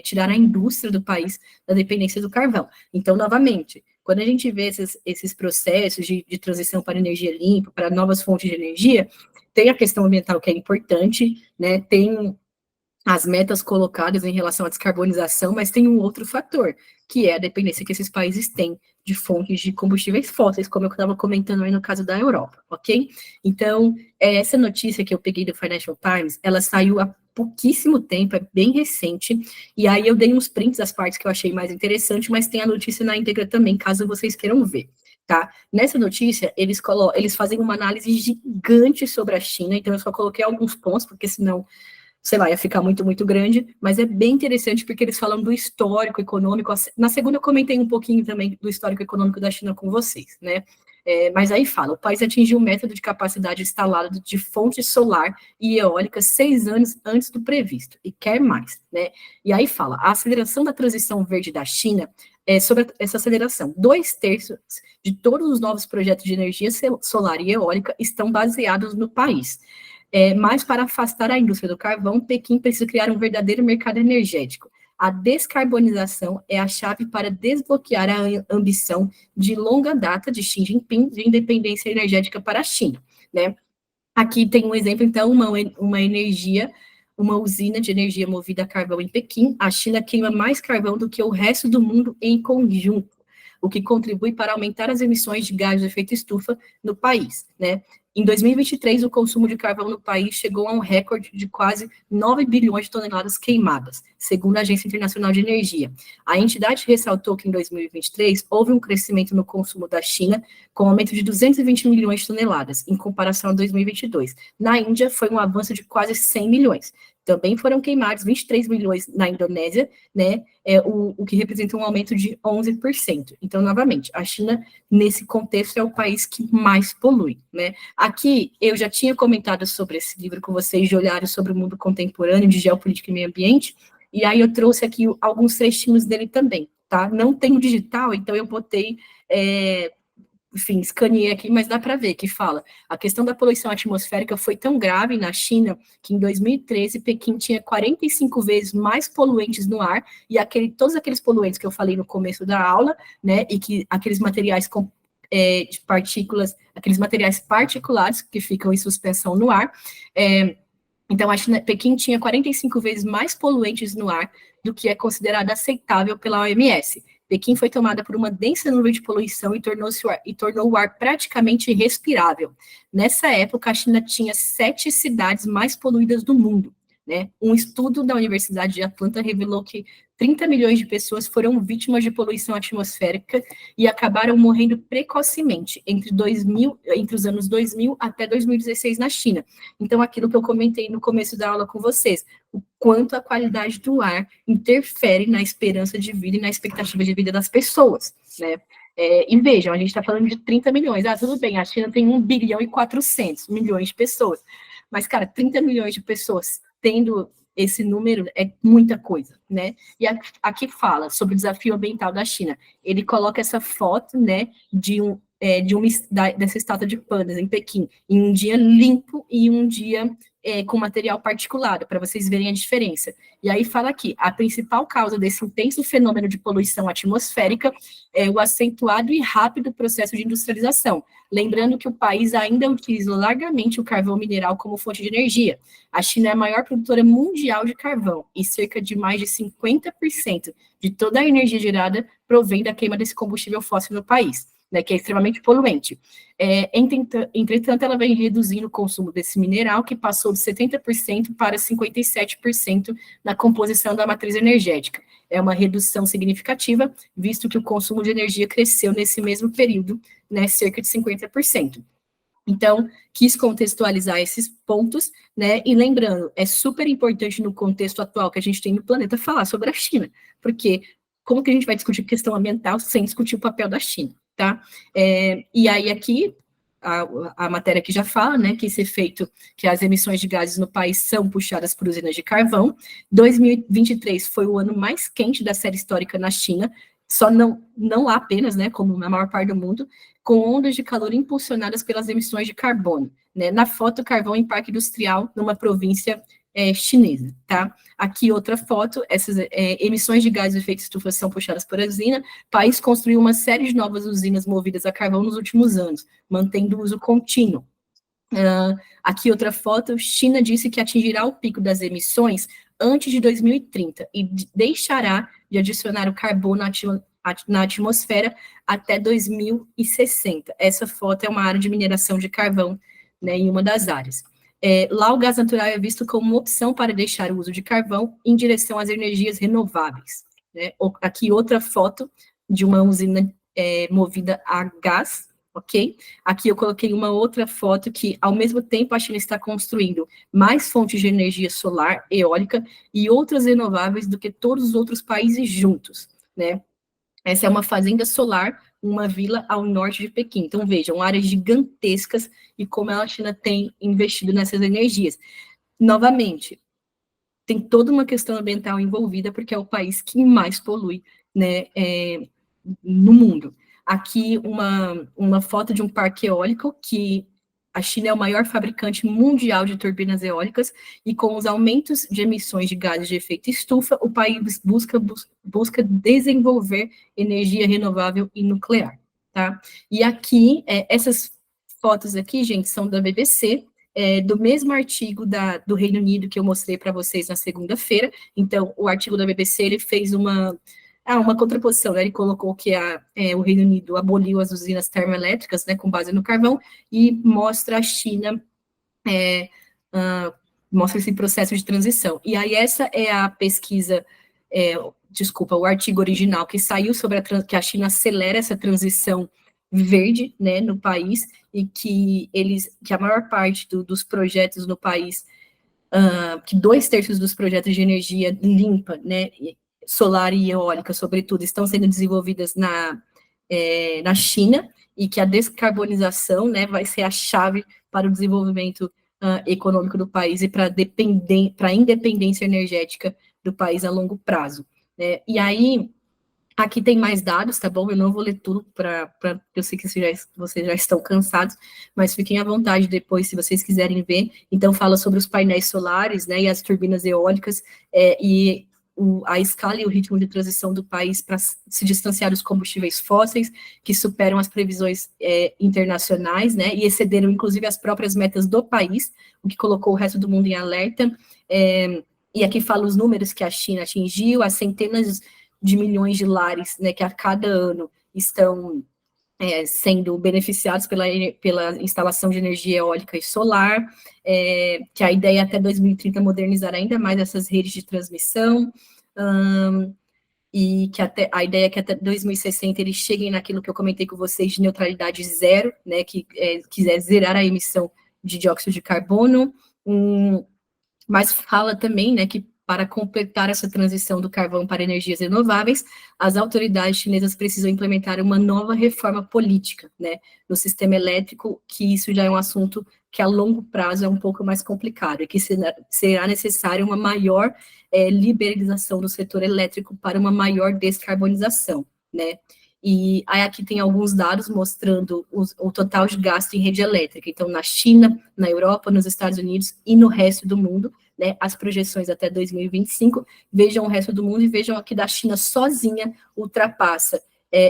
tirar a indústria do país da dependência do carvão. Então, novamente, quando a gente vê esses processos de transição para energia limpa, para novas fontes de energia, tem a questão ambiental que é importante, né? Tem as metas colocadas em relação à descarbonização, mas tem um outro fator, que é a dependência que esses países têm de fontes de combustíveis fósseis, como eu estava comentando aí no caso da Europa, ok? Então, essa notícia que eu peguei do Financial Times, ela saiu há pouquíssimo tempo, é bem recente, e aí eu dei uns prints das partes que eu achei mais interessante, mas tem a notícia na íntegra também, caso vocês queiram ver, tá? Nessa notícia, eles fazem uma análise gigante sobre a China, então eu só coloquei alguns pontos, porque senão, sei lá, ia ficar muito, muito grande, mas é bem interessante porque eles falam do histórico econômico. Na segunda eu comentei um pouquinho também do histórico econômico da China com vocês, né? Mas aí fala, o país atingiu um método de capacidade instalada de fonte solar e eólica 6 anos antes do previsto, e quer mais, né? E aí fala, a aceleração da transição verde da China, sobre essa aceleração, 2/3 de todos os novos projetos de energia solar e eólica estão baseados no país. Mas para afastar a indústria do carvão, Pequim precisa criar um verdadeiro mercado energético. A descarbonização é a chave para desbloquear a ambição de longa data de Xi Jinping de independência energética para a China, né? Aqui tem um exemplo, então, uma usina de energia movida a carvão em Pequim. A China queima mais carvão do que o resto do mundo em conjunto. o que contribui para aumentar as emissões de gás de efeito estufa no país, né? Em 2023, o consumo de carvão no país chegou a um recorde de quase 9 bilhões de toneladas queimadas, segundo a Agência Internacional de Energia. A entidade ressaltou que em 2023 houve um crescimento no consumo da China, com um aumento de 220 milhões de toneladas, em comparação a 2022. Na Índia, foi um avanço de quase 100 milhões. Também foram queimados 23 milhões na Indonésia, né, o que representa um aumento de 11%. Então, novamente, a China, nesse contexto, é o país que mais polui, né. Aqui, eu já tinha comentado sobre esse livro com vocês, de Olhares sobre o Mundo Contemporâneo, de Geopolítica e Meio Ambiente, e aí eu trouxe aqui alguns trechinhos dele também, tá? Não tem o digital, então eu botei... enfim, escaneei aqui, mas dá para ver que fala, a questão da poluição atmosférica foi tão grave na China que em 2013 Pequim tinha 45 vezes mais poluentes no ar, e todos aqueles poluentes que eu falei no começo da aula, né, e que aqueles materiais de partículas, aqueles materiais particulares que ficam em suspensão no ar, então a China, Pequim tinha 45 vezes mais poluentes no ar do que é considerado aceitável pela OMS. Pequim foi tomada por uma densa nuvem de poluição e tornou o ar praticamente irrespirável. Nessa época, a China tinha 7 cidades mais poluídas do mundo, né? Um estudo da Universidade de Atlanta revelou que 30 milhões de pessoas foram vítimas de poluição atmosférica e acabaram morrendo precocemente entre os anos 2000 até 2016 na China. Então, aquilo que eu comentei no começo da aula com vocês, o quanto a qualidade do ar interfere na esperança de vida e na expectativa de vida das pessoas, né? E vejam, a gente está falando de 30 milhões. Tudo bem, a China tem 1 bilhão e 400 milhões de pessoas. Mas, cara, 30 milhões de pessoas tendo esse número é muita coisa, né? E aqui fala sobre o desafio ambiental da China. Ele coloca essa foto, né, dessa estátua de pandas em Pequim, em um dia limpo e um dia com material particulado, para vocês verem a diferença. E aí fala aqui, a principal causa desse intenso fenômeno de poluição atmosférica é o acentuado e rápido processo de industrialização. Lembrando que o país ainda utiliza largamente o carvão mineral como fonte de energia. A China é a maior produtora mundial de carvão e cerca de mais de 50% de toda a energia gerada provém da queima desse combustível fóssil no país, né, que é extremamente poluente. Entretanto, ela vem reduzindo o consumo desse mineral, que passou de 70% para 57% na composição da matriz energética. É uma redução significativa, visto que o consumo de energia cresceu nesse mesmo período, né, cerca de 50%. Então, quis contextualizar esses pontos, né, e lembrando, é super importante no contexto atual que a gente tem no planeta falar sobre a China, porque como que a gente vai discutir questão ambiental sem discutir o papel da China, tá? E aí aqui, a matéria que já fala, né, que esse efeito, que as emissões de gases no país são puxadas por usinas de carvão. 2023 foi o ano mais quente da série histórica na China, só não lá apenas, né, como na maior parte do mundo, com ondas de calor impulsionadas pelas emissões de carbono, né? Na foto, carvão em parque industrial, numa província chinesa, tá? Aqui outra foto, essas emissões de gases de efeito estufa são puxadas por usina. O país construiu uma série de novas usinas movidas a carvão nos últimos anos, mantendo o uso contínuo. Aqui outra foto, China disse que atingirá o pico das emissões antes de 2030 e deixará de adicionar o carbono na atmosfera até 2060. Essa foto é uma área de mineração de carvão, né, em uma das áreas. Lá o gás natural é visto como uma opção para deixar o uso de carvão em direção às energias renováveis, né? Aqui outra foto de uma usina movida a gás, ok? Aqui eu coloquei uma outra foto que, ao mesmo tempo, a China está construindo mais fontes de energia solar, eólica e outras renováveis do que todos os outros países juntos, né? Essa é uma fazenda solar, uma vila ao norte de Pequim. Então, vejam, áreas gigantescas e como a China tem investido nessas energias. Novamente, tem toda uma questão ambiental envolvida, porque é o país que mais polui, né, no mundo. Aqui, uma foto de um parque eólico, que a China é o maior fabricante mundial de turbinas eólicas, e com os aumentos de emissões de gases de efeito estufa, o país busca desenvolver energia renovável e nuclear, tá? E aqui, essas fotos aqui, gente, são da BBC, do mesmo artigo do Reino Unido que eu mostrei para vocês na segunda-feira. Então, o artigo da BBC, ele fez uma uma contraposição, né? Ele colocou que o Reino Unido aboliu as usinas termoelétricas, né, com base no carvão, e mostra a China, mostra esse processo de transição. E aí essa é a pesquisa, o artigo original que saiu sobre que a China acelera essa transição verde, né, no país, e que a maior parte dos projetos no país, que 2/3 dos projetos de energia limpa, né, solar e eólica, sobretudo, estão sendo desenvolvidas na China, e que a descarbonização, né, vai ser a chave para o desenvolvimento econômico do país e para a independência energética do país a longo prazo. Né? E aí, aqui tem mais dados, tá bom? Eu não vou ler tudo, eu sei que vocês já estão cansados, mas fiquem à vontade depois, se vocês quiserem ver. Então, fala sobre os painéis solares, né, e as turbinas eólicas, e a escala e o ritmo de transição do país para se distanciar dos combustíveis fósseis, que superam as previsões internacionais, né, e excederam, inclusive, as próprias metas do país, o que colocou o resto do mundo em alerta. E aqui fala os números que a China atingiu, as centenas de milhões de lares, né, que a cada ano estão sendo beneficiados pela instalação de energia eólica e solar, que a ideia é até 2030 modernizar ainda mais essas redes de transmissão, e que a ideia é que até 2060 eles cheguem naquilo que eu comentei com vocês de neutralidade zero, né, que quiser zerar a emissão de dióxido de carbono, mas fala também, né, que para completar essa transição do carvão para energias renováveis, as autoridades chinesas precisam implementar uma nova reforma política, né, no sistema elétrico, que isso já é um assunto que a longo prazo é um pouco mais complicado, e que será necessária uma maior liberalização do setor elétrico para uma maior descarbonização, né. E aí aqui tem alguns dados mostrando o total de gasto em rede elétrica, então na China, na Europa, nos Estados Unidos e no resto do mundo, né, as projeções até 2025, vejam o resto do mundo e vejam aqui da China sozinha ultrapassa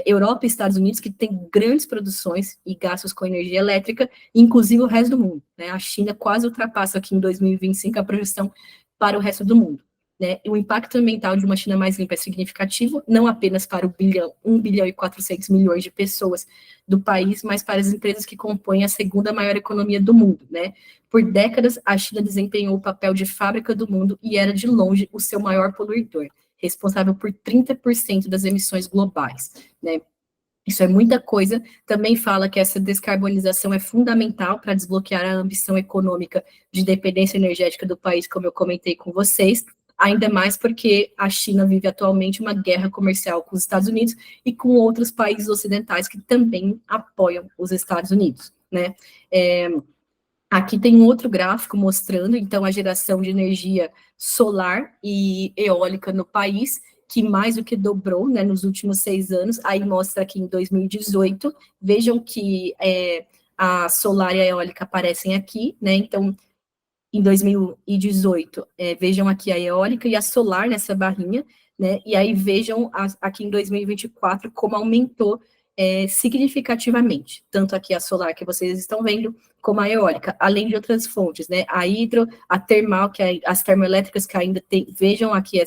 Europa e Estados Unidos, que tem grandes produções e gastos com energia elétrica, inclusive o resto do mundo, né, a China quase ultrapassa aqui em 2025 a projeção para o resto do mundo. Né, o impacto ambiental de uma China mais limpa é significativo, não apenas para 1 bilhão e 400 milhões de pessoas do país, mas para as empresas que compõem a segunda maior economia do mundo, né? Por décadas, a China desempenhou o papel de fábrica do mundo e era, de longe, o seu maior poluidor, responsável por 30% das emissões globais, né? Isso é muita coisa. Também fala que essa descarbonização é fundamental para desbloquear a ambição econômica de dependência energética do país, como eu comentei com vocês, ainda mais porque a China vive atualmente uma guerra comercial com os Estados Unidos e com outros países ocidentais que também apoiam os Estados Unidos, né? Aqui tem um outro gráfico mostrando, então, a geração de energia solar e eólica no país, que mais do que dobrou, né, nos últimos 6 anos. Aí mostra aqui em 2018, vejam que a solar e a eólica aparecem aqui, né, então, em 2018, vejam aqui a eólica e a solar nessa barrinha, né, e aí vejam aqui em 2024 como aumentou significativamente, tanto aqui a solar que vocês estão vendo, como a eólica, além de outras fontes, né, a hidro, a termal, as termoelétricas que ainda tem, vejam aqui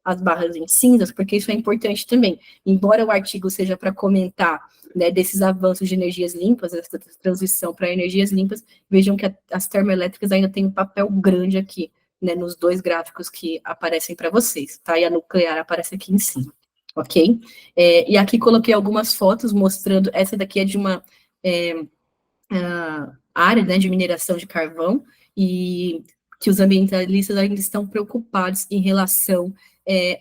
as barras em cinzas, porque isso é importante também, embora o artigo seja para comentar, né, desses avanços de energias limpas, essa transição para energias limpas, vejam que as termoelétricas ainda têm um papel grande aqui, né, nos 2 gráficos que aparecem para vocês, tá, e a nuclear aparece aqui em cima, ok? E aqui coloquei algumas fotos mostrando, essa daqui é de uma área, né, de mineração de carvão, e que os ambientalistas ainda estão preocupados em relação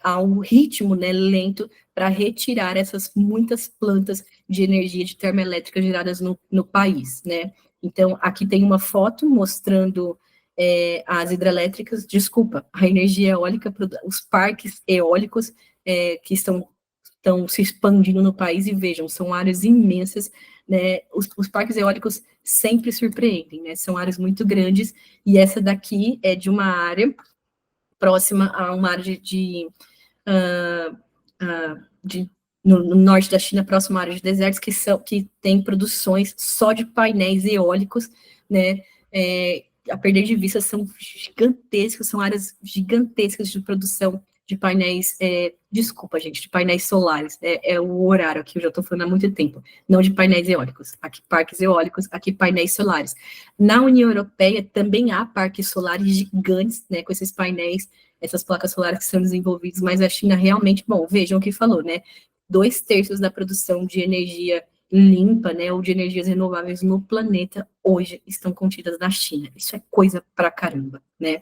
ao ritmo, né, lento para retirar essas muitas plantas de energia de termoelétrica geradas no país, né. Então, aqui tem uma foto mostrando as hidrelétricas, a energia eólica, os parques eólicos que estão se expandindo no país, e vejam, são áreas imensas, né, os parques eólicos sempre surpreendem, né, são áreas muito grandes, e essa daqui é de uma área próxima a uma área no norte da China, próxima à área de desertos, que tem produções só de painéis eólicos, né, a perder de vista, são gigantescos, são áreas gigantescas de produção de painéis, desculpa, gente, de painéis solares, é o horário aqui, eu já estou falando há muito tempo, não de painéis eólicos, aqui parques eólicos, aqui painéis solares. Na União Europeia também há parques solares gigantes, né, com esses painéis, essas placas solares que são desenvolvidas, mas a China realmente, bom, vejam o que falou, né, 2/3 da produção de energia limpa, né, ou de energias renováveis no planeta, hoje estão contidas na China. Isso é coisa pra caramba, né?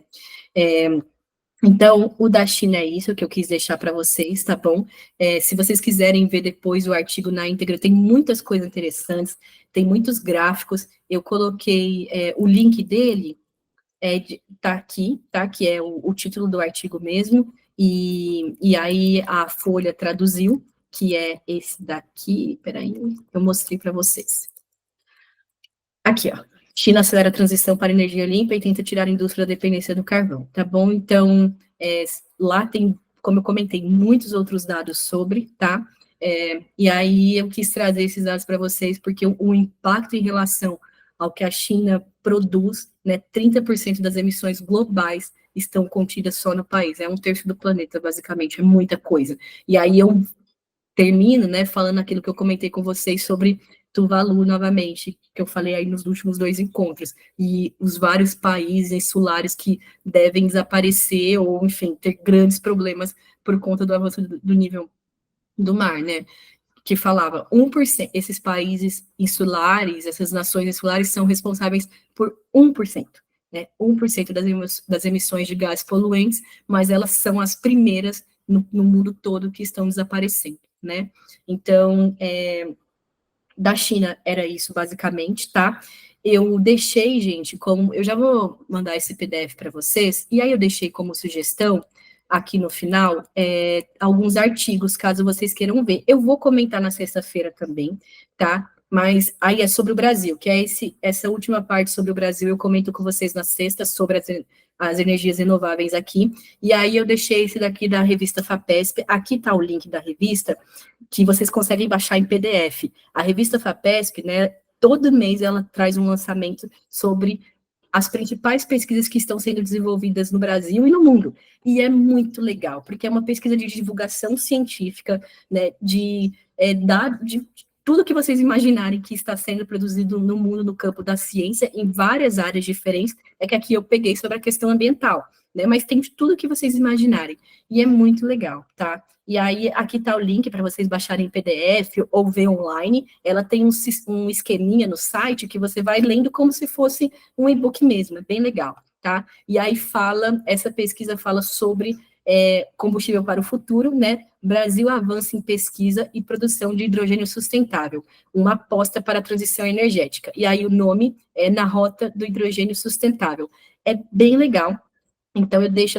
Então, o da China é isso que eu quis deixar para vocês, tá bom? Se vocês quiserem ver depois o artigo na íntegra, tem muitas coisas interessantes, tem muitos gráficos, eu coloquei o link dele, tá aqui, tá? Que é o título do artigo mesmo, e aí a Folha traduziu, que é esse daqui, peraí, eu mostrei para vocês. Aqui, ó. China acelera a transição para energia limpa e tenta tirar a indústria da dependência do carvão, tá bom? Então, lá tem, como eu comentei, muitos outros dados sobre, tá? E aí eu quis trazer esses dados para vocês, porque o impacto em relação ao que a China produz, né, 30% das emissões globais estão contidas só no país, é 1/3 do planeta, basicamente, é muita coisa. E aí eu termino, né, falando aquilo que eu comentei com vocês sobre Tuvalu novamente, que eu falei aí nos últimos 2 encontros, e os vários países insulares que devem desaparecer, ou, enfim, ter grandes problemas por conta do avanço do nível do mar, né, que falava 1%, esses países insulares, essas nações insulares são responsáveis por 1%, né, 1% das emissões de gases poluentes, mas elas são as primeiras no mundo todo que estão desaparecendo, né, então, da China era isso, basicamente, tá? Eu deixei, gente, como... Eu já vou mandar esse PDF para vocês, e aí eu deixei como sugestão, aqui no final, alguns artigos, caso vocês queiram ver. Eu vou comentar na sexta-feira também, tá? Mas aí é sobre o Brasil, que é essa última parte sobre o Brasil, eu comento com vocês na sexta, sobre as energias renováveis aqui, e aí eu deixei esse daqui da revista FAPESP, aqui tá o link da revista, que vocês conseguem baixar em PDF. A revista FAPESP, né, todo mês ela traz um lançamento sobre as principais pesquisas que estão sendo desenvolvidas no Brasil e no mundo, e é muito legal, porque é uma pesquisa de divulgação científica, né, de tudo que vocês imaginarem que está sendo produzido no mundo, no campo da ciência, em várias áreas diferentes, é que aqui eu peguei sobre a questão ambiental, né, mas tem de tudo que vocês imaginarem, e é muito legal, tá? E aí, aqui tá o link para vocês baixarem em PDF ou ver online, ela tem um esqueminha no site que você vai lendo como se fosse um e-book mesmo, é bem legal, tá? E aí essa pesquisa fala sobre combustível para o futuro, né? Brasil avança em pesquisa e produção de hidrogênio sustentável, uma aposta para a transição energética. E aí o nome é Na Rota do Hidrogênio Sustentável. É bem legal. Então eu deixo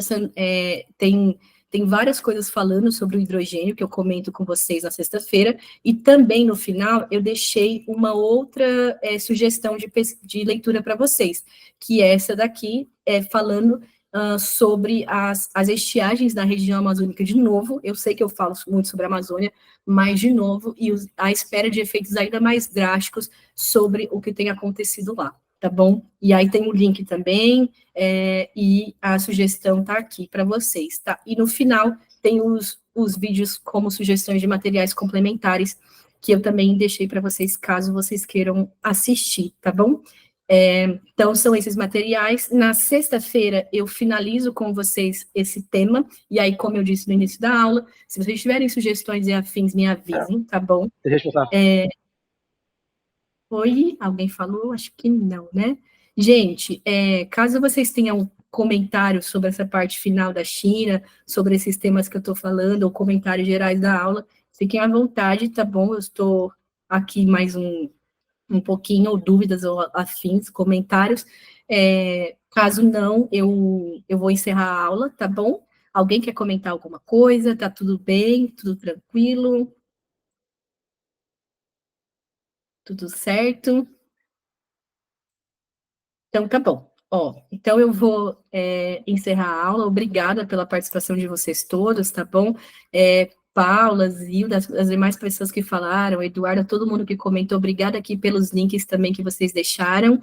tem várias coisas falando sobre o hidrogênio que eu comento com vocês na sexta-feira, e também no final eu deixei uma outra sugestão de leitura para vocês, que é essa daqui, falando sobre as estiagens da região amazônica de novo. Eu sei que eu falo muito sobre a Amazônia, mas de novo, e a espera de efeitos ainda mais drásticos sobre o que tem acontecido lá, tá bom? E aí tem o link também, e a sugestão tá aqui para vocês, tá? E no final tem os vídeos como sugestões de materiais complementares, que eu também deixei para vocês, caso vocês queiram assistir, tá bom? Então, são esses materiais. Na sexta-feira, eu finalizo com vocês esse tema, e aí, como eu disse no início da aula, se vocês tiverem sugestões e afins, me avisem, tá bom? Deixa eu passar. Oi? Alguém falou? Acho que não, né? Gente, caso vocês tenham comentários sobre essa parte final da China, sobre esses temas que eu estou falando, ou comentários gerais da aula, fiquem à vontade, tá bom? Eu estou aqui mais um pouquinho, ou dúvidas ou afins, comentários. Caso não, eu vou encerrar a aula, tá bom? Alguém quer comentar alguma coisa? Tá tudo bem? Tudo tranquilo? Tudo certo? Então, tá bom. Então eu vou encerrar a aula. Obrigada pela participação de vocês todos, tá bom? Paula, Zilda, as demais pessoas que falaram, Eduardo, todo mundo que comentou, obrigada aqui pelos links também que vocês deixaram.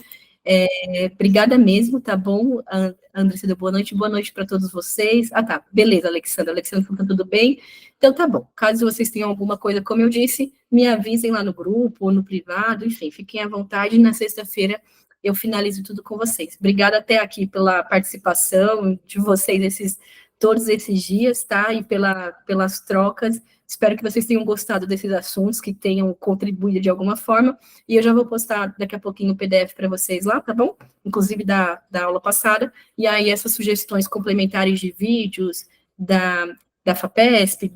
Obrigada mesmo, tá bom? A Andressa deu boa noite para todos vocês. Ah, tá, beleza, Alexandra tá tudo bem? Então tá bom, caso vocês tenham alguma coisa, como eu disse, me avisem lá no grupo, ou no privado, enfim, fiquem à vontade, na sexta-feira eu finalizo tudo com vocês. Obrigada até aqui pela participação de vocês todos esses dias, tá? E pelas trocas. Espero que vocês tenham gostado desses assuntos, que tenham contribuído de alguma forma. E eu já vou postar daqui a pouquinho o PDF para vocês lá, tá bom? Inclusive da aula passada. E aí essas sugestões complementares de vídeos, da FAPESP,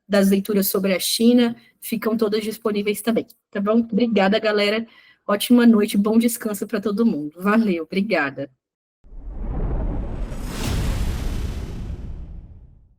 das leituras sobre a China, ficam todas disponíveis também, tá bom? Obrigada, galera. Ótima noite, bom descanso para todo mundo. Valeu, obrigada.